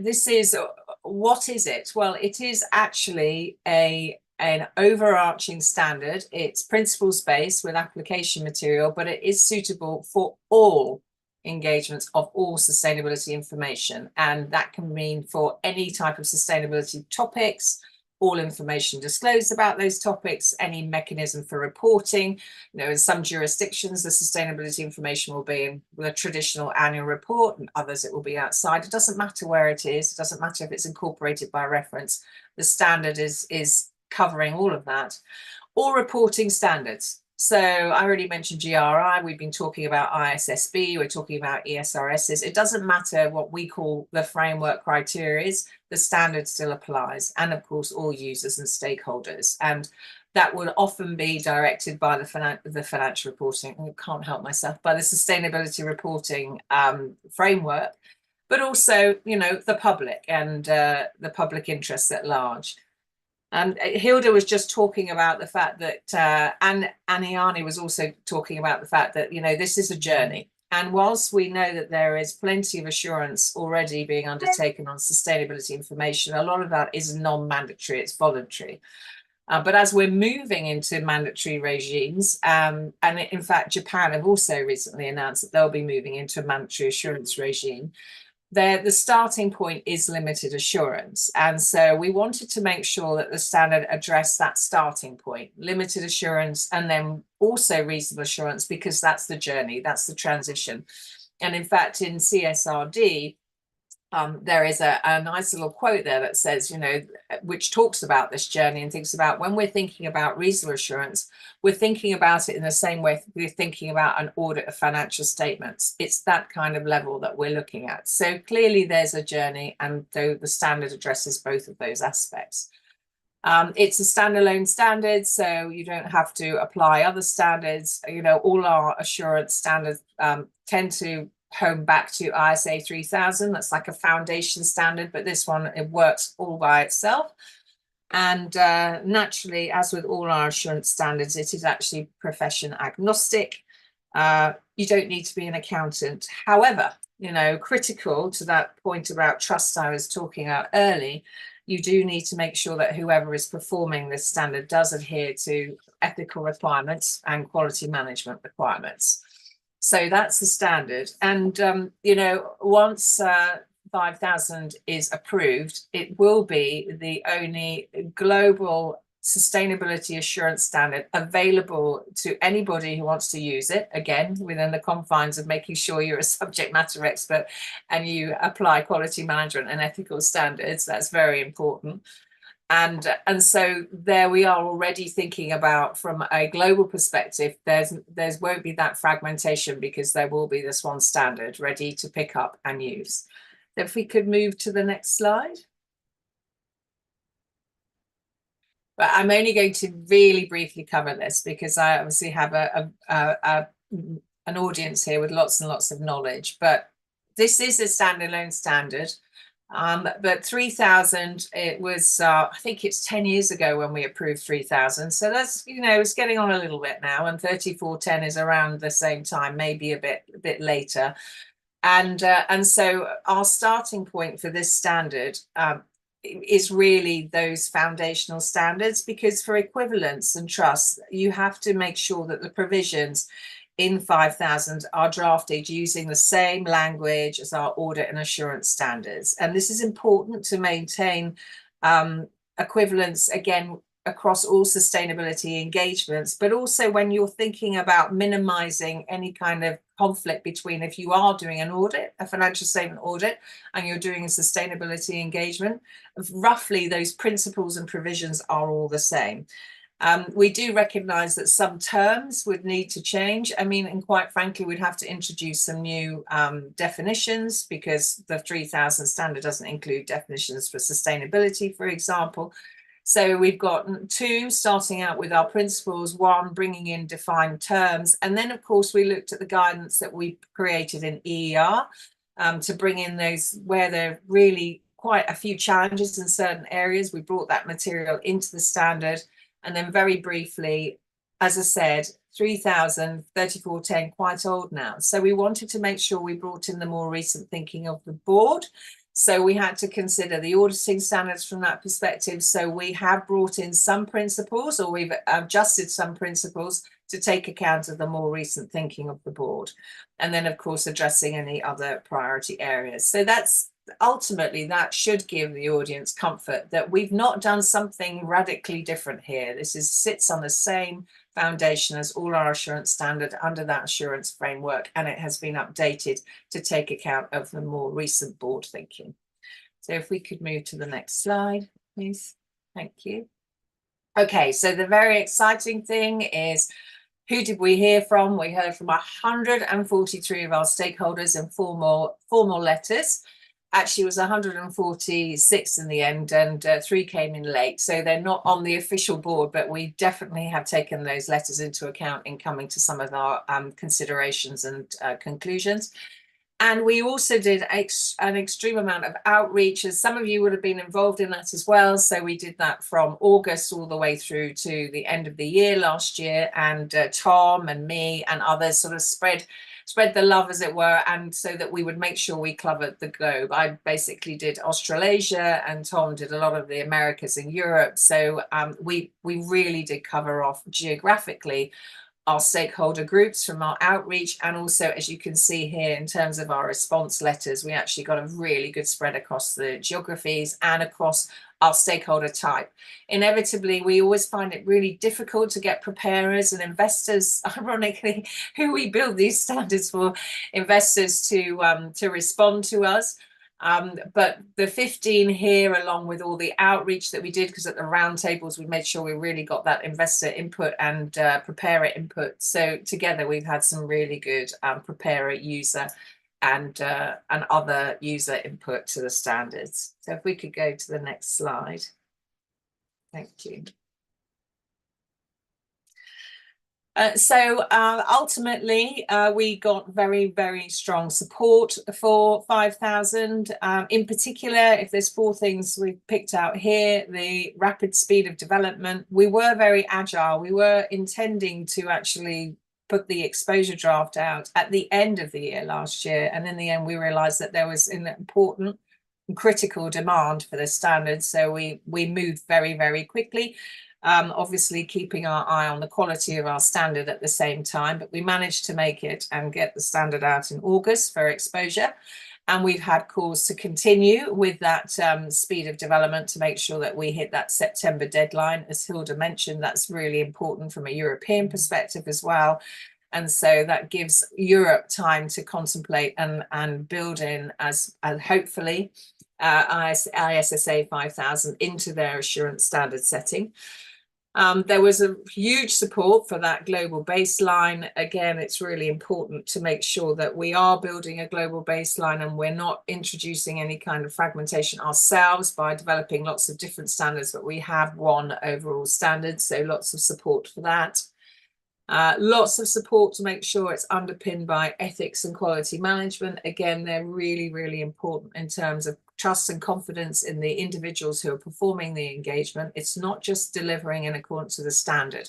this is, what is it? Well, it is actually an overarching standard. It's principles-based with application material, but it is suitable for all engagements of all sustainability information, and that can mean for any type of sustainability topics, all information disclosed about those topics, any mechanism for reporting. In some jurisdictions the sustainability information will be in the traditional annual report, and others it will be outside. It doesn't matter where it is, it doesn't matter if it's incorporated by reference. The standard is covering all of that. All reporting standards. So I already mentioned GRI, we've been talking about ISSB, we're talking about ESRSs. It doesn't matter what we call the framework criteria is, the standard still applies. And of course, all users and stakeholders. And that will often be directed by the financial reporting, I can't help myself, by the sustainability reporting framework, but also, the public and the public interests at large. Hilda was just talking about the fact that, and Aniani was also talking about the fact that, this is a journey. And whilst we know that there is plenty of assurance already being undertaken on sustainability information, a lot of that is non-mandatory, it's voluntary. But as we're moving into mandatory regimes, and in fact, Japan have also recently announced that they'll be moving into a mandatory assurance regime, the starting point is limited assurance. And so we wanted to make sure that the standard addressed that starting point, limited assurance, and then also reasonable assurance, because that's the journey, that's the transition. And in fact, in CSRD, there is a nice little quote there that says, which talks about this journey and thinks about when we're thinking about reasonable assurance, we're thinking about it in the same way we're thinking about an audit of financial statements. It's that kind of level that we're looking at. So clearly there's a journey, and though the standard addresses both of those aspects. It's a standalone standard, so you don't have to apply other standards. All our assurance standards tend to home back to ISA 3000. That's like a foundation standard, but this one, it works all by itself. And naturally, as with all our assurance standards, it is actually profession agnostic. You don't need to be an accountant. However, critical to that point about trust I was talking about early, you do need to make sure that whoever is performing this standard does adhere to ethical requirements and quality management requirements. So that's the standard. And, once 5000 is approved, it will be the only global sustainability assurance standard available to anybody who wants to use it, again, within the confines of making sure you're a subject matter expert and you apply quality management and ethical standards. That's very important. And so there we are already thinking about, from a global perspective, there won't be that fragmentation, because there will be this one standard ready to pick up and use. If we could move to the next slide. But I'm only going to really briefly cover this, because I obviously have an audience here with lots and lots of knowledge. But this is a standalone standard. But 3,000, it was, I think it's 10 years ago when we approved 3,000. So that's, you know, it's getting on a little bit now. And 3410 is around the same time, maybe a bit later. And so our starting point for this standard is really those foundational standards, because for equivalence and trust, you have to make sure that the provisions in 5,000 are drafted using the same language as our audit and assurance standards. And this is important to maintain equivalence, again, across all sustainability engagements, but also when you're thinking about minimizing any kind of conflict between, if you are doing an audit, a financial statement audit, and you're doing a sustainability engagement, roughly those principles and provisions are all the same. We do recognize that some terms would need to change. I mean, and quite frankly, we'd have to introduce some new definitions, because the 3,000 standard doesn't include definitions for sustainability, for example. So we've got two, starting out with our principles, one, bringing in defined terms. And then, of course, we looked at the guidance that we created in EER to bring in those where there are really quite a few challenges in certain areas. We brought that material into the standard. And then very briefly, as I said, 3,000, 3410, quite old now. So we wanted to make sure we brought in the more recent thinking of the board. So we had to consider the auditing standards from that perspective. So we have brought in some principles, or we've adjusted some principles to take account of the more recent thinking of the board. And then, of course, addressing any other priority areas. So that's ultimately, that should give the audience comfort that we've not done something radically different here. This sits on the same foundation as all our assurance standard under that assurance framework, and it has been updated to take account of the more recent board thinking. So if we could move to the next slide, please. Thank you. Okay, so the very exciting thing is, who did we hear from? We heard from 143 of our stakeholders in formal letters. Actually, it was 146 in the end, and 3 came in late. So they're not on the official board, but we definitely have taken those letters into account in coming to some of our considerations and conclusions. And we also did an extreme amount of outreach, as some of you would have been involved in that as well. So we did that from August all the way through to the end of the year last year. And Tom and me and others sort of spread the love, as it were, and so that we would make sure we covered the globe. I basically did Australasia, and Tom did a lot of the Americas and Europe. So we really did cover off geographically our stakeholder groups from our outreach. And also, as you can see here, in terms of our response letters, we actually got a really good spread across the geographies and across our stakeholder type. Inevitably, we always find it really difficult to get preparers and investors, ironically, who we build these standards for, investors to respond to us. But the 15 here, along with all the outreach that we did, because at the roundtables we made sure we really got that investor input and preparer input. So together we've had some really good preparer, user and other user input to the standards. So if we could go to the next slide. Thank you. So ultimately, we got very, very strong support for 5,000. In particular, if there's 4 things we've picked out here, the rapid speed of development. We were very agile. We were intending to actually put the exposure draft out at the end of the year last year. And in the end, we realized that there was an important and critical demand for this standard. So we moved very, very quickly. Obviously keeping our eye on the quality of our standard at the same time, but we managed to make it and get the standard out in August for exposure. And we've had calls to continue with that speed of development to make sure that we hit that September deadline. As Hilda mentioned, that's really important from a European perspective as well. And so that gives Europe time to contemplate and build in as hopefully ISSA 5000 into their assurance standard setting. There was a huge support for that global baseline. Again, it's really important to make sure that we are building a global baseline and we're not introducing any kind of fragmentation ourselves by developing lots of different standards, but we have one overall standard. So lots of support for that. Lots of support to make sure it's underpinned by ethics and quality management. Again, they're really, really important in terms of trust and confidence in the individuals who are performing the engagement. It's not just delivering in accordance with the standard.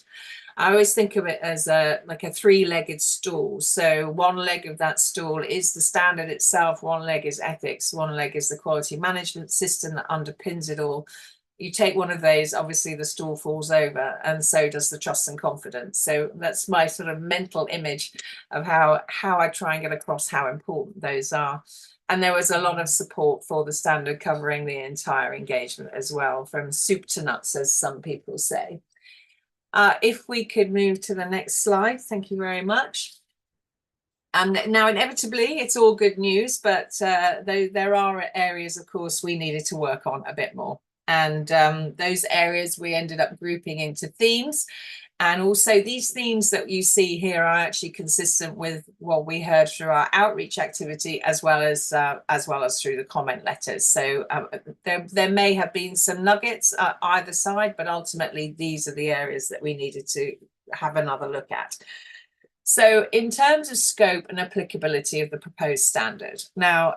I always think of it as like a three-legged stool. So one leg of that stool is the standard itself, one leg is ethics, one leg is the quality management system that underpins it all. You take one of those, obviously the stool falls over, and so does the trust and confidence. So that's my sort of mental image of how I try and get across how important those are. And there was a lot of support for the standard covering the entire engagement as well, from soup to nuts, as some people say. If we could move to the next slide, thank you very much. And now, inevitably, it's all good news, but there are areas, of course, we needed to work on a bit more. And those areas we ended up grouping into themes. And also these themes that you see here are actually consistent with what we heard through our outreach activity, as well as through the comment letters. So there may have been some nuggets either side, but ultimately these are the areas that we needed to have another look at. So in terms of scope and applicability of the proposed standard, now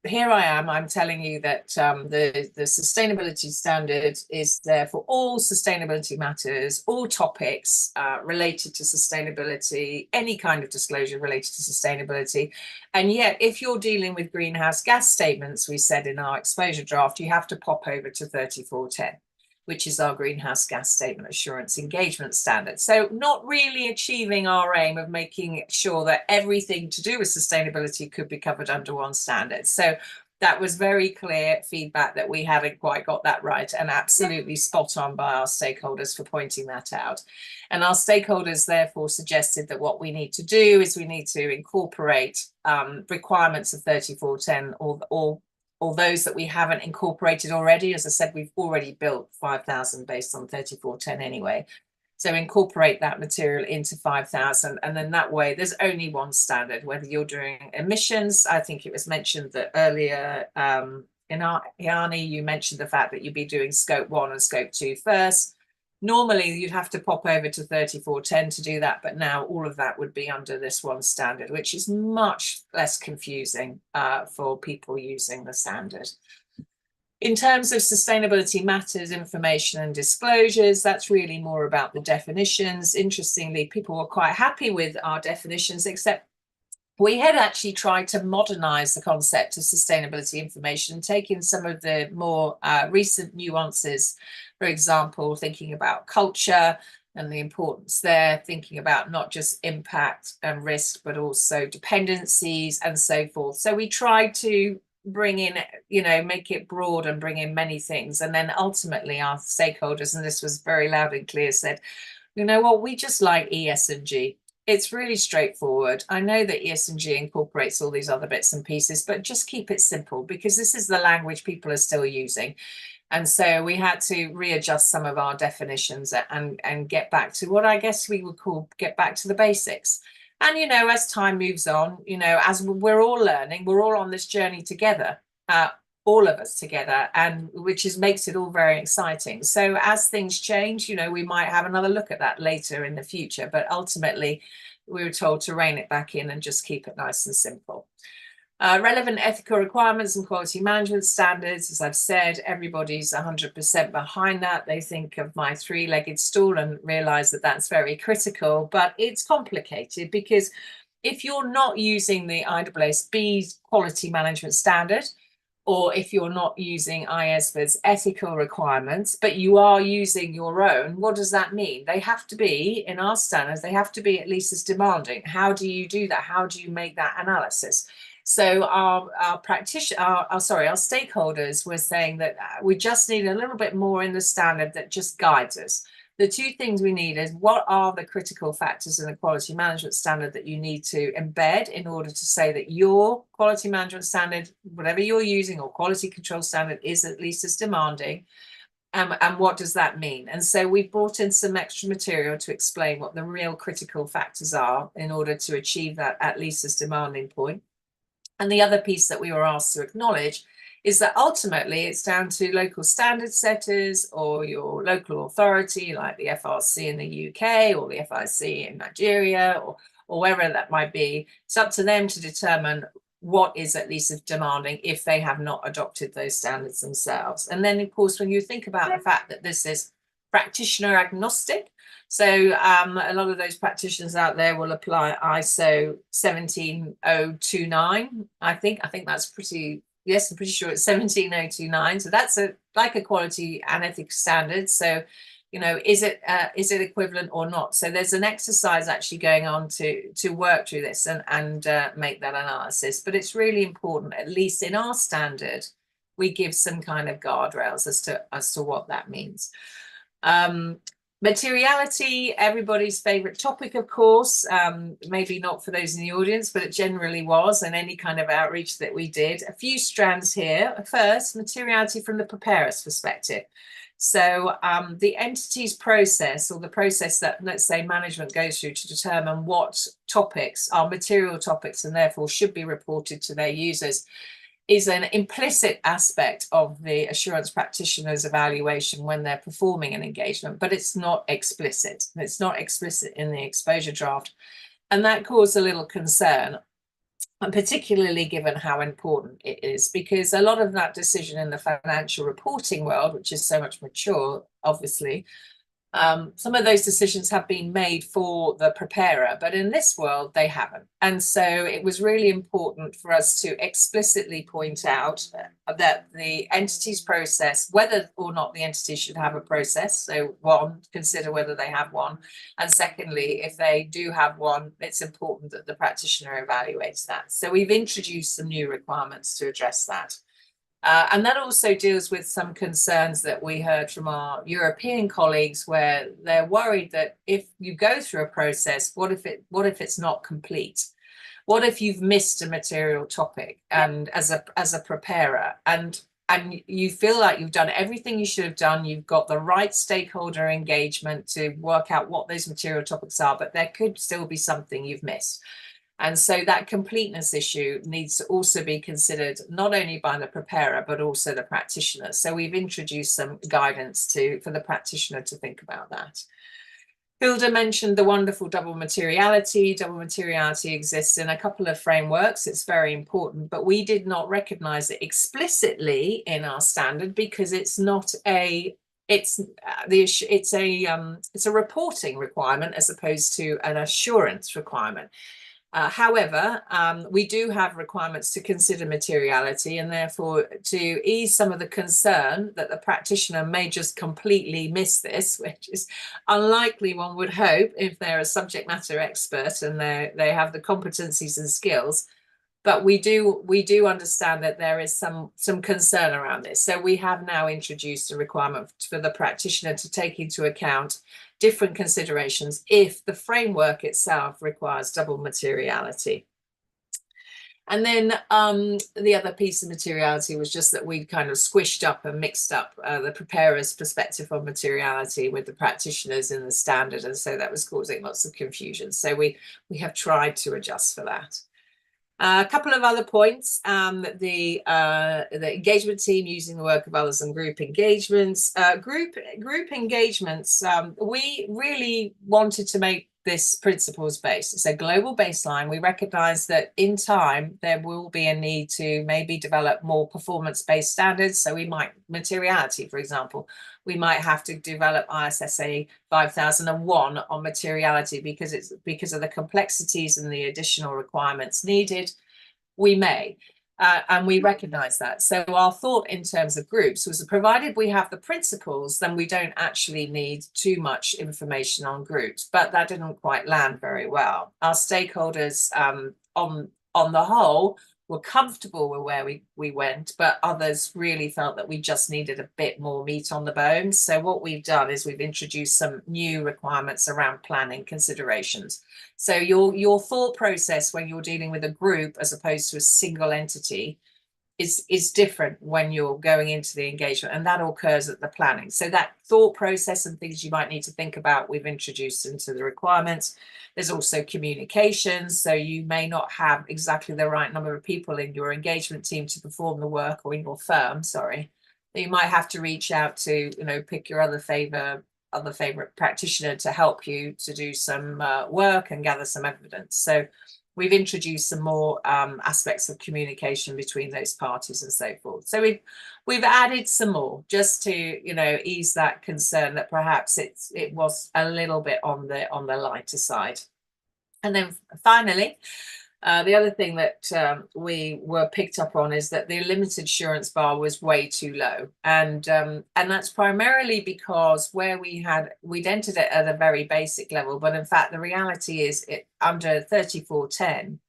here I'm telling you that the sustainability standard is there for all sustainability matters, all topics related to sustainability, any kind of disclosure related to sustainability. And yet, if you're dealing with greenhouse gas statements, we said in our exposure draft, you have to pop over to 3410. Which is our greenhouse gas statement assurance engagement standard. So not really achieving our aim of making sure that everything to do with sustainability could be covered under one standard. So that was very clear feedback that we haven't quite got that right, and absolutely spot on by our stakeholders for pointing that out. And our stakeholders therefore suggested that what we need to do is we need to incorporate requirements of 3410 or those that we haven't incorporated already. As I said, we've already built 5,000 based on 3410 anyway. So incorporate that material into 5,000, and then that way there's only one standard, whether you're doing emissions. I think it was mentioned that earlier in our Iani, you mentioned the fact that you'd be doing scope 1 and scope 2 first. Normally you'd have to pop over to 3410 to do that, but now all of that would be under this one standard, which is much less confusing for people using the standard. In terms of sustainability matters, information and disclosures, that's really more about the definitions. Interestingly, people were quite happy with our definitions, except we had actually tried to modernize the concept of sustainability information, taking some of the more recent nuances, for example, thinking about culture and the importance there, thinking about not just impact and risk, but also dependencies and so forth. So we tried to bring in, make it broad and bring in many things. And then ultimately our stakeholders, and this was very loud and clear, said, you know what, we just like ESG. It's really straightforward. I know that ESG incorporates all these other bits and pieces, but just keep it simple, because this is the language people are still using. And so we had to readjust some of our definitions and get back to what I guess we would call get back to the basics. And, as time moves on, as we're all learning, we're all on this journey together, all of us together, and which makes it all very exciting. So as things change, we might have another look at that later in the future, but ultimately we were told to rein it back in and just keep it nice and simple. Relevant ethical requirements and quality management standards, as I've said, everybody's 100% behind that. They think of my three-legged stool and realize that that's very critical, but it's complicated because if you're not using the IAASB's quality management standard, or if you're not using IASB's ethical requirements, but you are using your own, what does that mean? They have to be, in our standards, they have to be at least as demanding. How do you do that? How do you make that analysis? So our stakeholders were saying that we just need a little bit more in the standard that just guides us. The two things we need is what are the critical factors in the quality management standard that you need to embed in order to say that your quality management standard, whatever you're using, or quality control standard, is at least as demanding. And what does that mean? And so we brought in some extra material to explain what the real critical factors are in order to achieve that at least as demanding point. And the other piece that we were asked to acknowledge is that ultimately it's down to local standard setters or your local authority, like the FRC in the UK or the FIC in Nigeria or wherever that might be. It's up to them to determine what is at least demanding if they have not adopted those standards themselves. And then, of course, when you think about the fact that this is practitioner agnostic, so a lot of those practitioners out there will apply ISO 17029. I think that's pretty, yes, I'm pretty sure it's 17029. So that's like a quality and ethics standard. So, you know, is it equivalent or not? So there's an exercise actually going on to work through this and make that analysis. But it's really important, at least in our standard, we give some kind of guardrails as to what that means. Materiality, everybody's favorite topic, of course, maybe not for those in the audience, but it generally was, and any kind of outreach that we did. A few strands here. First, materiality from the preparer's perspective. So the entity's process, or the process that, let's say, management goes through to determine what topics are material topics and therefore should be reported to their users, is an implicit aspect of the assurance practitioner's evaluation when they're performing an engagement, but it's not explicit. It's not explicit in the exposure draft. And that caused a little concern, and particularly given how important it is, because a lot of that decision in the financial reporting world, which is so much mature, obviously, some of those decisions have been made for the preparer, but in this world they haven't. And so it was really important for us to explicitly point out that the entity's process, whether or not the entity should have a process, so one, consider whether they have one, and secondly, if they do have one, it's important that the practitioner evaluates that. So we've introduced some new requirements to address that. And that also deals with some concerns that we heard from our European colleagues, where they're worried that if you go through a process, what if it's not complete? What if you've missed a material topic and as a preparer, and you feel like you've done everything you should have done, you've got the right stakeholder engagement to work out what those material topics are, but there could still be something you've missed. And so that completeness issue needs to also be considered not only by the preparer, but also the practitioner. So we've introduced some guidance for the practitioner to think about that. Hilda mentioned the wonderful double materiality. Double materiality exists in a couple of frameworks. It's very important, but we did not recognize it explicitly in our standard because it's not a it's a reporting requirement as opposed to an assurance requirement. However, we do have requirements to consider materiality, and therefore to ease some of the concern that the practitioner may just completely miss this, which is unlikely, one would hope, if they're a subject matter expert and they have the competencies and skills. But we do understand that there is some concern around this. So we have now introduced a requirement for the practitioner to take into account different considerations if the framework itself requires double materiality. And then the other piece of materiality was just that we kind of squished up and mixed up the preparer's perspective on materiality with the practitioners in the standard, and so that was causing lots of confusion. So we have tried to adjust for that. A couple of other points, the engagement team using the work of others and group engagements. Group engagements, we really wanted to make this principles-based. It's a global baseline. We recognize that in time, there will be a need to maybe develop more performance-based standards. So we might, materiality, for example, we might have to develop ISSA 5001 on materiality because of the complexities and the additional requirements needed. We may, and we recognize that. So our thought in terms of groups was that provided we have the principles, then we don't actually need too much information on groups, but that didn't quite land very well. Our stakeholders on the whole were comfortable with where we went, but others really felt that we just needed a bit more meat on the bone. So what we've done is we've introduced some new requirements around planning considerations. So your thought process when you're dealing with a group as opposed to a single entity is different when you're going into the engagement, and that occurs at the planning. So that thought process and things you might need to think about, we've introduced into the requirements. There's also communications. So you may not have exactly the right number of people in your engagement team to perform the work, or in your firm, sorry. You might have to reach out to, pick your other favorite practitioner to help you to do some work and gather some evidence. So We've introduced some more aspects of communication between those parties and so forth. So we've added some more just to, you know, ease that concern that perhaps it was a little bit on the lighter side. And then finally, the other thing that we were picked up on is that the limited assurance bar was way too low, and that's primarily because where we'd entered it at a very basic level, but in fact the reality is it under 3410,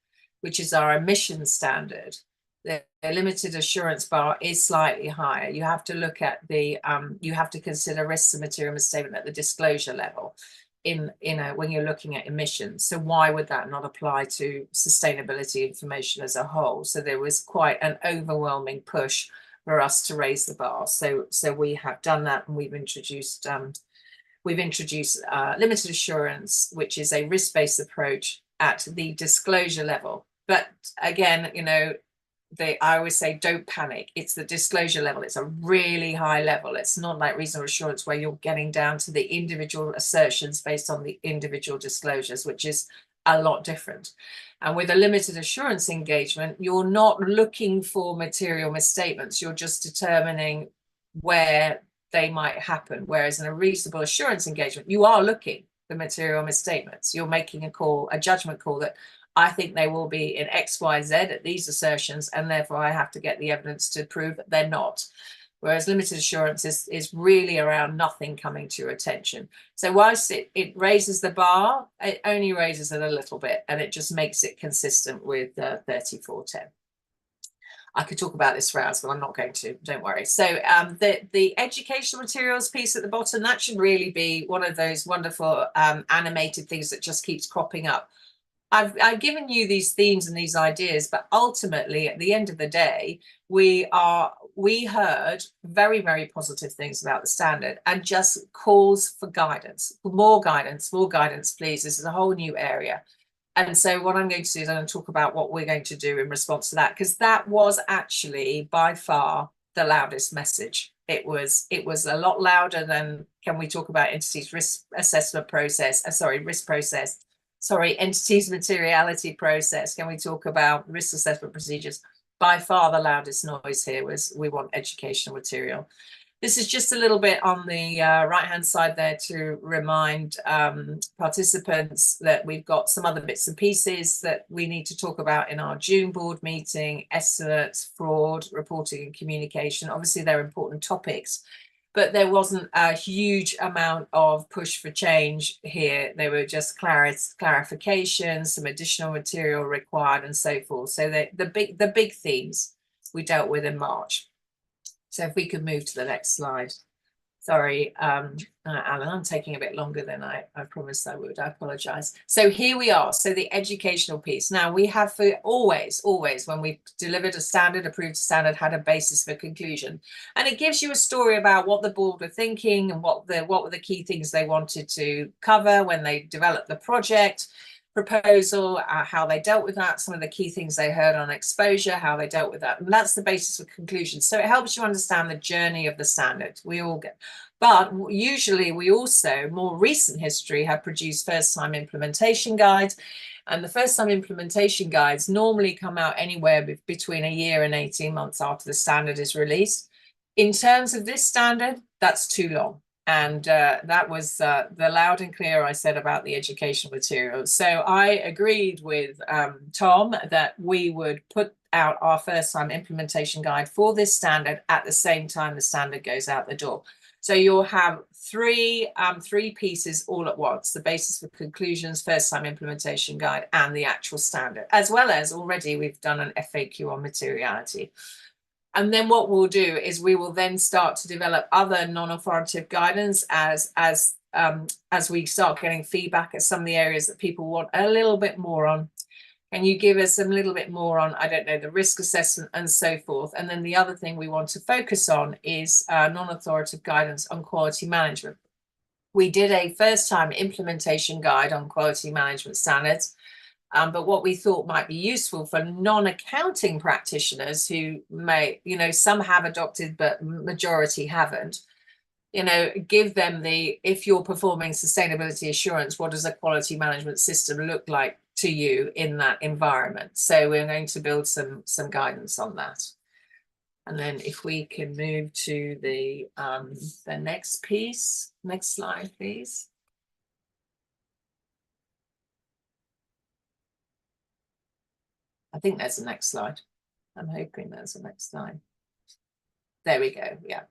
which is our emissions standard, the limited assurance bar is slightly higher. You have to look at you have to consider risks and material misstatement at the disclosure level when you're looking at emissions. So why would that not apply to sustainability information as a whole? So there was quite an overwhelming push for us to raise the bar. So we have done that, and we've introduced limited assurance, which is a risk-based approach at the disclosure level. But again, you know, I always say, don't panic. It's the disclosure level. It's a really high level. It's not like reasonable assurance where you're getting down to the individual assertions based on the individual disclosures, which is a lot different. And with a limited assurance engagement, you're not looking for material misstatements. You're just determining where they might happen. Whereas in a reasonable assurance engagement, you are looking for material misstatements. You're making a call, a judgment call that I think they will be in X, Y, Z at these assertions, and therefore I have to get the evidence to prove that they're not. Whereas limited assurance is really around nothing coming to your attention. So whilst it raises the bar, it only raises it a little bit, and it just makes it consistent with 3410. I could talk about this for hours, but I'm not going to, don't worry. So the educational materials piece at the bottom, that should really be one of those wonderful animated things that just keeps cropping up. I've given you these themes and these ideas, but ultimately at the end of the day, we heard very, very positive things about the standard and just calls for guidance, more guidance, please. This is a whole new area. And so what I'm going to do is I'm going to talk about what we're going to do in response to that, because that was actually by far the loudest message. It was a lot louder than, can we talk about entities risk assessment process, entities materiality process, can we talk about risk assessment procedures? By far the loudest noise here was, we want educational material. This is just a little bit on the right-hand side there to remind participants that we've got some other bits and pieces that we need to talk about in our June board meeting: estimates, fraud, reporting and communication. Obviously, they're important topics, but there wasn't a huge amount of push for change here. They were just clarifications, some additional material required, and so forth. So the big themes we dealt with in March. So if we could move to the next slide. Sorry, Alan, I'm taking a bit longer than I promised I would. I apologise. So here we are. So the educational piece. Now we have for always, when we've delivered a standard, approved standard, had a basis for conclusion. And it gives you a story about what the board were thinking and what were the key things they wanted to cover when they developed the project proposal, how they dealt with that, some of the key things they heard on exposure, how they dealt with that. And that's the basis for conclusion. So it helps you understand the journey of the standard. We all get, but usually we also, more recent history, have produced first-time implementation guides. And the first-time implementation guides normally come out anywhere between a year and 18 months after the standard is released. In terms of this standard, that's too long. And that was the loud and clear I said about the educational materials. So I agreed with Tom that we would put out our first time implementation guide for this standard at the same time the standard goes out the door. So you'll have three pieces all at once: the basis for conclusions, first time implementation guide, and the actual standard, as well as already we've done an FAQ on materiality. And then what we'll do is we will then start to develop other non-authoritative guidance as we start getting feedback at some of the areas that people want a little bit more on. Can you give us a little bit more on, I don't know, the risk assessment and so forth? And then the other thing we want to focus on is non-authoritative guidance on quality management. We did a first-time implementation guide on quality management standards. But what we thought might be useful for non-accounting practitioners who may, some have adopted, but majority haven't, give them if you're performing sustainability assurance, what does a quality management system look like to you in that environment. So we're going to build some guidance on that. And then if we can move to the next piece, next slide, please. I think there's the next slide. I'm hoping there's the next slide. There we go. Yeah.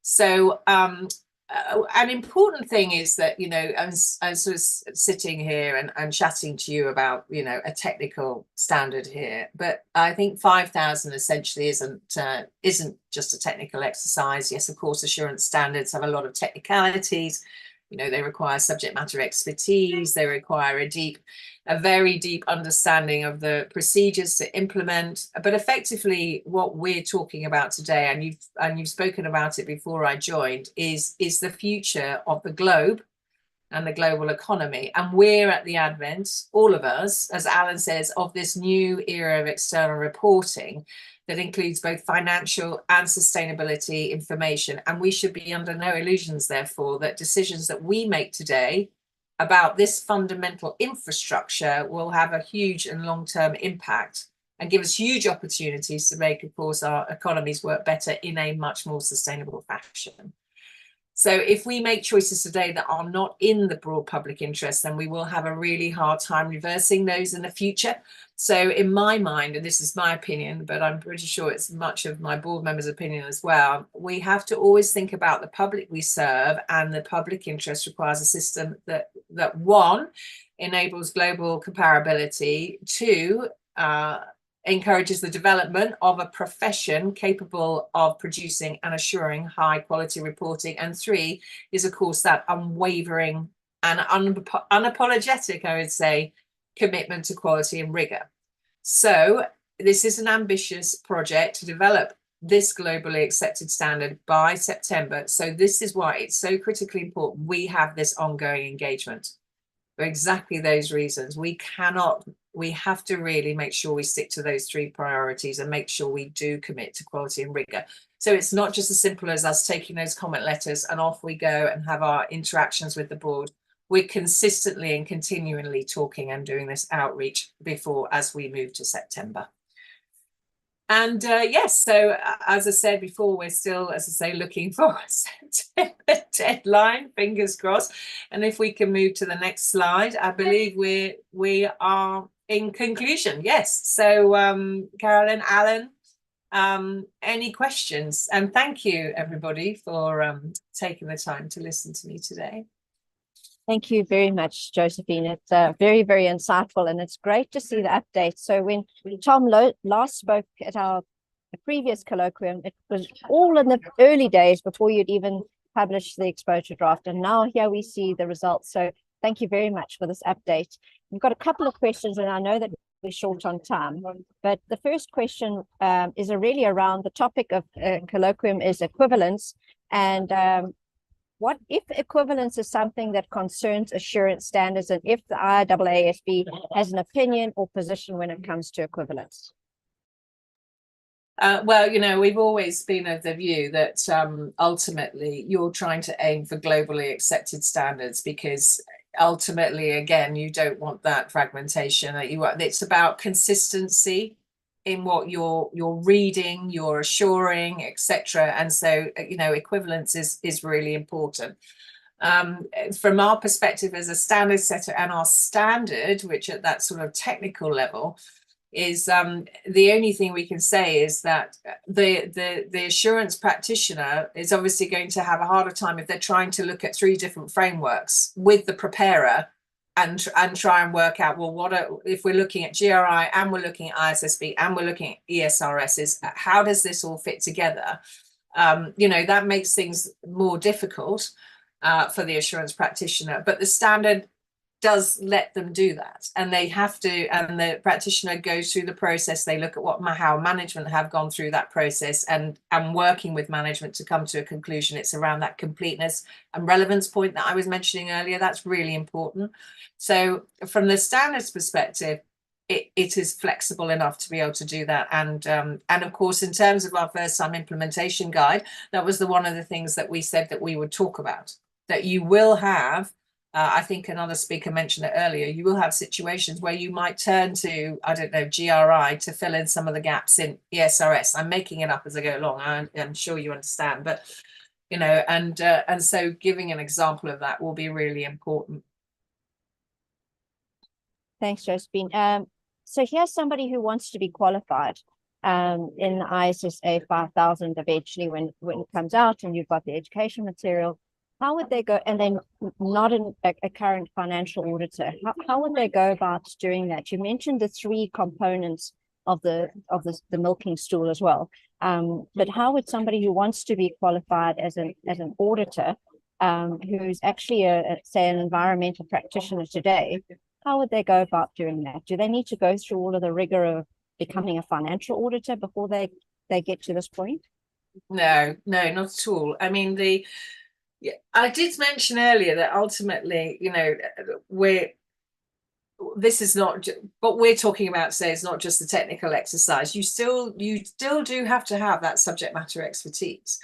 So an important thing is that, you know, I'm sort of sitting here and chatting to you about, you know, a technical standard here, but I think 5,000 essentially isn't just a technical exercise. Yes, of course, assurance standards have a lot of technicalities. You know, they require subject matter expertise. They require a very deep understanding of the procedures to implement. But effectively, what we're talking about today, and you've spoken about it before I joined, is the future of the globe and the global economy. And we're at the advent, all of us, as Alan says, of this new era of external reporting that includes both financial and sustainability information. And we should be under no illusions, therefore, that decisions that we make today about this fundamental infrastructure will have a huge and long-term impact and give us huge opportunities to make, of course, our economies work better in a much more sustainable fashion. So if we make choices today that are not in the broad public interest, then we will have a really hard time reversing those in the future. So in my mind, and this is my opinion, but I'm pretty sure it's much of my board members' opinion as well, we have to always think about the public we serve, and the public interest requires a system that one, enables global comparability, two, encourages the development of a profession capable of producing and assuring high quality reporting, and three is, of course, that unwavering and unapologetic, I would say, commitment to quality and rigor. So this is an ambitious project to develop this globally accepted standard by September. So this is why it's so critically important we have this ongoing engagement. For exactly those reasons, we have to really make sure we stick to those three priorities and make sure we do commit to quality and rigor. So it's not just as simple as us taking those comment letters and off we go and have our interactions with the board. We're consistently and continually talking and doing this outreach before, as we move to September. And yes, so as I said before, we're still, as I say, looking for a September deadline, fingers crossed. And if we can move to the next slide, I believe we are in conclusion. Yes. So Carolyn, Alan, any questions? And thank you, everybody, for taking the time to listen to me today. Thank you very much, Josephine. It's very, very insightful, and it's great to see the updates. So when Tom last spoke at our previous colloquium, it was all in the early days before you'd even published the exposure draft. And now here we see the results. So thank you very much for this update. We've got a couple of questions, and I know that we're short on time, but the first question is really around the topic of colloquium is equivalence. And what if equivalence is something that concerns assurance standards, and if the IAASB has an opinion or position when it comes to equivalence? Well, you know, we've always been of the view that ultimately you're trying to aim for globally accepted standards, because ultimately, again, you don't want that fragmentation. It's about consistency in what you're reading, you're assuring, etc. And so, you know, equivalence is really important. From our perspective as a standard setter, and our standard, which at that sort of technical level is the only thing we can say is that the assurance practitioner is obviously going to have a harder time if they're trying to look at three different frameworks with the preparer and try and work out, well, if we're looking at GRI and we're looking at ISSB and we're looking at ESRSs, how does this all fit together? You know, that makes things more difficult for the assurance practitioner, but the standard does let them do that, and they have to, and the practitioner goes through the process. They look at how management have gone through that process, and working with management to come to a conclusion. It's around that completeness and relevance point that I was mentioning earlier. That's really important. So from the standards perspective, it is flexible enough to be able to do that. And of course, in terms of our first time implementation guide, that was one of the things that we said that we would talk about, that you will have I think another speaker mentioned it earlier, you will have situations where you might turn to, I don't know, GRI to fill in some of the gaps in ESRS. I'm making it up as I go along. I'm sure you understand, but you know, and so giving an example of that will be really important. Thanks, Josephine. So here's somebody who wants to be qualified in the ISSA 5000 eventually when it comes out and you've got the education material. How would they go, and then not a current financial auditor, how would they go about doing that? You mentioned the 3 components of the milking stool as well. But how would somebody who wants to be qualified as an auditor, who's actually say an environmental practitioner today, how would they go about doing that? Do they need to go through all of the rigor of becoming a financial auditor before they get to this point? No, not at all. I mean, I did mention earlier that ultimately, you know, this is not what we're talking about today is not just the technical exercise. You still do have to have that subject matter expertise.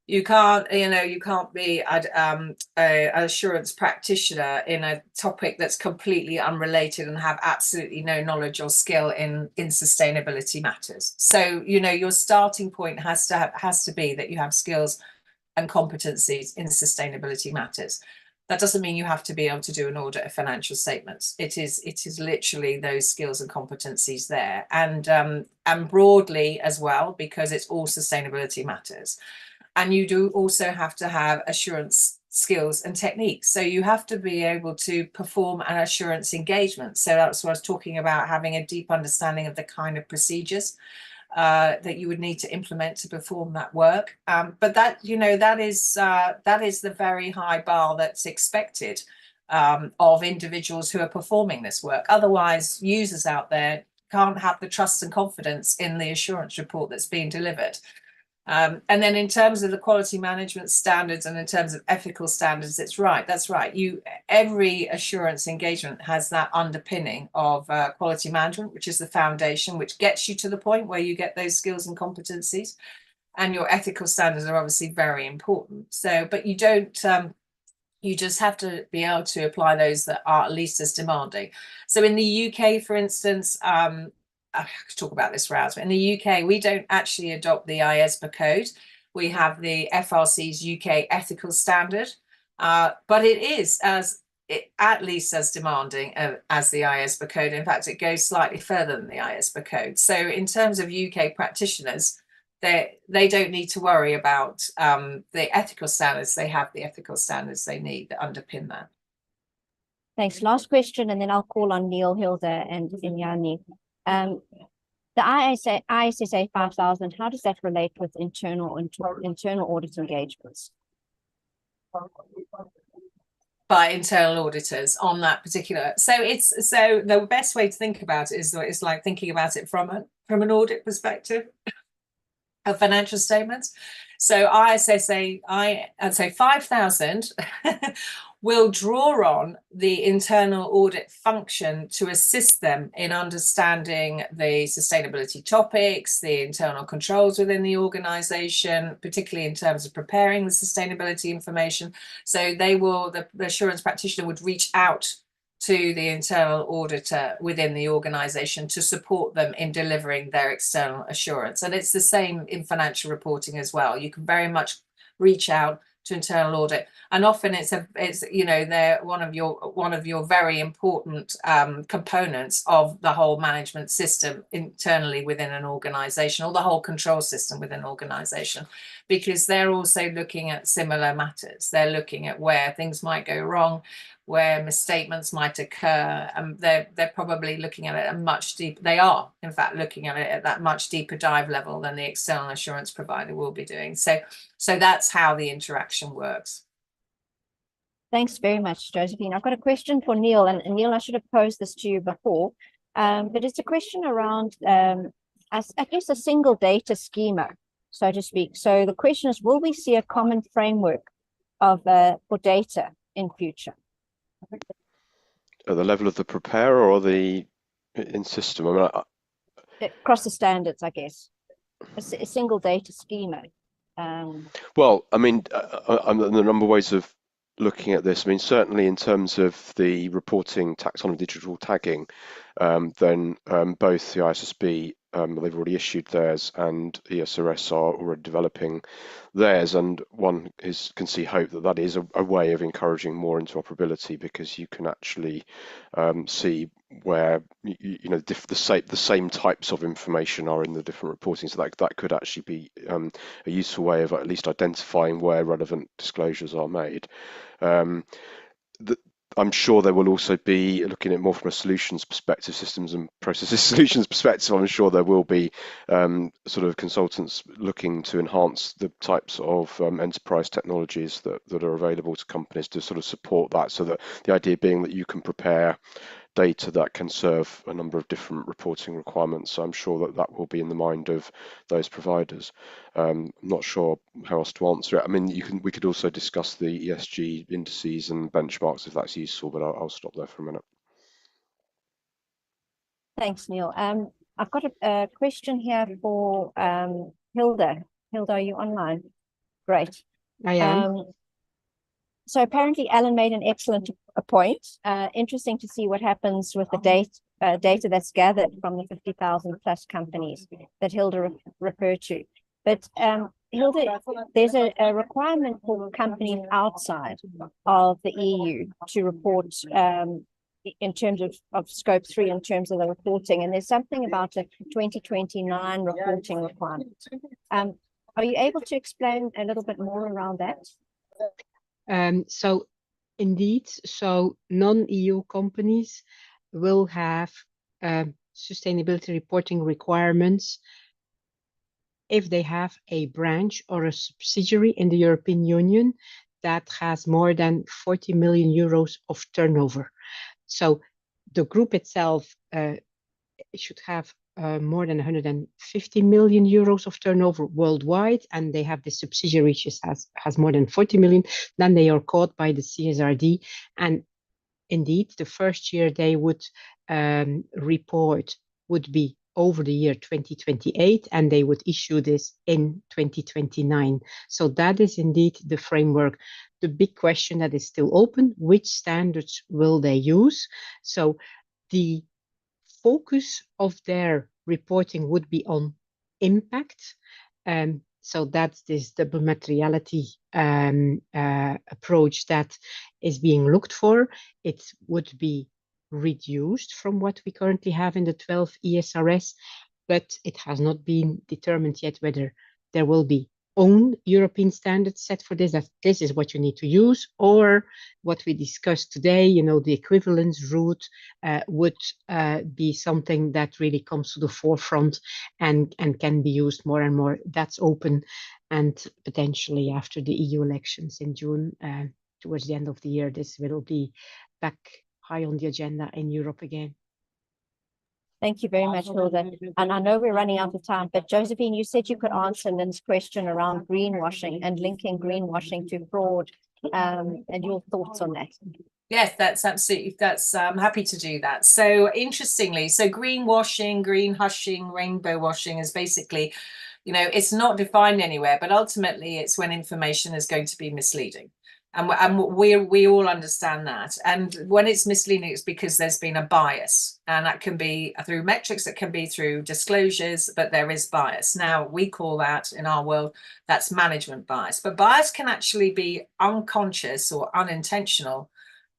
You can't, you know, you can't be an assurance practitioner in a topic that's completely unrelated and have absolutely no knowledge or skill in sustainability matters. So, you know, your starting point has to be that you have skills and competencies in sustainability matters. That doesn't mean you have to be able to do an audit of financial statements. It is literally those skills and competencies there, and broadly as well, because it's all sustainability matters. And you do also have to have assurance skills and techniques. So you have to be able to perform an assurance engagement. So that's what I was talking about, having a deep understanding of the kind of procedures that you would need to implement to perform that work. But that, you know, that is the very high bar that's expected of individuals who are performing this work. Otherwise, users out there can't have the trust and confidence in the assurance report that's being delivered. And then in terms of the quality management standards and in terms of ethical standards, that's right. Every assurance engagement has that underpinning of quality management, which is the foundation, which gets you to the point where you get those skills and competencies. And your ethical standards are obviously very important. So, but you don't, you just have to be able to apply those that are at least as demanding. So in the UK, for instance, I could talk about this for hours, but in the UK, we don't actually adopt the ISBA code. We have the FRC's UK ethical standard, but it is at least as demanding as the ISBA code. In fact, it goes slightly further than the ISBA code. So in terms of UK practitioners, they don't need to worry about the ethical standards. They have the ethical standards they need that underpin that. Thanks. Last question, and then I'll call on Neil, Hilda, and Inyani. The ISSA 5000, how does that relate with internal audit engagements? By internal auditors on that particular. So the best way to think about it is that it's like thinking about it from an audit perspective of financial statements. So ISSA 5000 will draw on the internal audit function to assist them in understanding the sustainability topics, the internal controls within the organization, particularly in terms of preparing the sustainability information. So the assurance practitioner would reach out to the internal auditor within the organization to support them in delivering their external assurance. And it's the same in financial reporting as well. You can very much reach out to internal audit, and often it's you know, they're one of your very important components of the whole management system internally within an organization, or the whole control system within an organization, because they're also looking at similar matters. They're looking at where things might go wrong, where misstatements might occur, and they're probably looking at it at much deeper. They are, in fact, looking at it at that much deeper dive level than the external assurance provider will be doing. So that's how the interaction works. Thanks very much, Josephine. I've got a question for Neil, and Neil, I should have posed this to you before, but it's a question around, I guess, a single data schema, so to speak. So the question is, will we see a common framework for data in future? At the level of the preparer or the in system? I mean, across the standards, I guess. A single data schema. Well, I mean, there are a number of ways of looking at this. I mean, certainly in terms of the reporting taxonomy digital tagging, then both the ISSB, they've already issued theirs, and ESRS are already developing theirs, and one can see hope that that is a way of encouraging more interoperability, because you can actually see where the same types of information are in the different reporting. So that could actually be a useful way of at least identifying where relevant disclosures are made. I'm sure there will also be, looking at more from a solutions perspective, systems and processes solutions perspective, I'm sure there will be sort of consultants looking to enhance the types of enterprise technologies that are available to companies to sort of support that. So that the idea being that you can prepare data that can serve a number of different reporting requirements. So I'm sure that will be in the mind of those providers. I'm not sure how else to answer it. I mean, we could also discuss the ESG indices and benchmarks if that's useful, but I'll stop there for a minute. Thanks, Neil. I've got a question here for Hilda. Hilda, are you online? Great. I am. So apparently Alan made an excellent point. Interesting to see what happens with the data that's gathered from the 50,000 plus companies that Hilda referred to. But Hilda, there's a requirement for companies outside of the EU to report in terms of scope 3, in terms of the reporting. And there's something about a 2029 reporting requirement. Are you able to explain a little bit more around that? So indeed, so non-EU companies will have sustainability reporting requirements if they have a branch or a subsidiary in the European Union that has more than 40 million euros of turnover. So the group itself should have more than 150 million euros of turnover worldwide, and they have the subsidiary which has more than 40 million, then they are caught by the CSRD. And indeed, the first year they would report would be over the year 2028, and they would issue this in 2029. So that is indeed the framework. The big question that is still open, which standards will they use? So the focus of their reporting would be on impact. So that's this double materiality approach that is being looked for. It would be reduced from what we currently have in the 12 ESRS, but it has not been determined yet whether there will be own European standards set for this, that this is what you need to use, or what we discussed today, the equivalence route would be something that really comes to the forefront and can be used more and more. That's open, and potentially after the EU elections in June, towards the end of the year, this will be back high on the agenda in Europe again. Thank you very much, Hilda. And I know we're running out of time, but Josephine, you said you could answer Lynn's question around greenwashing and linking greenwashing to fraud, and your thoughts on that. Yes, that's absolutely, I'm happy to do that. So interestingly, so greenwashing, green hushing, rainbow washing is basically, it's not defined anywhere, but ultimately it's when information is going to be misleading. And we all understand that. And when it's misleading, it's because there's been a bias. And that can be through metrics, it can be through disclosures, but there is bias. Now, we call that in our world, that's management bias. But bias can actually be unconscious or unintentional,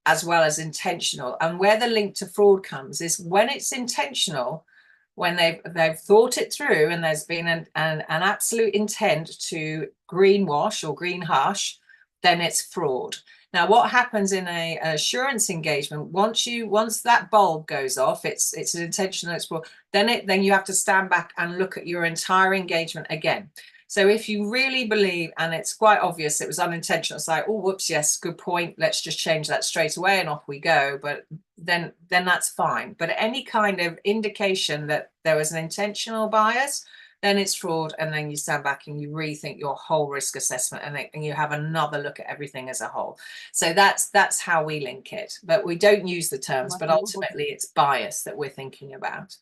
as well as intentional. And where the link to fraud comes is when it's intentional, when they've thought it through and there's been an absolute intent to greenwash or green hush, then it's fraud. Now, what happens in an assurance engagement, once that bulb goes off, it's an intentional, it's fraud, then you have to stand back and look at your entire engagement again. So if you really believe, and it's quite obvious it was unintentional, it's like, oh, whoops, yes, good point, let's just change that straight away and off we go. But then that's fine. But any kind of indication that there was an intentional bias, then it's fraud, and then you stand back and you rethink your whole risk assessment, and you have another look at everything as a whole. So that's how we link it. But we don't use the terms, but ultimately it's bias that we're thinking about.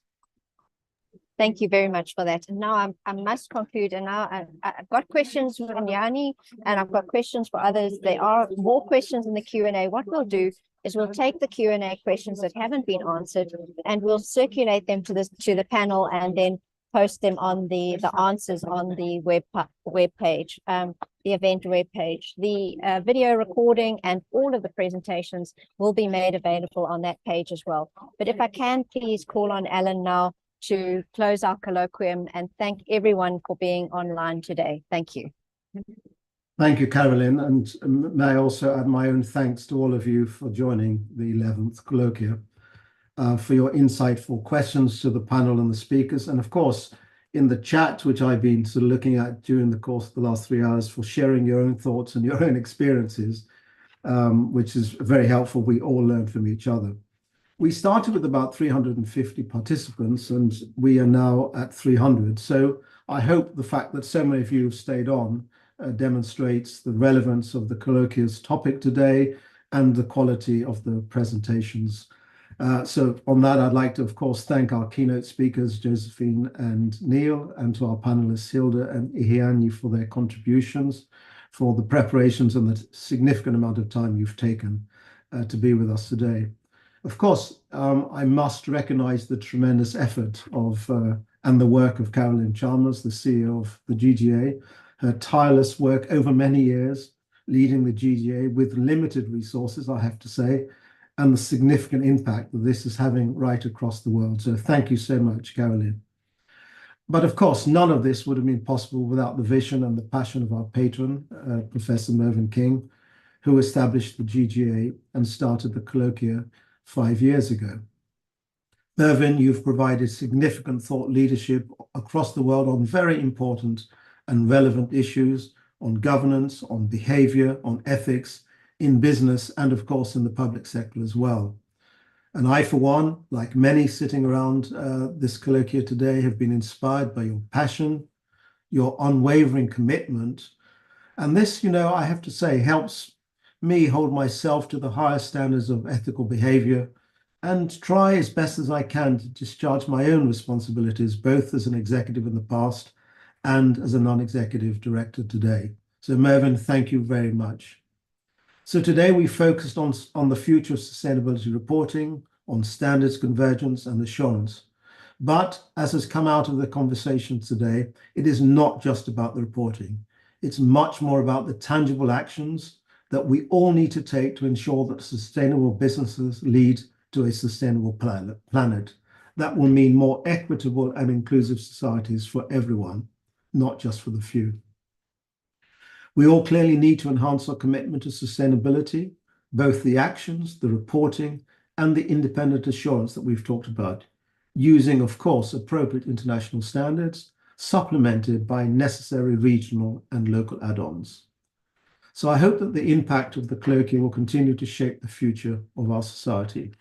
Thank you very much for that. And now I must conclude. And now I've got questions for Nyani, and I've got questions for others. There are more questions in the Q&A. What we'll do is we'll take the Q&A questions that haven't been answered, and we'll circulate them to the panel, and then post them on the answers on the web page, the event web page. The video recording and all of the presentations will be made available on that page as well. But if I can, please call on Alan now to close our colloquium, and thank everyone for being online today. Thank you. Thank you, Carolyn, and may I also add my own thanks to all of you for joining the 11th colloquium, for your insightful questions to the panel and the speakers, and of course in the chat, which I've been sort of looking at during the course of the last 3 hours, for sharing your own thoughts and your own experiences, which is very helpful. We all learn from each other. We started with about 350 participants, and we are now at 300. So I hope the fact that so many of you have stayed on demonstrates the relevance of the colloquium's topic today and the quality of the presentations. So on that, I'd like to, of course, thank our keynote speakers, Josephine and Neil, and to our panelists, Hilda and Ihiani, for their contributions, for the preparations and the significant amount of time you've taken to be with us today. Of course, I must recognize the tremendous effort of and the work of Carolyn Chalmers, the CEO of the GGA, her tireless work over many years, leading the GGA with limited resources, I have to say, and the significant impact that this is having right across the world. So thank you so much, Carolyn. But of course, none of this would have been possible without the vision and the passion of our patron, Professor Mervyn King, who established the GGA and started the colloquia 5 years ago. Mervyn, you've provided significant thought leadership across the world on very important and relevant issues, on governance, on behavior, on ethics, in business, and of course in the public sector as well. And I, for one, like many sitting around this colloquia today, have been inspired by your passion, your unwavering commitment. And this, you know, I have to say, helps me hold myself to the highest standards of ethical behavior and try as best as I can to discharge my own responsibilities, both as an executive in the past and as a non-executive director today. So Mervyn, thank you very much. So today we focused on the future of sustainability reporting, on standards convergence and assurance. But as has come out of the conversation today, it is not just about the reporting. It's much more about the tangible actions that we all need to take to ensure that sustainable businesses lead to a sustainable planet. That will mean more equitable and inclusive societies for everyone, not just for the few. We all clearly need to enhance our commitment to sustainability, both the actions, the reporting, and the independent assurance that we've talked about, using, of course, appropriate international standards, supplemented by necessary regional and local add-ons. So I hope that the impact of the colloquium will continue to shape the future of our society.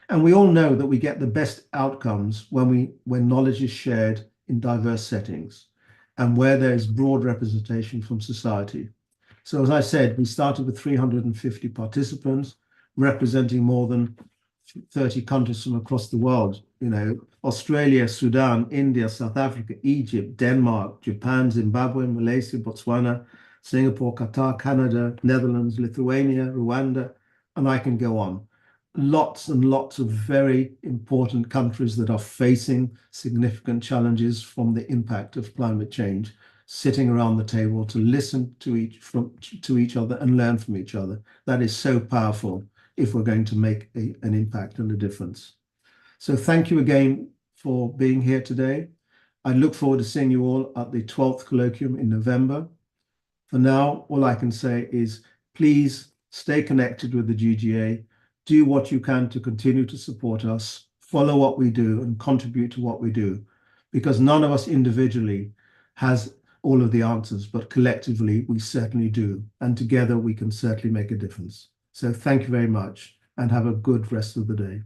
And we all know that we get the best outcomes when knowledge is shared in diverse settings and where there is broad representation from society. So as I said, we started with 350 participants representing more than 30 countries from across the world, you know, Australia, Sudan, India, South Africa, Egypt, Denmark, Japan, Zimbabwe, Malaysia, Botswana, Singapore, Qatar, Canada, Netherlands, Lithuania, Rwanda, and I can go on. Lots and lots of very important countries that are facing significant challenges from the impact of climate change, sitting around the table to listen to each other and learn from each other. That is so powerful if we're going to make an impact and a difference. So thank you again for being here today. I look forward to seeing you all at the 12th colloquium in November. For now, all I can say is please stay connected with the GGA. Do what you can to continue to support us, follow what we do and contribute to what we do, because none of us individually has all of the answers, but collectively we certainly do. And together we can certainly make a difference. So thank you very much and have a good rest of the day.